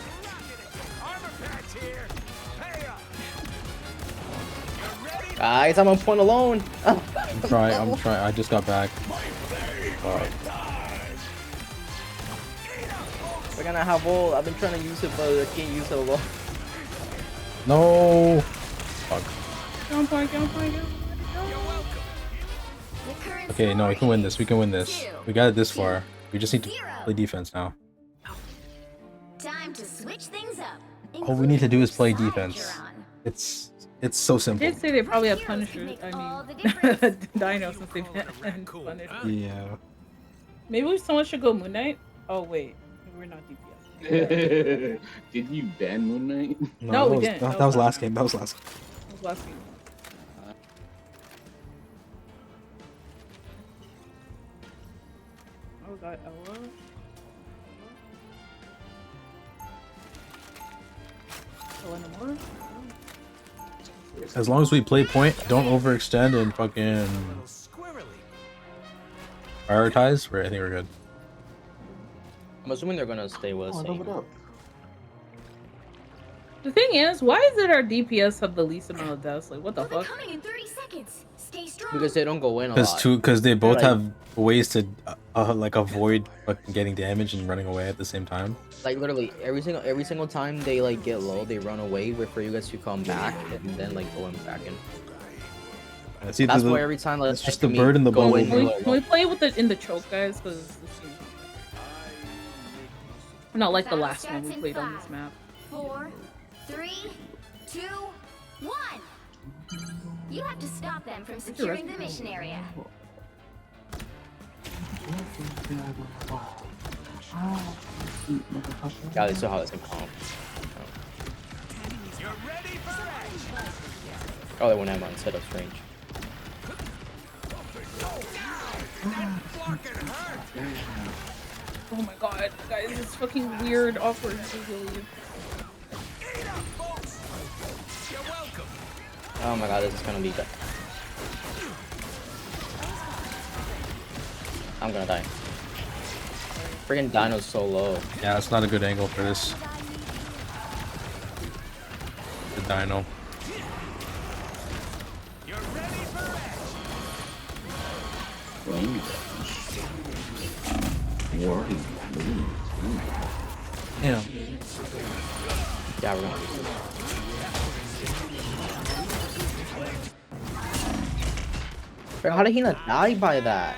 Guys, I'm on point alone. I'm trying. I just got back. We're gonna have ult. I've been trying to use it, but I can't use it alone. No. Fuck. Okay, no, we can win this. We can win this. We got it this far. We just need to play defense now. Time to switch things up. All we need to do is play defense. It's so simple. They did say they probably have Punishers. I mean, Dino since they've had Punishers. Yeah. Maybe someone should go Moon Knight. Oh wait, we're not Did you ban Moon Knight? No, we didn't. That was last game. That was last game. That was last game. Oh god, Ella. More? As long as we play point, don't overextend and fucking prioritize. I think we're good. I'm assuming they're gonna stay with us. The thing is, why is it our DPS have the least amount of deaths? Like, what the fuck? Coming in 30 seconds. Stay strong. Because they don't go in a lot. Because they both Like- have ways to like avoid fucking getting damage and running away at the same time. Like literally every single time they like get low, they run away. Wait for you guys to come back and then like go in back in. That's why every time like it's just the bird in the bubble. Can we play with it in the choke, guys? Because not like the last one we played on this map. 4, 3, 2, 1. You have to stop them from securing the mission area. Yeah, they still have the same comp. Oh, they went Emma instead of Strange. Oh my god, guys, it's fucking weird, awkward, really. Oh my god, this is gonna be good. I'm gonna die. Friggin' Dino's so low. Yeah, that's not a good angle for this. The Dino. Yeah. Yeah, we're gonna lose. Bro, how did he not die by that?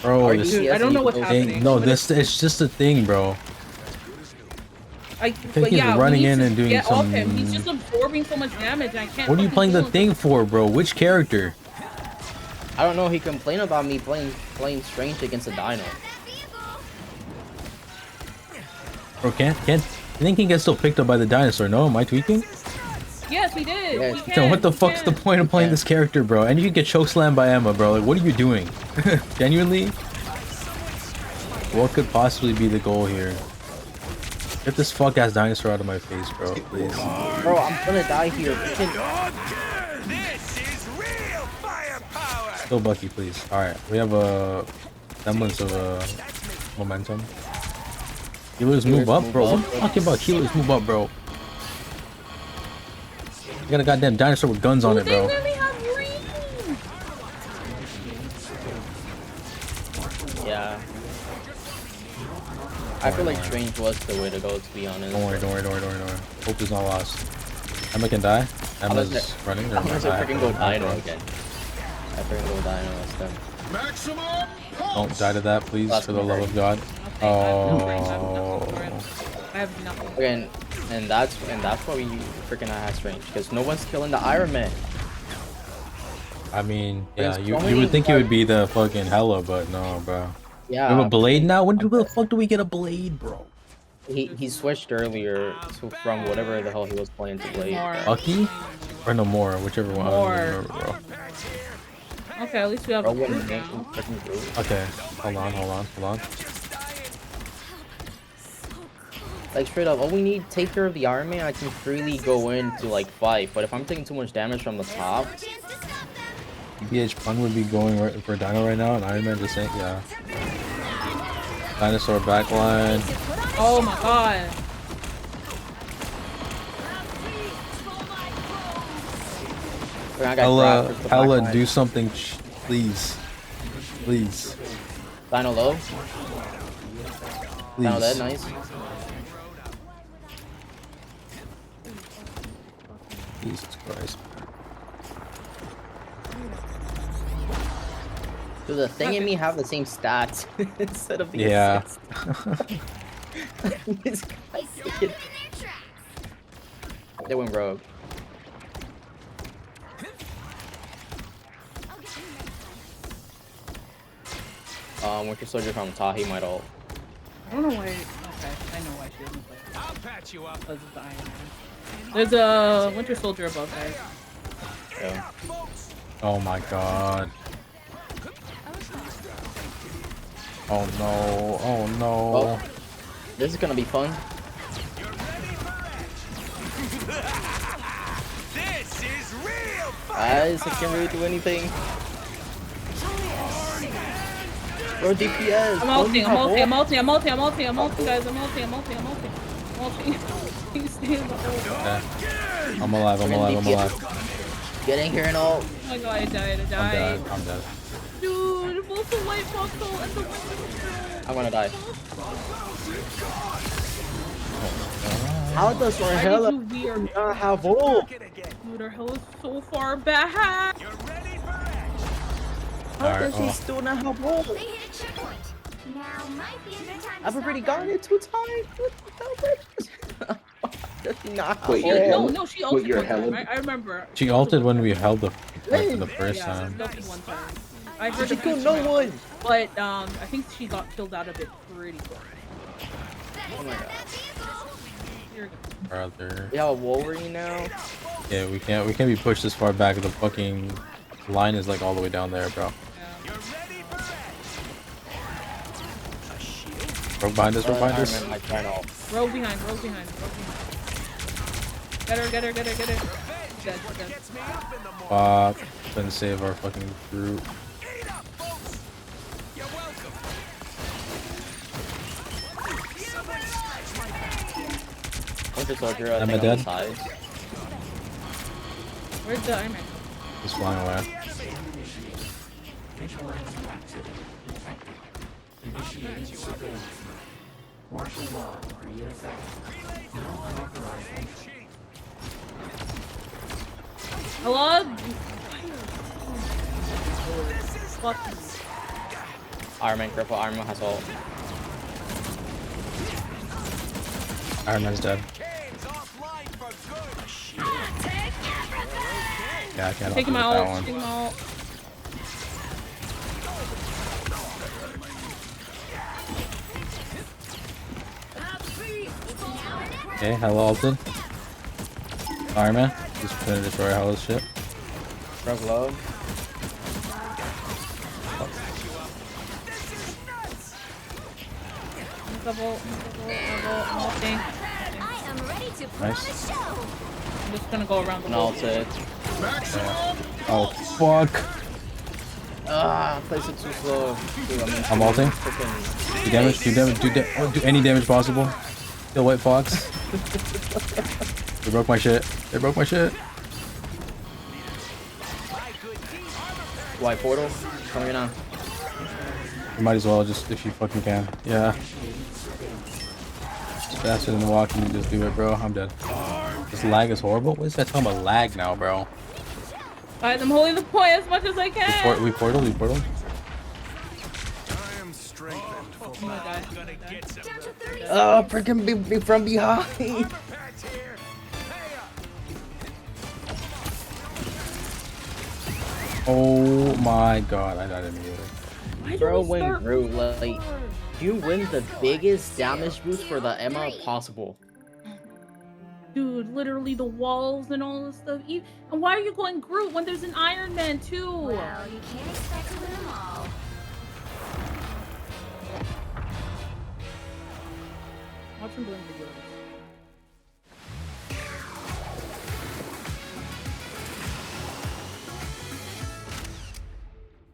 Bro, this, Dude, I don't know what's happening. no, this it's just a thing, bro. I think but he's yeah, running we need in to and doing get off some- him. He's just absorbing so much damage, and I can't. What are you fucking playing the heal him. thing for, bro? Which character? I don't know. He complained about me playing Strange against a Dino. Bro, can't you think he gets still picked up by the dinosaur? No, am I tweaking? Yes, we did. Yes. We So can, what the we fuck's the can. point of playing this character, bro? And you can get chokeslammed by Emma, bro. Like, what are you doing? Genuinely? What could possibly be the goal here? Get this fuck ass dinosaur out of my face, bro, please. Bro, I'm gonna die here. Still Bucky, please. Alright, we have a semblance of a momentum. Healers move up, bro. What are you talking about? Healers move up, bro. You got a goddamn dinosaur with guns on it, bro. Yeah. I feel like Strange was the way to go, to be honest. Don't worry. Hope is not lost. Emma can die. Emma's running. I'm gonna freaking go Dino again. I freaking go Dino instead. Don't die to that, please, for the love of God. Oh. I have nothing. Again, and that's why we freaking had Strange, because no one's killing the Iron Man. I mean, yeah, There's you so would many, think it would be the fucking Hella, but no, bro. Yeah. We have a blade now? When the fuck do we get a blade, bro? He switched earlier from whatever the hell he was playing to Blade. Bucky? Or no more, whichever one. I don't remember, bro. Okay, at least we have a group now. Okay, hold on. Like straight up, all we need take care of the Iron Man. I can freely go in to like fight. But if I'm taking too much damage from the top, BH Pun would be going right for Dino right now, and Iron Man just ain't. Yeah. Dinosaur backline. Oh my god. Hella, do something, please. Please. Dino low. Please. Dino dead, nice. Jesus Christ. Does the thing and me have the same stats instead of the assist? They went rogue. Winter Soldier from Tahi might ult. I don't know why. Okay, I know why she doesn't play. I'll patch you up. Because of the Iron Man. There's a Winter Soldier above, guys. Yeah. Oh my god. Oh no. Oh no. Well, this is gonna be fun. This is real fun. Guys, I can't really do anything. Bro, DPS. I'm ulting, guys. I'm ulting. Please stay in the hole. Okay. I'm alive. Get in here and all. Oh my god, I died. I'm dead. Dude, both the white voxel and the winter. I'm gonna die. How does our hella not have ult? Dude, our hell is so far back. How does he still not have ult? I've already gotten it 2 times. Does he not have Wait, ult? No, she ulted one time. I remember. She ulted when we held the first Yeah, time. she ulted one time. I heard She killed no one. But I think she got killed out of it pretty quick. Oh my god. Here we go. Brother. We have a Wolverine now. Yeah, we can't be pushed this far back. The fucking line is like all the way down there, bro. Rogue behind us, Rogue behind. Get her. Dead. Fuck. Couldn't save our fucking group. Winter Soldier, Am I on dead? the side. Where's the Iron Man? He's flying away. Hello? Fuck. Iron Man, cripple. Iron Man has ult. Iron Man's dead. Yeah, I can't Take him that out. one. Take him out. Okay, hello ulted. Iron Man. Just gonna destroy Hell's shit. Rogue low. Double. I'm ulting. Nice. I'm just gonna go around the No, wall. it. Oh, fuck. Ah, place it too slow. Dude, I'm ulting. Do damage, do any damage possible. Kill White Fox. They broke my shit. White portal. Coming in on. You might as well just, if you fucking can. Yeah. It's faster than walking, you just do it, bro. I'm dead. This lag is horrible. What is that talking about lag now, bro? Alright, I'm holding the point as much as I can. We portal. I am strengthened for Oh, freaking be from behind. Oh my god, I died immediately. Bro, when Groot, like, you win the biggest damage boost for the Emma possible. Dude, literally the walls and all this stuff. And why are you going Groot when there's an Iron Man too? Well, you can't expect to win them all. Why Watch him blame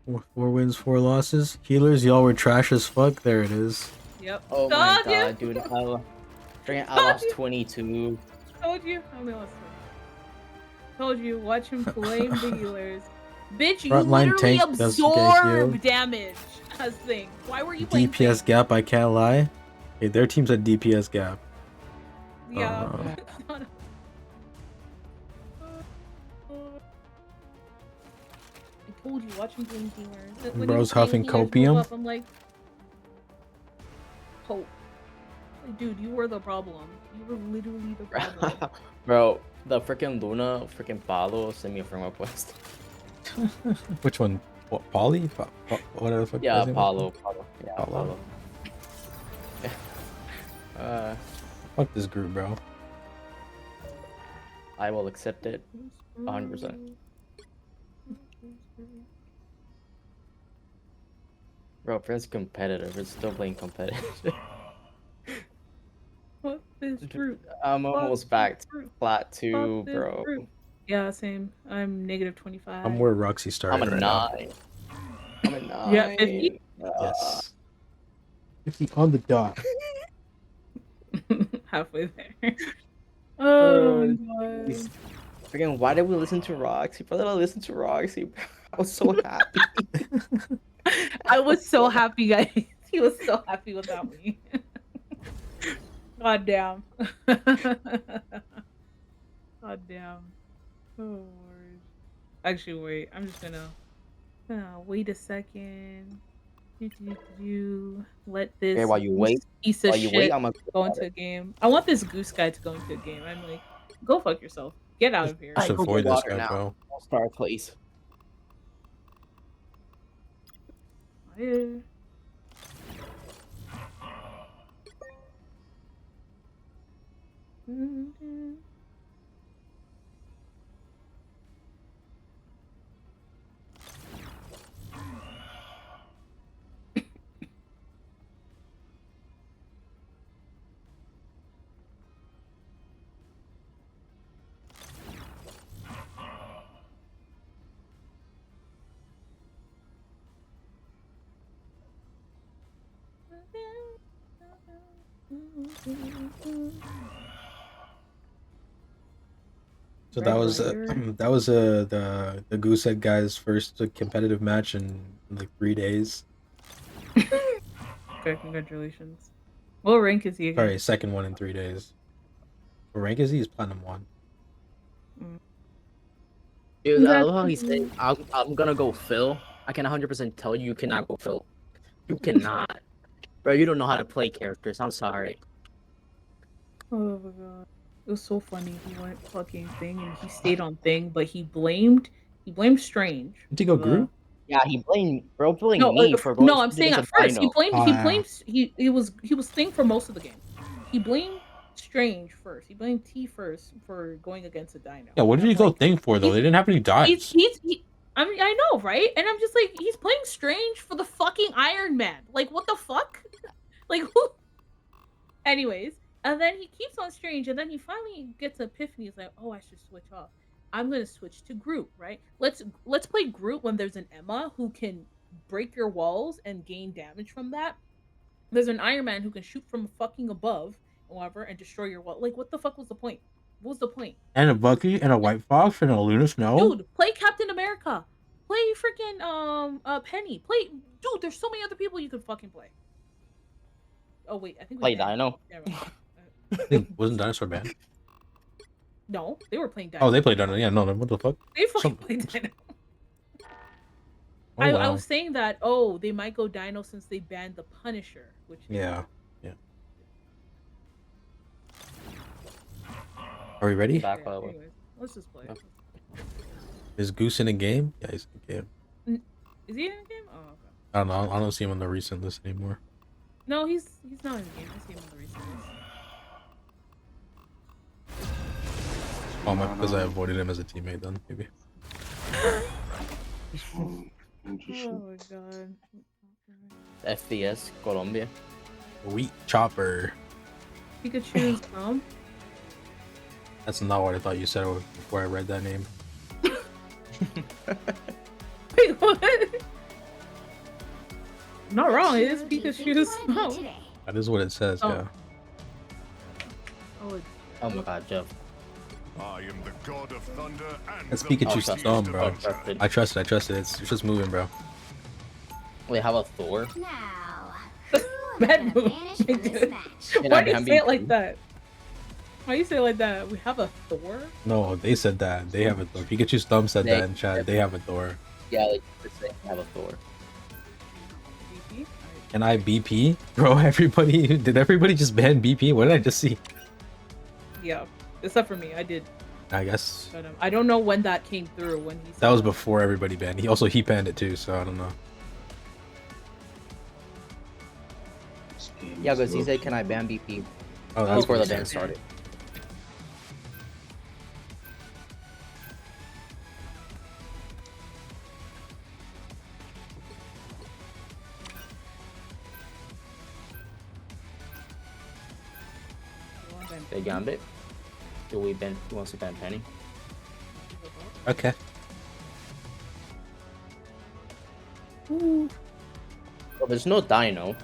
videos. Four wins, 4 losses. Healers, y'all were trash as fuck. There it is. Yep. Oh my god, dude. I lost 22. Told you. How many lost? Told you. Watch him blame the healers. Bitch, you Frontline literally tank does absorb get damage as thing. Why were you playing DPS tank? gap, I can't lie. Hey, their team's at DPS gap. Yeah. I told you, watch him blame healers. When Bro's he was huffing saying healers move copium. up, I'm like, hope. Like, dude, you were the problem. You were literally the problem. Bro, the freaking Luna, freaking Palo sent me a friend request. Which one? What, Polly? Whatever the fuck. Yeah, his name was? Palo. Yeah, Paulo. Palo. Fuck this group, bro. I will accept it 100%. Bro, friend's competitive. It's still playing competitive. Fuck this group. I'm almost back to plat 2, Fuck this bro. group. Yeah, same. I'm negative 25. I'm where Roxy started. I'm a right 9. I'm a 9. Yeah, 50. Yes. 50 on the dot. Halfway there. Oh my god. Freaking, why did we listen to Roxy? Why did I listen to Roxy? I was so happy. I was so happy, guys. He was so happy without me. God damn. God damn. Oh Lord. Actually, wait. I'm just gonna wait a second. Let this Okay, while you wait, piece of shit I'm go into a game. I want this goose guy to go into a game. I'm like, go fuck yourself. Get out of here. Just avoid this guy, now. bro. Star, please. Yeah. So that was the Goosehead guy's first competitive match in like 3 days. Okay, congratulations. What rank is he again? Sorry, second one in 3 days. What rank is he? He's platinum 1. Dude, I love how he said, I'm gonna go Phil. I can 100% tell you cannot go Phil. You cannot. Bro, you don't know how to play characters. I'm sorry. Oh my god. It was so funny. He went fucking thing and he stayed on thing, but he blamed Strange. Did he go Groot? Yeah, he blamed me for going. No, I'm saying at first Dino. he was thing for most of the game. He blamed Strange first. He blamed T first for going against a Dino. Yeah, what did he go thing for though? They didn't have any dives. I mean, I know, right? And I'm just like, he's playing Strange for the fucking Iron Man. Like, what the fuck? Like, who? Anyways, and then he keeps on Strange, and then he finally gets an epiphany. He's like, oh, I should switch off. I'm gonna switch to Groot, right? Let's play Groot when there's an Emma who can break your walls and gain damage from that. There's an Iron Man who can shoot from fucking above, whatever, and destroy your wall. Like, what the fuck was the point? What was the point? And a Bucky and a White Fox and a Luna Snow. Dude, play Captain America. Play freaking Penny. Play, dude. There's so many other people you could fucking play. Oh wait, I think play Dino. Wasn't Dinosaur banned? No, they were playing Dino. Oh, they played Dino. Yeah, no, what the fuck? They fucking played Dino. Oh, I wow. was saying that, they might go Dino since they banned the Punisher, which Yeah. Are we ready? anyways, let's just play. Is Goose in a game? Yeah, he's in a game. Is he in the game? Oh, okay. I don't know. I don't see him on the recent list anymore. No, he's not in the game. I see him on the recent list. Oh, because I avoided him as a teammate then, maybe. Oh my god. FVS Colombia. Wheat Chopper. Pikachu's thumb? That's not what I thought you said before I read that name. Wait, what? I'm not wrong, it is Pikachu's thumb. That is what it says, yeah. Oh my god, Jeff. I am the god of thunder and That's the Pikachu's mighty thumb, bro. Trusted. I trust it. It's just moving, bro. Wait, how about Thor? Now, Bad move. Why do you say it like that? Why do you say it like that? We have a Thor? No, they said that. They have a Thor. Pikachu's thumb said that in chat. They have a Thor. Yeah, like they have a Thor. BP? Can I BP? Bro, everybody... Did everybody just ban BP? What did I just see? Yeah, except for me, I did. I guess... But, I don't know when that came through, when he said That was before everybody banned. He banned it too, so I don't know. Yeah, because he said, can I ban BP? Oh, that's before what the he ban said. started. They Gambit. Do we ban? Who wants to ban Penny? Okay. Well, there's no Dino.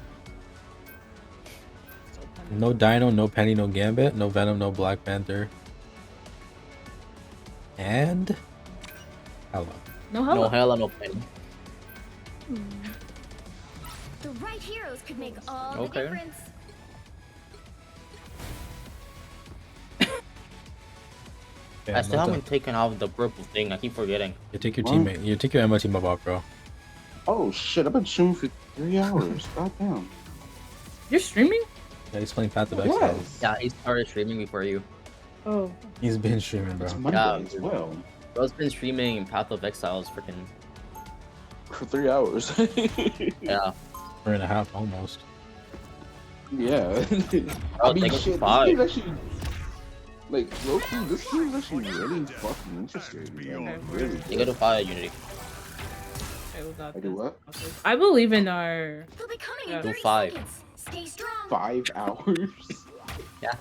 No Dino, no Penny, no Gambit, no Venom, no Black Panther. And... Hello. No Hella. No Hella, no Penny. the right heroes could make all the Okay. difference. I still haven't taken off the purple thing. I keep forgetting. You take your What? teammate. You take your MO team up off, bro. Oh shit, I've been streaming for 3 hours. God damn. You're streaming? Yeah, he's playing Path of Exile. Yes. Yeah, he started streaming before you. Oh. He's been streaming, bro. It's Monday Yeah, as well. Bro's been streaming Path of Exiles freaking. For 3 hours. Yeah. 3.5 almost. Yeah. I'll I mean, take it shit, to 5. this game actually, like, low-key, this game is actually really fucking interesting. Man. Really. You go to 5 Unity. Okay, we got I do this. what? I believe in our... They'll be coming Yeah. in Do 30 5. seconds. Stay strong. 5 hours? Yeah.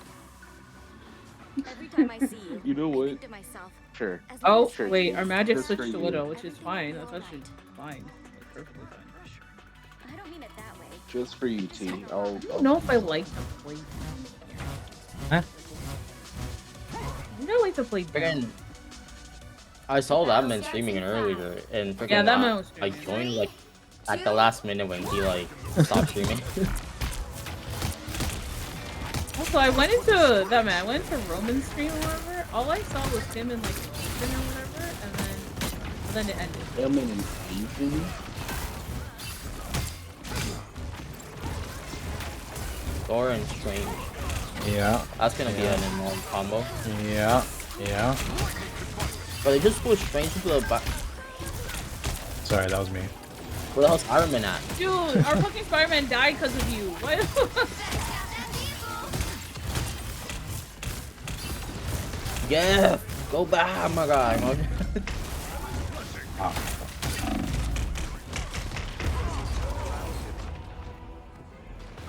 Every time I see you, You know I what? think to myself, Sure. as long Oh, as Sure. wait, our magic Just switched for to you. Widow, which is fine. That's actually fine. Like, perfectly fine. I don't mean it that way. Just for you, T. I don't know if I like to play. Huh? I don't like to play. Freaking. I saw that man streaming it earlier, and freaking. Yeah, that man was I streaming. joined like at the last minute when he like stopped streaming. Also, I went into that man. I went to Roman's stream or whatever. All I saw was him in like an Asian or whatever, and then it ended. Him and Asian? Thor and Strange. Yeah. That's gonna be an enormous combo. Yeah. Yeah. But they just push Strange into the back. Sorry, that was me. Where the hell's Iron Man at? Dude, our fucking Spider-Man died because of you. What? Yeah, go back, my guy.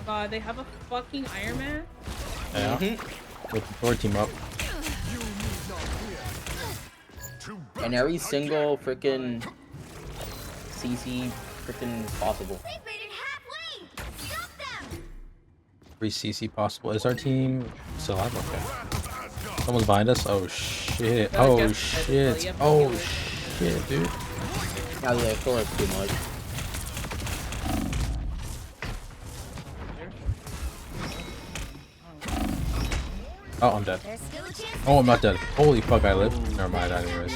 God, they have a fucking Iron Man. Yeah. With the Thor team up. And every single freaking CC freaking possible. They've made it halfway. Stop them. Free CC possible. Is our team still alive? Okay. Someone's behind us. Oh shit. Yeah, I Oh guess- shit. yeah, Oh yeah. shit, dude. Yeah, the Thor is too much. Oh, I'm dead. There's still a chance. Oh, I'm not dead. Holy fuck, I live. Never mind, anyways.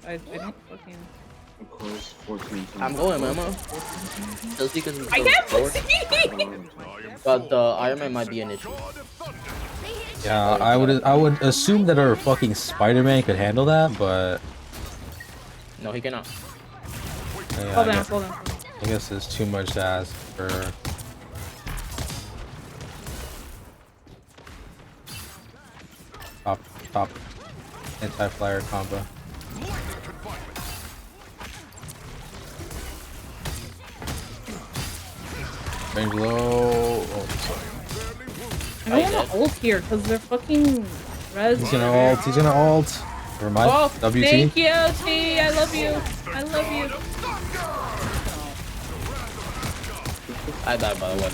I don't fucking. Of course, 14. I'm going, Mama. Just because it's I so can't short. see. But the Iron Man might be an issue. Yeah, I would assume that our fucking Spider-Man could handle that, but No, he cannot. yeah, Hold on, hold on. I guess it's too much to ask for. Top anti-flyer combo. Range low. Oh, sorry. I don't want to ult here because they're fucking res. He's gonna ult. He's gonna ult. Never mind. Oh, WT. thank you, T. I love you. I love you. I died by the way.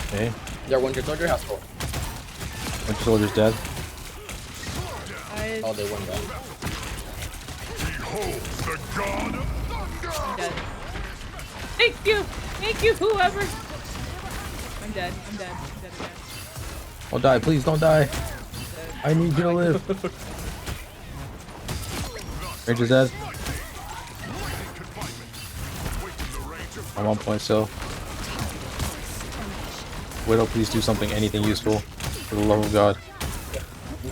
Okay. Their Winter Soldier has full. Winter Soldier's dead. Oh, they won that. Behold the god of I'm dead. Thank you. Thank you, whoever. I'm dead. I'm dead. I'm dead again. Don't die, please don't die. I need you to live. Ranger's dead. I'm on point still. Widow, please do something, anything useful. For the love of God.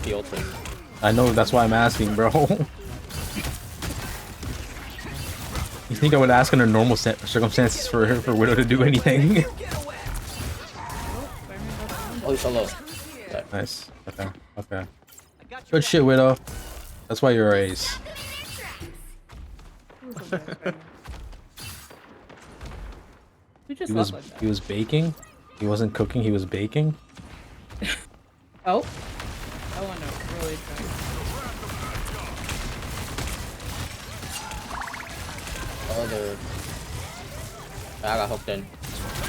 The ultimate. I know, that's why I'm asking, bro. You think I would ask under normal circumstances for Widow to do anything? Oh, he's solo. Nice. Okay. Okay. Good shit, Widow. That's why you're our ace. He was baking. He wasn't cooking. He was baking. Oh. I want to really try. Oh, I got hooked in.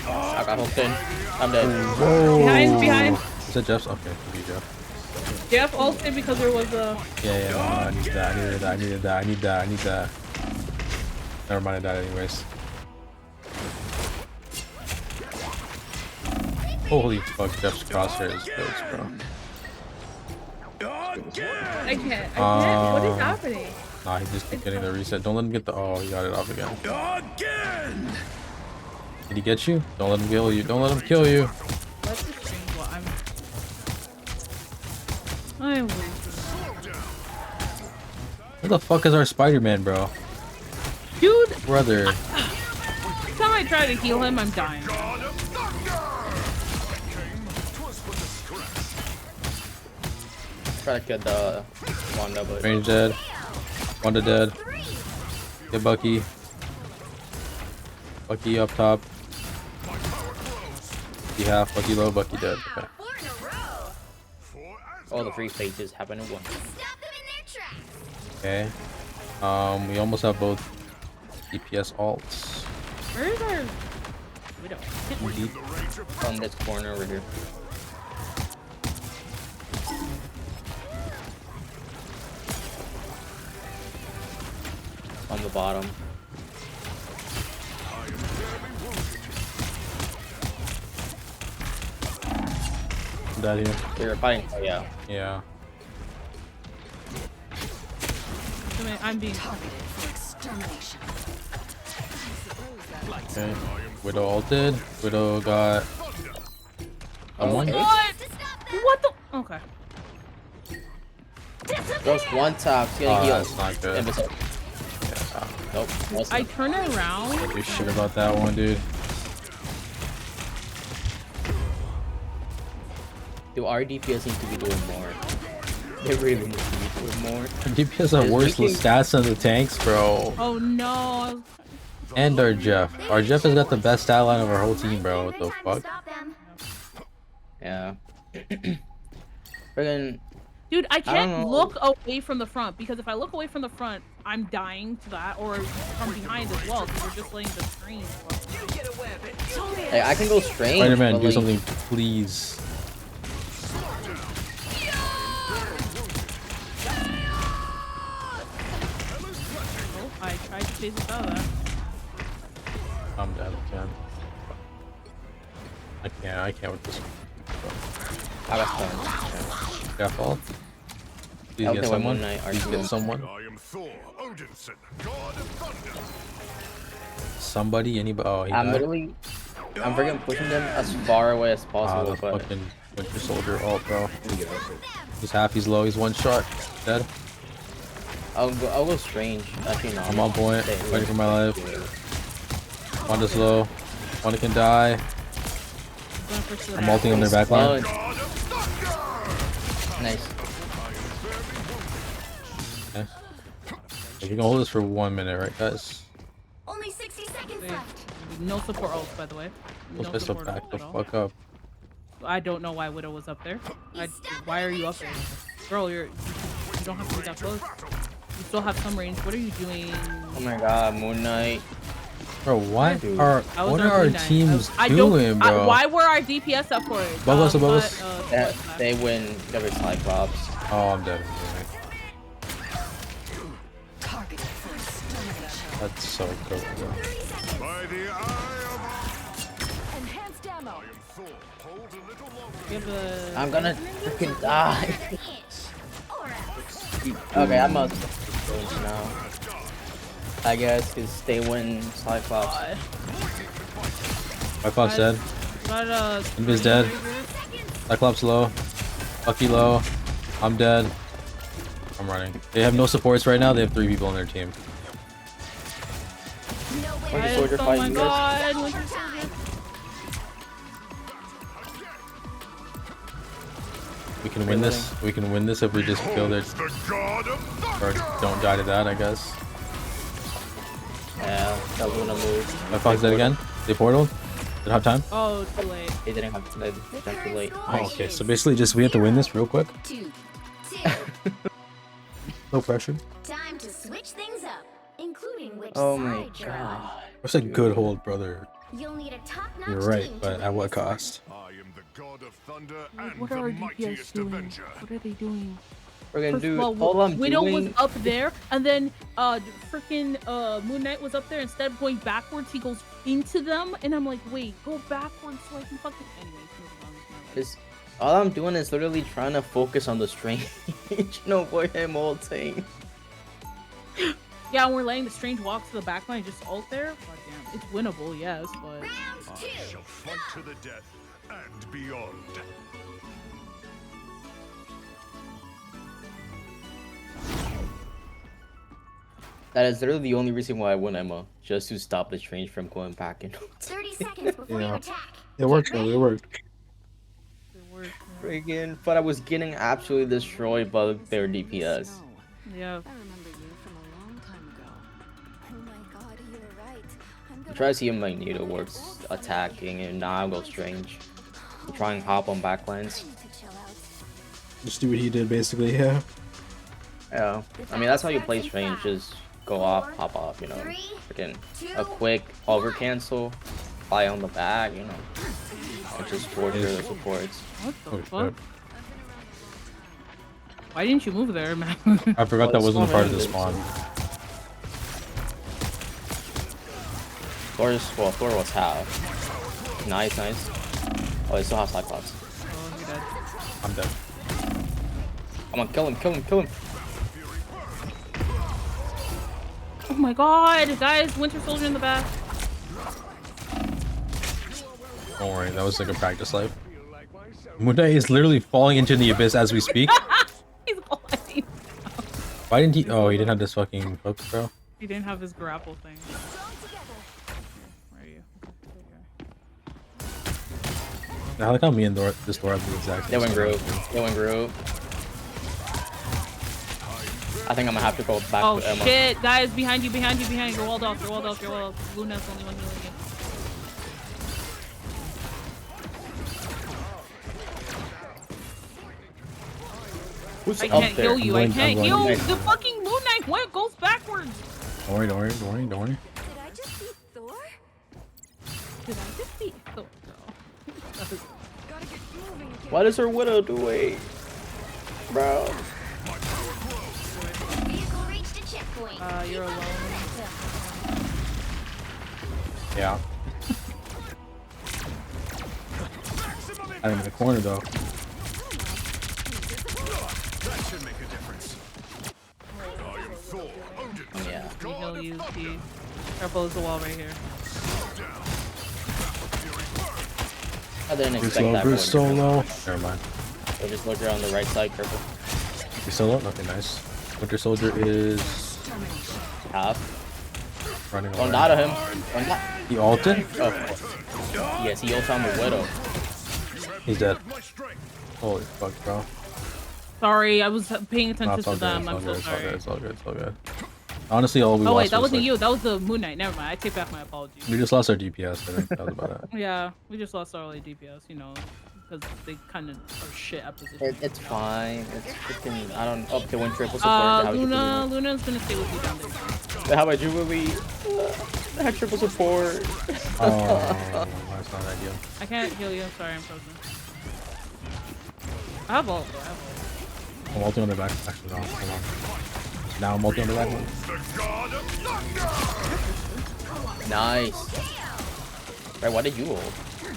I got hooked in. I'm dead. Whoa. Behind. Is that Jeff's? Okay, be Jeff. Jeff ulted because there was a. Yeah, no, I need that. I need that. Never mind, I died anyways. Holy fuck, Jeff's crosshair is goats, bro. I can't. What is happening? Nah, he just keeps getting the reset. Don't let him get the. Oh, he got it off again. Again! Did he get you? Don't let him kill you. Don't let him kill you. Let's just change what I'm losing. Where the fuck is our Spider-Man, bro? Dude! Brother. Every time I try to heal him, I'm dying. Try to get the Wanda, but Range dead. Wanda dead. Get Bucky. Bucky up top. Bucky half, Bucky low, Bucky dead. Okay. all the free pages happen at once. Okay. We almost have both DPS alts. Where is our Widow? On this corner over here. On the bottom. That here. They're fighting. Oh, yeah. Yeah. I'm being Okay. Widow ulted. Widow got someone. What the? Okay. Just one tap. He's gonna heal. That's not good. Yeah. Nope. I turn around. Don't do shit about that one, dude. Dude, our DPS needs to be doing more. They really need to be doing more. DPS have worse stats than the tanks, bro. Oh no. And our Jeff. Our Jeff has got the best stat line of our whole team, bro. What the fuck? Yeah. Friggin'. Dude, I can't look away from the front because if I look away from the front, I'm dying to that, or from behind as well because we're just letting the screen. Hey, I can go strange. Spider-Man, do like... something, please. Oh, I tried to chase it out of that. I'm dead. I can't with this one. I got stunned. Got fall. Please get someone. Please get someone. I am Thor, Odinson, god of thunder. Somebody, anybody. Oh, he I'm died. literally. I'm freaking pushing them as far away as possible. The but... fucking Winter Soldier ult, bro. He's half. He's low. He's one shot. Dead. I'll go strange. Actually, no. I'm on point. Fighting for my life. Wanda's low. Wanda can die. I'm ulting on their backline. Nice. Okay. You can hold this for 1 minute, right, guys? Only 60 seconds left. No support ults, by the way. No Let's pistol support back ults the at all. fuck up. I don't know why Widow was up there. Why are you up there? Girl, you don't have to be that close. You still have some range. What are you doing? Oh my god, Moon Knight. Bro, what Dude. are our teams doing, bro? Why were our DPS up for it? Above us, above us. They win every Cyclops. Oh, I'm dead. That's so cool, bro. By the eye Enhanced ammo. I am Thor. Hold a little longer. I'm gonna freaking die. Okay, I'm out of now. I guess because they win Cyclops. Cyclops dead. Invis dead. Cyclops low. Lucky low. I'm dead. I'm running. They have no supports right now. They have 3 people on their team. Winter Soldier Oh my god, Winter Soldier. We can win this. We can win this if we just kill their... Or don't die to that, I guess. Yeah, that was gonna move. My Fox dead again. They portal. Didn't have time. Oh, too late. They didn't have to. They too late. Oh, okay. So basically, just we have to win this real quick. No pressure. Time to switch things up, including which Oh my side you're on. god. That's a good hold, brother. You'll need a top-notch You're right, team but to at win what this one. cost? I am the god of thunder and What the are our DPS mightiest doing? avenger. What are they doing? We're gonna do Well, all I'm Widow doing. was up there, and then freaking Moon Knight was up there. Instead of going backwards, he goes into them, and I'm like, wait, go backwards so I can fucking. Anyways, Just, all I'm doing is literally trying to focus on the strange. No avoid him ulting. yeah, and we're letting the strange walk to the back line, just ult there. God damn, it's winnable, yes, but. I shall fight to the death and beyond. That is literally the only reason why I won Emma, just to stop the strange from going back and 30 seconds before you attack. It worked, though. It worked. friggin', but I was getting absolutely destroyed by their DPS. Yeah. Try to see if Magneto works attacking, and now I'll go strange. Try and hop on backlines. Just do what he did, basically. Yeah. Yeah, I mean that's how you play strange. Just go off, hop off, you know. Freaking a quick over cancel, fly on the back, you know, and just torture the supports. What the fuck? Why didn't you move there, man? I forgot that wasn't part of the spawn. Thor was half. Nice, nice. Oh, he still has Cyclops. Oh, you're dead. I'm dead. Come on, kill him, kill him, kill him. Oh my god, guys, Winter Soldier in the back. Don't worry, that was like a practice life. Moon Knight is literally falling into the abyss as we speak. He's falling. Why didn't he? Oh, he didn't have this fucking hook, bro. He didn't have his grapple thing. Where are you? I like how me and this Thor have the exact They same went score. group. They went group. I think I'm gonna have to go back Oh to Emma. shit, guys, behind you, behind you, behind you. You're walled off, you're walled off, you're walled off. Luna's the only one healing you. Who's I up can't there? heal you, I can't heal. going. The fucking Moon Knight what goes backwards. Don't worry, don't worry, don't worry, don't worry. Did I just beat Thor? Did I just beat Thor? No. What is her widow doing? Bro. Vehicle reached a checkpoint. You're alone. Yeah. I'm in the corner though. That should make a difference. I am Thor, Odin. Yeah. We heal you, T. Careful, there's a wall right here. I didn't Bruce expect low, that. Bruce going. solo. Never mind. So just look around the right side, careful. Bruce solo, nothing nice. Winter Soldier is Half. running away. Don't die to him. Don't die. He ulted? Oh. Yes, he ulted on the widow. He's dead. Holy fuck, bro. Sorry, I was paying No, attention it's all to good, them. it's all I'm so good, it's all sorry. good, it's all good, it's all good. Honestly, all we Oh lost wait, that was wasn't like, you. That was the Moon Knight. Never mind. I take back my apologies. we just lost our DPS. I think that was about it. Yeah, we just lost our early DPS. You know, because they kind of are shit at position. It's fine. It's freaking. I don't. Okay, when triple support. How would you Luna. Luna's gonna stay with you down there. How about you, Willie? I had triple support. Oh, that's not ideal. I can't heal you. I'm sorry, I'm frozen. I have ult. Though. I have ult. I'm ulting on the back. Actually, no, hold on. Now I'm ulting on the back. Nice. Right, why did you ult?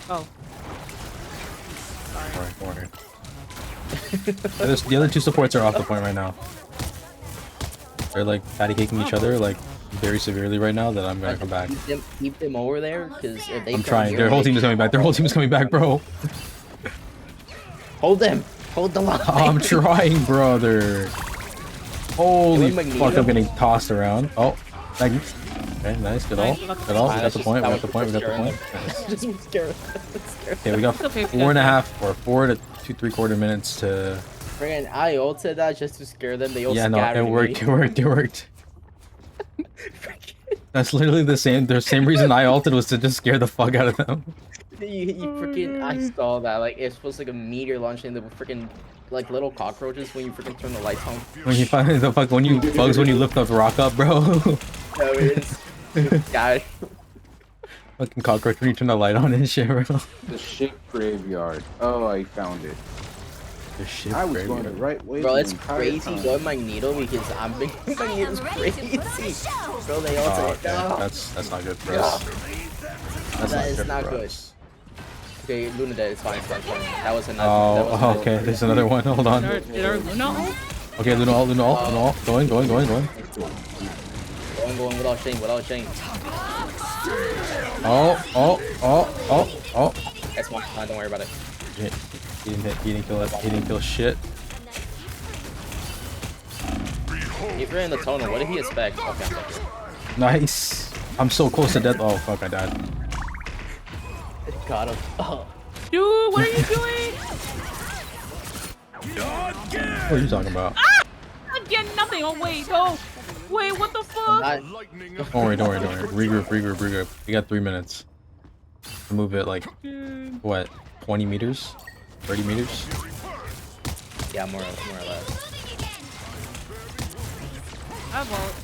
Oh. Sorry, don't worry. The other two supports are off the point right now. They're like patty caking each other like very severely right now that I'm gonna come back. Keep them over there, because if they I'm trying. Their whole team is coming back. Their whole team is coming back, bro. Hold them. Hold the line. I'm trying, brother. Holy fuck, I'm getting tossed around. Oh, okay, nice. Good all. Good all. We got the point. We got the point. We got the point. Okay, we got 4.5 or 4 to 3/4 minutes to. Friggin', I ulted that just to scare them. They all Yeah, no, scattered it worked. me. It worked. It worked. That's literally the same. The same reason I ulted was to just scare the fuck out of them. You freaking, I saw that. Like, it's supposed to like a meteor launching the freaking like little cockroaches when you freaking turn the lights on. When you find the fuck when you bugs when you lift the rock up, bro. No, it's guys. Fucking cockroach when you turn the light on and shit, bro. The ship graveyard. Oh, I found it. The ship I was graveyard. going the right way. Bro, the it's entire crazy time. going Magneto because I'm being Magneto's crazy. Bro, they all Oh, say okay. no. That's not good for us. That is not for good. us. Okay, Luna dead. It's fine. It's fine. It's fine. That was another. Oh, okay. There's another one. Hold on. Did our Luna ult? Okay, Luna ult, Luna ult, Luna ult. Going. Going without shame. Without shame. Oh. That's fine. Don't worry about it. He didn't kill it. He didn't kill shit. If you're in the tunnel, what did he expect? Okay, I'm back here. Nice. I'm so close to death. Oh fuck, I died. Got him. Oh. Dude, what are you doing? What are you talking about? Ah! I get nothing. Oh wait, no. Wait, what the fuck? Don't worry. Regroup. You got 3 minutes. To move it like what? 20 meters? 30 meters? Yeah, more or less. I have ult.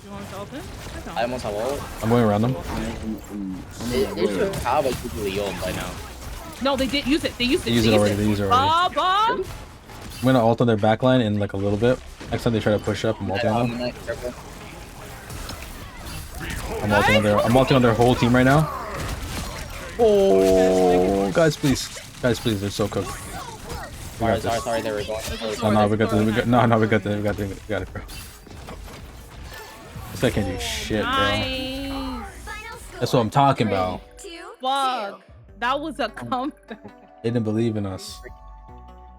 You want me to open? I almost have ult. I'm going around them. They should have a Googly ult by now. No, they did use it. They used it. They use it already. Bob. I'm gonna ult on their backline in like a little bit. Next time they try to push up, I'm ulting on them. I'm ulting on their whole team right now. Oh, guys, please, they're so cooked. We got this. Sorry, they were going. No, we got this. We got this. We got it, bro. This guy can't do shit, bro. That's what I'm talking about. Fuck. That was a comeback. They didn't believe in us.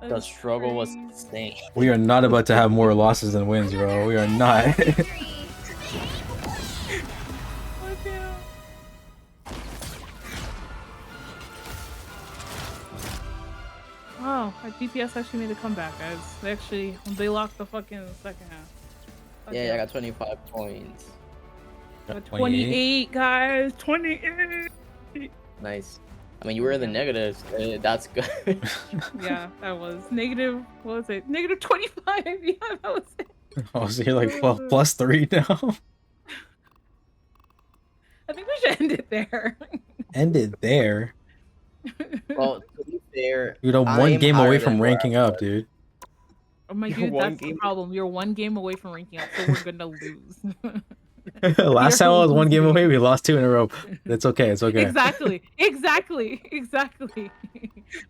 The struggle was insane. We are not about to have more losses than wins, bro. We are not. Wow, our DPS actually made a comeback, guys. They locked the fucking second half. Yeah, I got 25 points. Got 28, guys. 28. Nice. I mean, you were in the negatives. That's good. Yeah, that was negative. What was it? Negative 25. Yeah, that was it. Oh, so you're like +3 now. I think we should end it there. End it there. Well, to be fair, You're one game away from ranking up, dude. Oh my dude, that's the problem. You're one game away from ranking up, so we're gonna lose. Last time I was one game away, we lost 2 in a row. It's okay. It's okay. Exactly.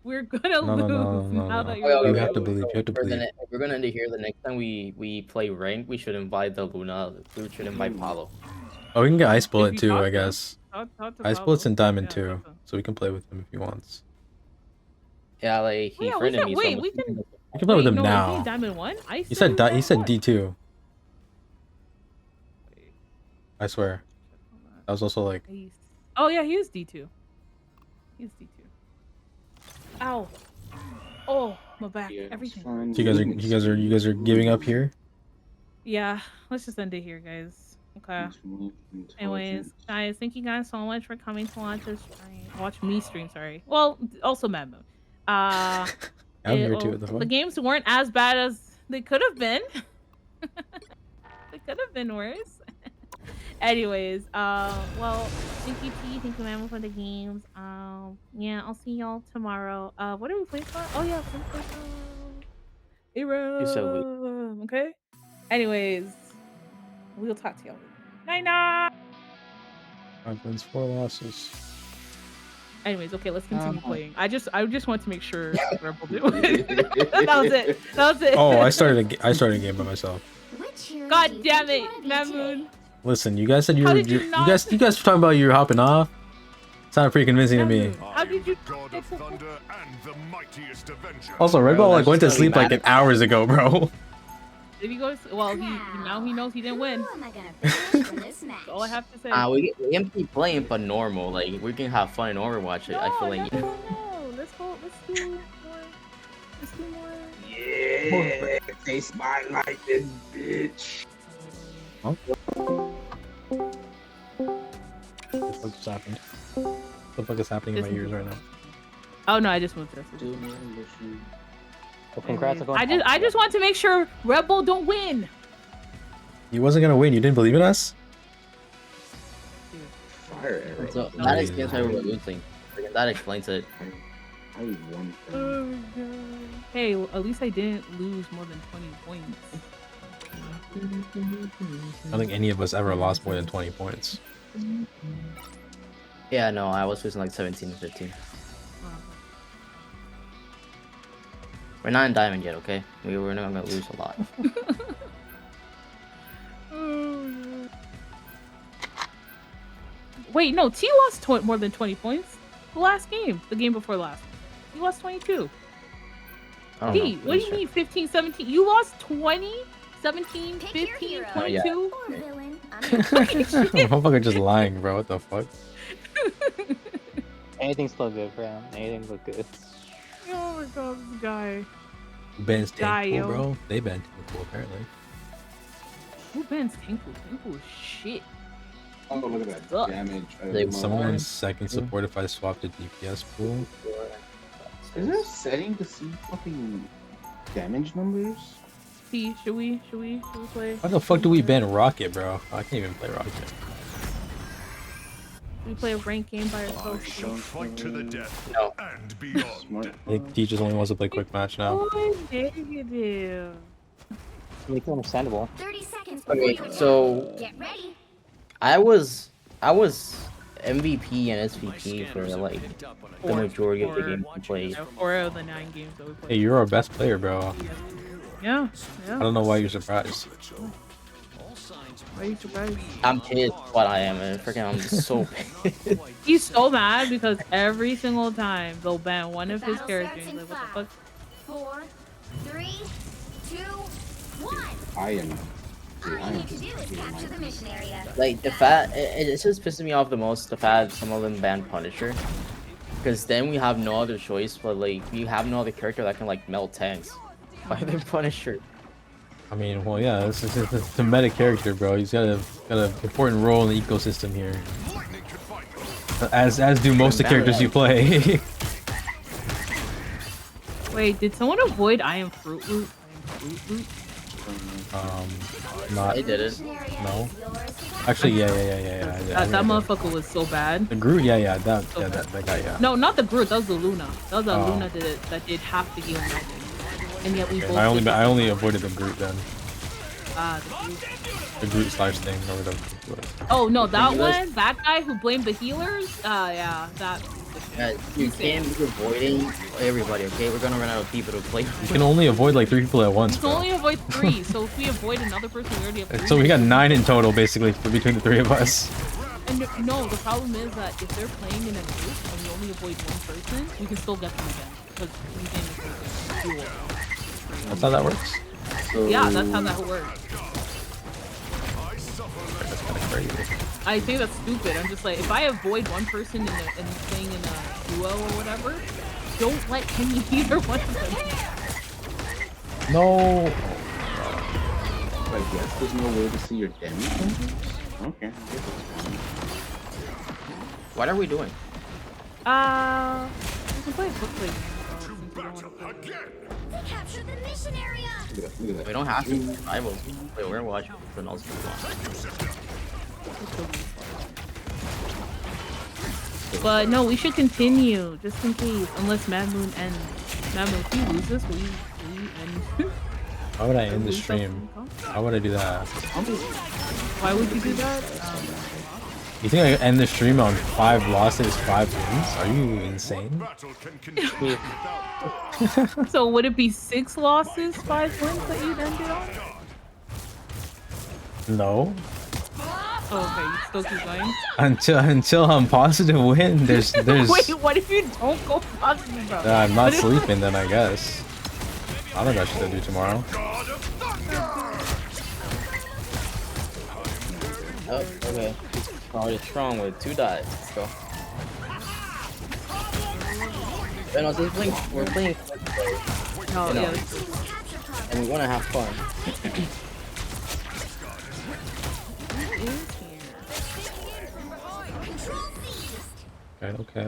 We're gonna lose. Now that you're You have to believe. You have to believe. If we're gonna end it here, the next time we play rank, we should invite the Luna. We should invite Paulo. Oh, we can get Ice If Bullet you too, talk I to guess. Talk to Ice Pablo. Bullet's in Diamond Yeah, too, talk to him. so we can play with him if he wants. Yeah, like he Yeah, we friended can, me. wait, so we can. We can play with him no, now. Is he Diamond 1? He said D2. I swear. That was also like. Oh yeah, he is D2. He's D2. Ow. Oh, my back. Everything. You guys are giving up here. Yeah, let's just end it here, guys. Okay. Anyways, guys, thank you guys so much for coming to watch us stream. Watch me stream, sorry. Well, also Mad Moon. I'm here too. What the The fuck? games weren't as bad as they could have been. They could have been worse. Anyways, well, thank you T, thank you Mama for the games. Yeah, I'll see y'all tomorrow. What are we playing for? Oh yeah, we're playing for You said we. Hero. Okay. Anyways, we'll talk to y'all later. Night night. 5 wins, 4 losses. Anyways, okay, let's continue playing. I just want to make sure Rebel did win. That was it. That was it. Oh, I started a game by myself. God damn it, Mamoon. Listen, you guys said you How were did you you not- guys were talking about you were hopping off. Sounded pretty convincing to me. How did you? God of thunder and the mightiest avenger. Also, Red Bro, Ball like that's went to just sleep like mad. hours ago, bro. Did he go? Well, now he knows he didn't win. Who am I gonna finish in this match? That's all I have to say. We can keep playing, but normal. Like we can have fun in Overwatch. I feel like. No. Let's go. Let's do more. Let's do more. Yeah, taste my lightning, bitch. Huh? What just happened? What the fuck is happening in my ears right now? Oh no, I just moved this. Well, congrats on I just want to make sure Red Bull don't win. You wasn't gonna win. You didn't believe in us? Fire arrow. So that explains why we're losing. That explains it. I won. Oh my god. Hey, at least I didn't lose more than 20 points. I don't think any of us ever lost more than 20 points. Yeah, no, I was losing like 17 to 15. We're not in diamond yet, okay? We're not gonna lose a lot. Wait, no, T lost more than 20 points. The last game, the game before last. He lost 22. I don't T, know. what do you mean 15, 17? You lost 20, 17, Pick your 15, hero. 22? Or villain. Motherfucker just lying, bro. What the fuck? Anything's still good for him. Anything look good. Oh my god, this guy. Ben's Die, tankful, yo. bro. They been tankful, apparently. Who bans Tinkle? Tinkle is shit. Oh, look at that Ugh. damage. Someone's second support if I swapped a DPS pool. Is there a setting to see fucking damage numbers? T, should we play? Why the fuck do we ban Rocket, bro? I can't even play Rocket. We play a ranked game by I ourselves. shall fight to the death No. and beyond. I think T just only wants to play quick match now. Oh, negative. Make it understandable. 30 seconds before Okay, you attack. so Get ready. I was MVP and SVP for like the majority of the games we played. 4 out of the 9 games that we played. Hey, you're our best player, bro. Yeah, I yeah. don't know why you're surprised. Why are you surprised? I'm pissed what I am, and freaking I'm so pissed. He's so mad because every single time they'll ban one of his Battle characters. starts in Like, what the fuck? 4, 3, 2, 1. I am. All you need to do is capture the mission area. Like the fact it just pisses me off the most. The fact some of them ban Punisher, because then we have no other choice. But like we have no other character that can like melt tanks. Why the Punisher? I mean, well, yeah, it's a meta character, bro. He's got an important role in the ecosystem here. As do most of the characters you play. Wait, did someone avoid I am Fruit Loop? I am Fruit Loop? Not. They did it. No. Actually, yeah. That motherfucker was so bad. The Groot, yeah, that guy, yeah. No, not the Groot. That was the Luna. That was the Oh. Luna that did half the healing magic. And yet we Okay, both. I only avoided the Groot then. The Groot. The Groot slash thing or whatever. Oh no, that one, that guy who blamed the healers. Yeah, that. You can't be avoiding everybody. Okay, we're gonna run out of people to play. You can only avoid like 3 people at once, You can bro. only avoid 3. So if we avoid another person, we already have 3. So we got 9 in total, basically, between the 3 of us. And no, the problem is that if they're playing in a group and we only avoid one person, we can still get them again because we can duel. That's how that works. Yeah, that's how that works. That's kind of crazy. I think that's stupid. I'm just like, if I avoid one person in playing in a duo or whatever, don't let either one of them. No. I guess there's no way to see your damage numbers. Okay. What are we doing? We can play a book play game. Since we don't want to play. They captured the mission area. Look at that. We don't have to survival. Wait, we're watching something else. But no, we should continue just in case, unless Mad Moon ends. Mad Moon, if you lose this, will you end? Why would I end the stream? Why would I do that? Why would you do that? You think I could end the stream on 5 losses, 5 wins? Are you insane? So would it be 6 losses, 5 wins that you'd end it on? No. Oh, okay, you still keep going? Until I'm positive win, there's Wait, what if you don't go positive though? I'm not sleeping then, I guess. I don't know what I should do tomorrow. Oh, okay. Already strong with 2 dies. Let's go. But no, this is we're playing Oh, you know, yeah. and we want to have fun.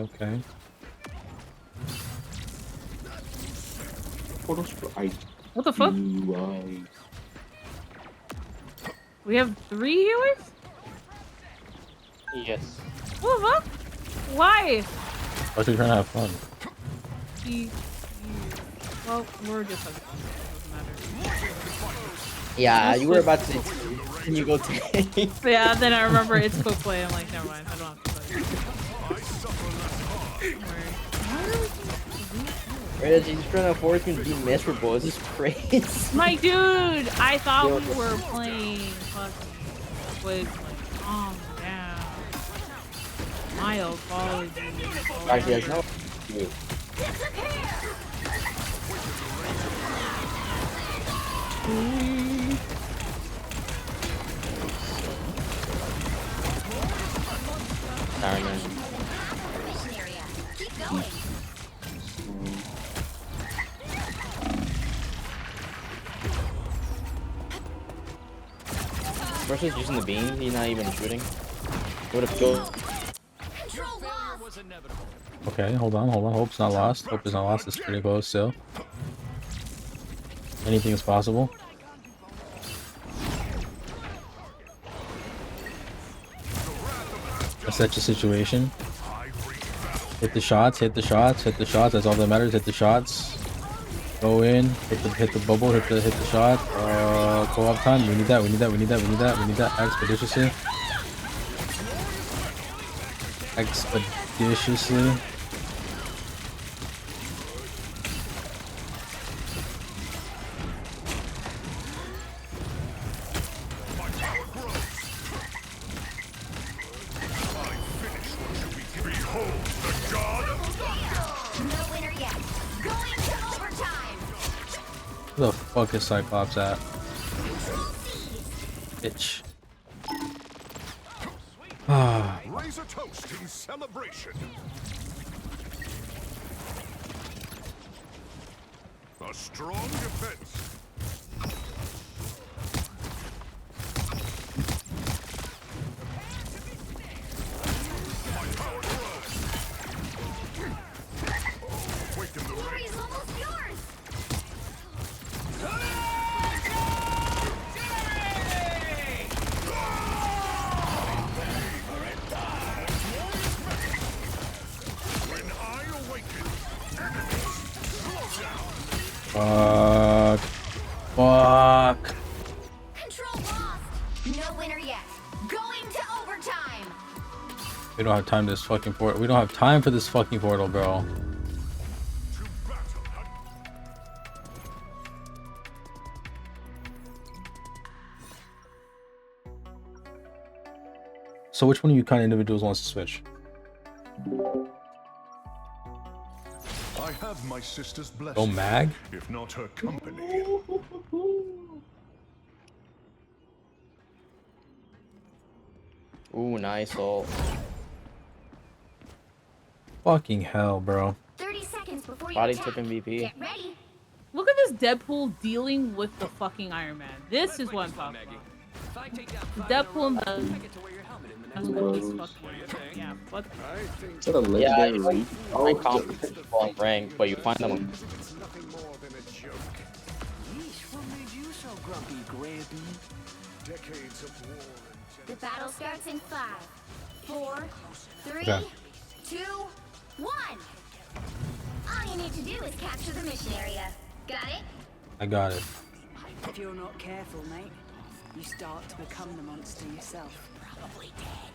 Okay. What the fuck? We have 3 healers? Yes. What the fuck? Why? Why are you trying to have fun? Well, we're just having fun. It doesn't matter. Yeah, you were about to. Can you go take? Yeah, then I remember it's quick play. I'm like, never mind. I don't have to play. Reggie, he's trying to force me to be miserable. This is crazy. My dude, I thought we were playing fucking with like calm down. My apologies. Actually, that's no. Sorry, man. Keep going. Versus using the beam, he's not even shooting. Would have killed. Okay, hold on. Hope's not lost. Hope is not lost. It's pretty close still. Anything is possible. That's such a situation. Hit the shots. That's all that matters. Hit the shots. Go in. Hit the bubble. Hit the shot. Co-op time. We need that. Expeditiously. Where the fuck is Cyclops at? Bitch. Ah. Raise a toast in celebration. A strong defense. My power grows. Awaken the race. Almost yours. Fuck. Control lost. No winner yet. Going to overtime. We don't have time for this fucking portal. We don't have time for this fucking portal, bro. So which one of you kind of individuals wants to switch? I have my sister's blessing. Go Mag? If not her company. Ooh, nice ult. Fucking hell, bro. 30 seconds before you Body attack. took MVP. Get ready. Look at this Deadpool dealing with the fucking Iron Man. This is what I'm talking about. Deadpool and Buzz. Yeah, fuck. Is that a Yeah, legendary you reach? find competition people on rank, but you find them on It's nothing more than a joke. Yeesh, what made you so grumpy, Grampy? Decades of war The battle starts in 5, 4, 3, Okay. 2, 1. All you need to do is capture the mission area. Got it? I got it. If you're not careful, mate, you start to become the monster yourself. Probably dead.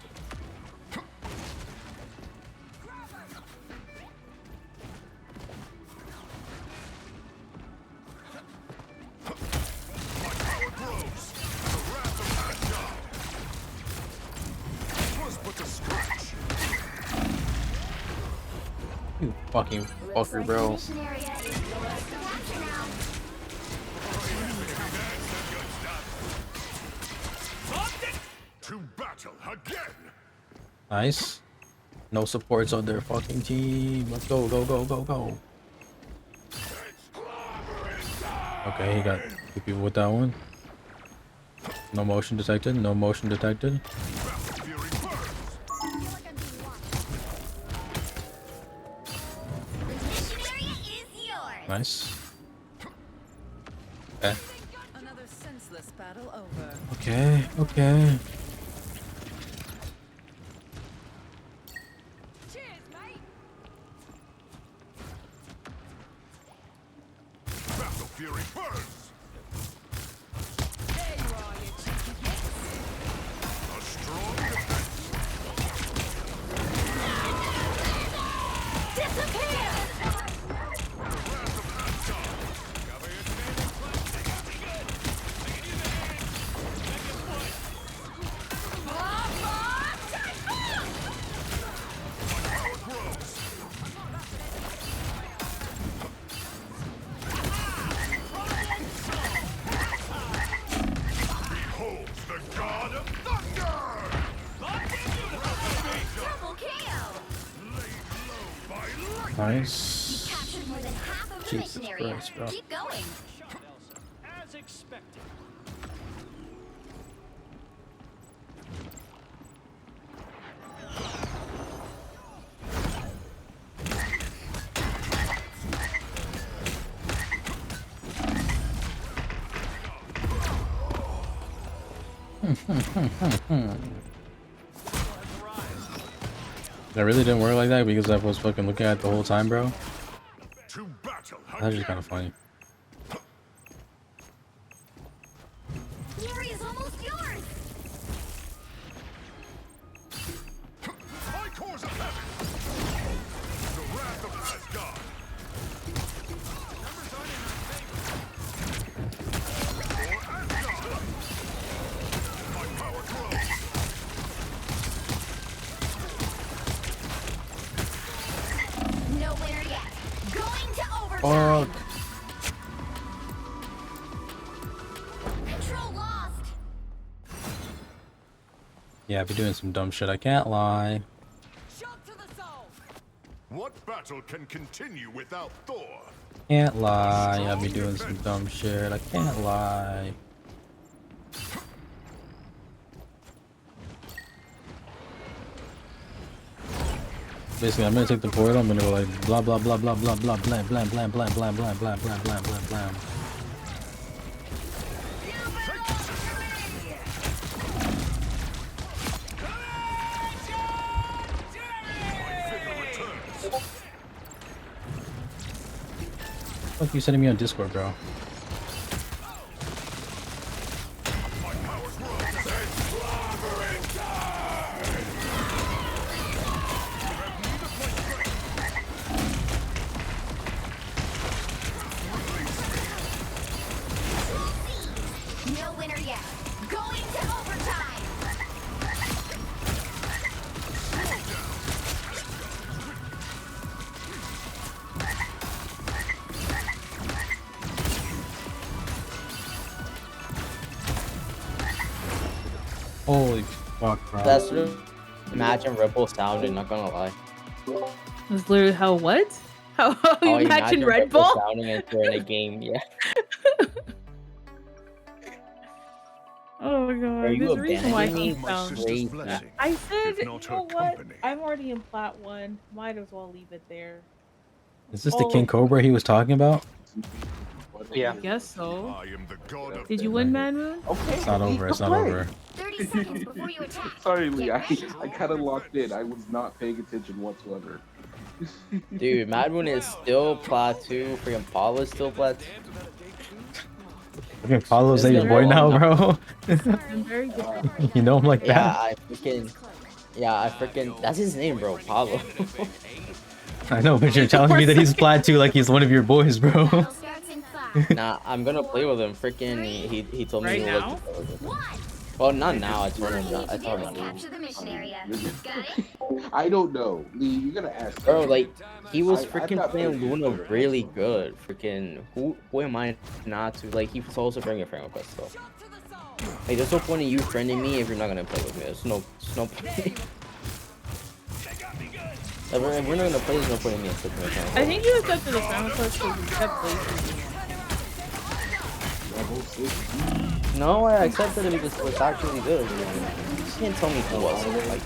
My power grows. The wrath of Asgard. It was but a scratch. You fucking fucker, bro. Mission area is yours to capture now. To battle again. Nice. No supports on their fucking team. Let's go, go, go, go, go. Okay, he got 2 people with that one. No motion detected. No motion detected. Mission area is yours. Nice. Okay. Another senseless battle over. Okay. Okay. Battle fury burns. There you are, you cheeky gits. A strong defense. Disappear! Behold the god of thunder. Double KO! Nice. Captured more than half of the Jesus mission area. Christ, bro. Keep going. As expected. That really didn't work like that because I was fucking looking at it the whole time, bro. To battle That's just kind of funny. The area is almost yours. High cores of heaven. The wrath of Asgard. Numbers aren't in our favor. For Asgard. My power grows. No winner yet. Going to overtime. Fuck. Control lost. Yeah, I be doing some dumb shit. I can't lie. What battle can continue without Thor? Can't lie. I be doing some dumb shit. I can't lie. Basically, I'm gonna take the portal. I'm gonna go like blah blah blah blah blah blah blah blah blah blah blah blah blah blah blah blah blah. Fuck you sending me on Discord, bro? No winner yet. Going to overtime. Holy fuck, bro. That's what imagine Ripple sounded, not gonna lie. That's literally how what? How you Oh, imagine Red Ripple Bull? sounding if you're in a game, yeah. Oh my Are god, you there's a reason why abandoning he me? found. Crazy. I said, if you not know her what? company. I'm already in plat 1. Might as well leave it there. Is this the Oh, King Cobra he was talking about? Yeah. I guess so. I am the god of Did you win, Man Moon? Okay, It's not Lee, over. It's go not play. over. 30 seconds before you attack. Sorry, Lee. Get ready. I kind of locked in. I was not paying attention whatsoever. Dude, Madwin is still plat 2. Freaking Paul is still plat 2. Okay, Paulo's It's your been boy a now, long bro. I'm very good. You know him like Yeah, that? I freaking. That's his name, bro. Pablo. I know, but you're telling me that he's plat 2 like he's one of your boys, bro. Battle starts in 5. Nah, I'm gonna play with him. Freaking, he told me Right he now? would like to play with him. Well, not now. I told him. I told him. Capture the mission area. Got it? I don't know, Lee. You're gonna ask. Bro, like he was I've freaking not playing played Luna Luna. really good. Freaking, who am I not to? Like, he's supposed to bring a friend request though. Like, there's no point in you friending me if you're not gonna play with me. There's no point. If we're not gonna play, there's no point in me accepting a friend request. I think you accepted the friend request because you kept placing me. No, I accepted it because it was actually good. You can't tell me who wasn't. Like,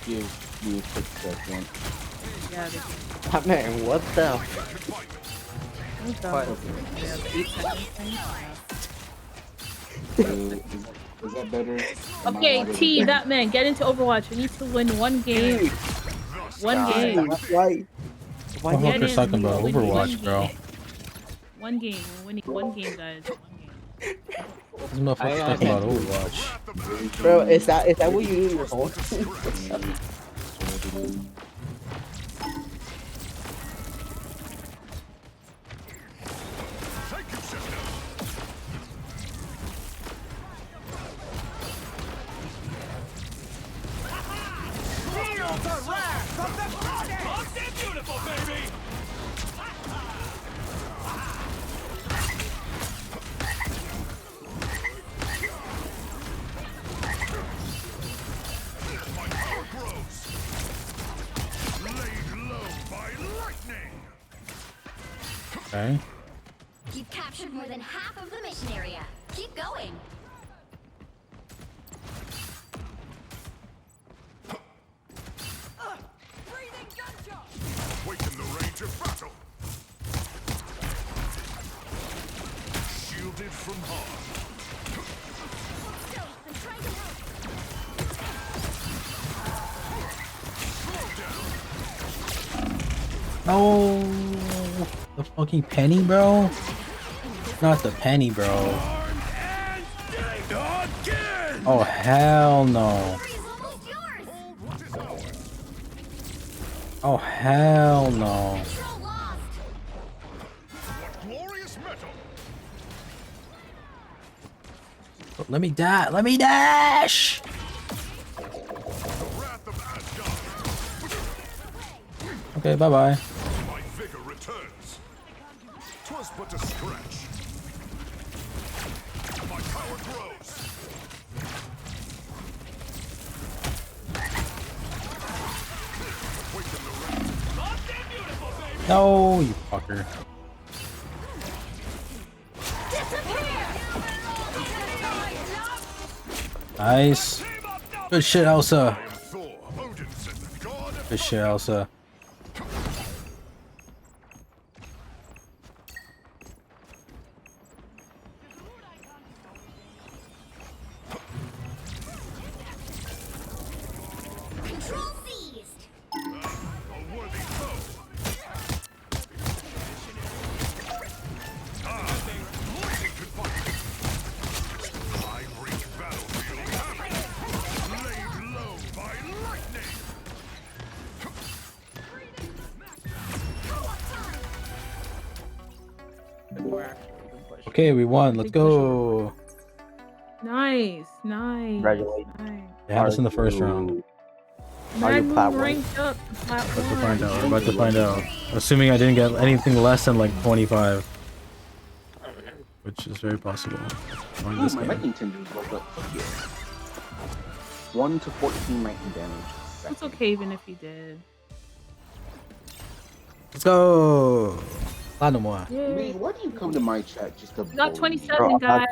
Give me a quick second. Yeah, they man, what the? What? Yeah, the 8 seconds thing. Is that better? Am I Okay, audible? T, that man, get into Overwatch. We need to win one game. One game. Right. What the fuck is talking about? Overwatch, bro. One game. We're winning one game, guys. One game. This motherfucker's talking about Overwatch. Bro, is that what you do to your phone? Beautiful, baby! My power grows. Laid low by lightning. Okay. You've captured more than half of the mission area. Keep going. Awaken the range of battle. Shielded from harm. No, the fucking penny, bro. Not the penny, bro. Oh hell no. Oh hell no. Glorious metal. Let me die. Let me dash. Wrath of Asgard. Okay, bye bye. My vigor returns. 'Twas but a scratch. My power grows. Awaken the range. No, you fucker. Nice. Good shit, Elsa. I am Thor, Odinson, god of Good shit, Elsa. Control seized. a worthy foe. Lightning can fight. I reach battlefield hammer. Laid low by lightning. Okay, we won. Let's go. Nice, nice. Congratulations. Nice. They had us in the first round. Are you Man plat Moon one? ranked up to plat About to 1. find out. We're about to find out. Assuming I didn't get anything less than like 25. Which is very possible. On this My game. lightning tenders woke up. Fuck yeah. 1 to 14 lightning damage. It's okay even if he did. Let's go. Lanomoa. Lee, why do you come to my chat just to We got bully me? 27, guys.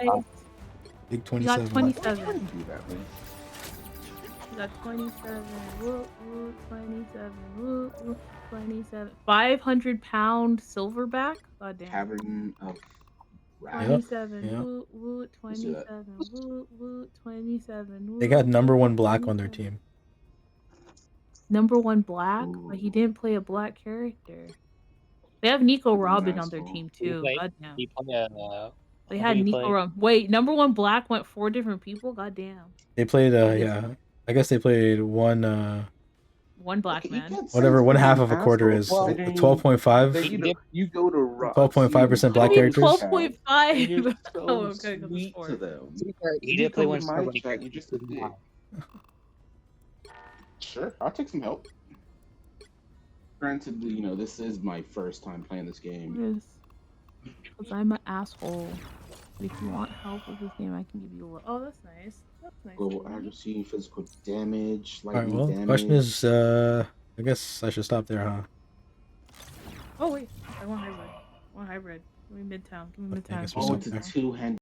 Big We got 27. 27. Why do you do that, Lee? We got 27. Woo, woo, 27. Woo, woo, 27. 500-pound silverback? God damn. Cavern of Wrath. 27. Yep. Woo, woo, Let's do that. 27. Woo, woo, 27. Woo, They got number woo, one black on their 27. team. Number one black, but he Ooh. didn't play a black character. They have Nico Robin on their Asshole. team He too. played. Goddamn. He played. They who had he Nico played? Robin. Wait, number one black went 4 different people. Goddamn. They played. That is Yeah. I guess they played one. one black Okay, you man. can't say Whatever. One he's half an of a quarter asshole is considering 12.5. that, He did. you go to Rock. 12.5% black I mean, characters. 12.5. And you're so Oh, okay, 'cause it's sweet 4. to them. To be fair, he You did play come one to star, my but he chat, you're just a dick. Sure, I'll take some help. Granted, you know, this is my first time playing this game. Because I'm an asshole. But if you want help with this game, I can give you a little. Oh, that's nice. That's nice. Global of you. accuracy, physical damage, All right. lightning Well, damage. the question is, I guess I should stop there, huh? Oh wait, I want hybrid. I want hybrid. Give me midtown. Give me Okay, I midtown. guess we'll Oh, stop it's a there. two-handed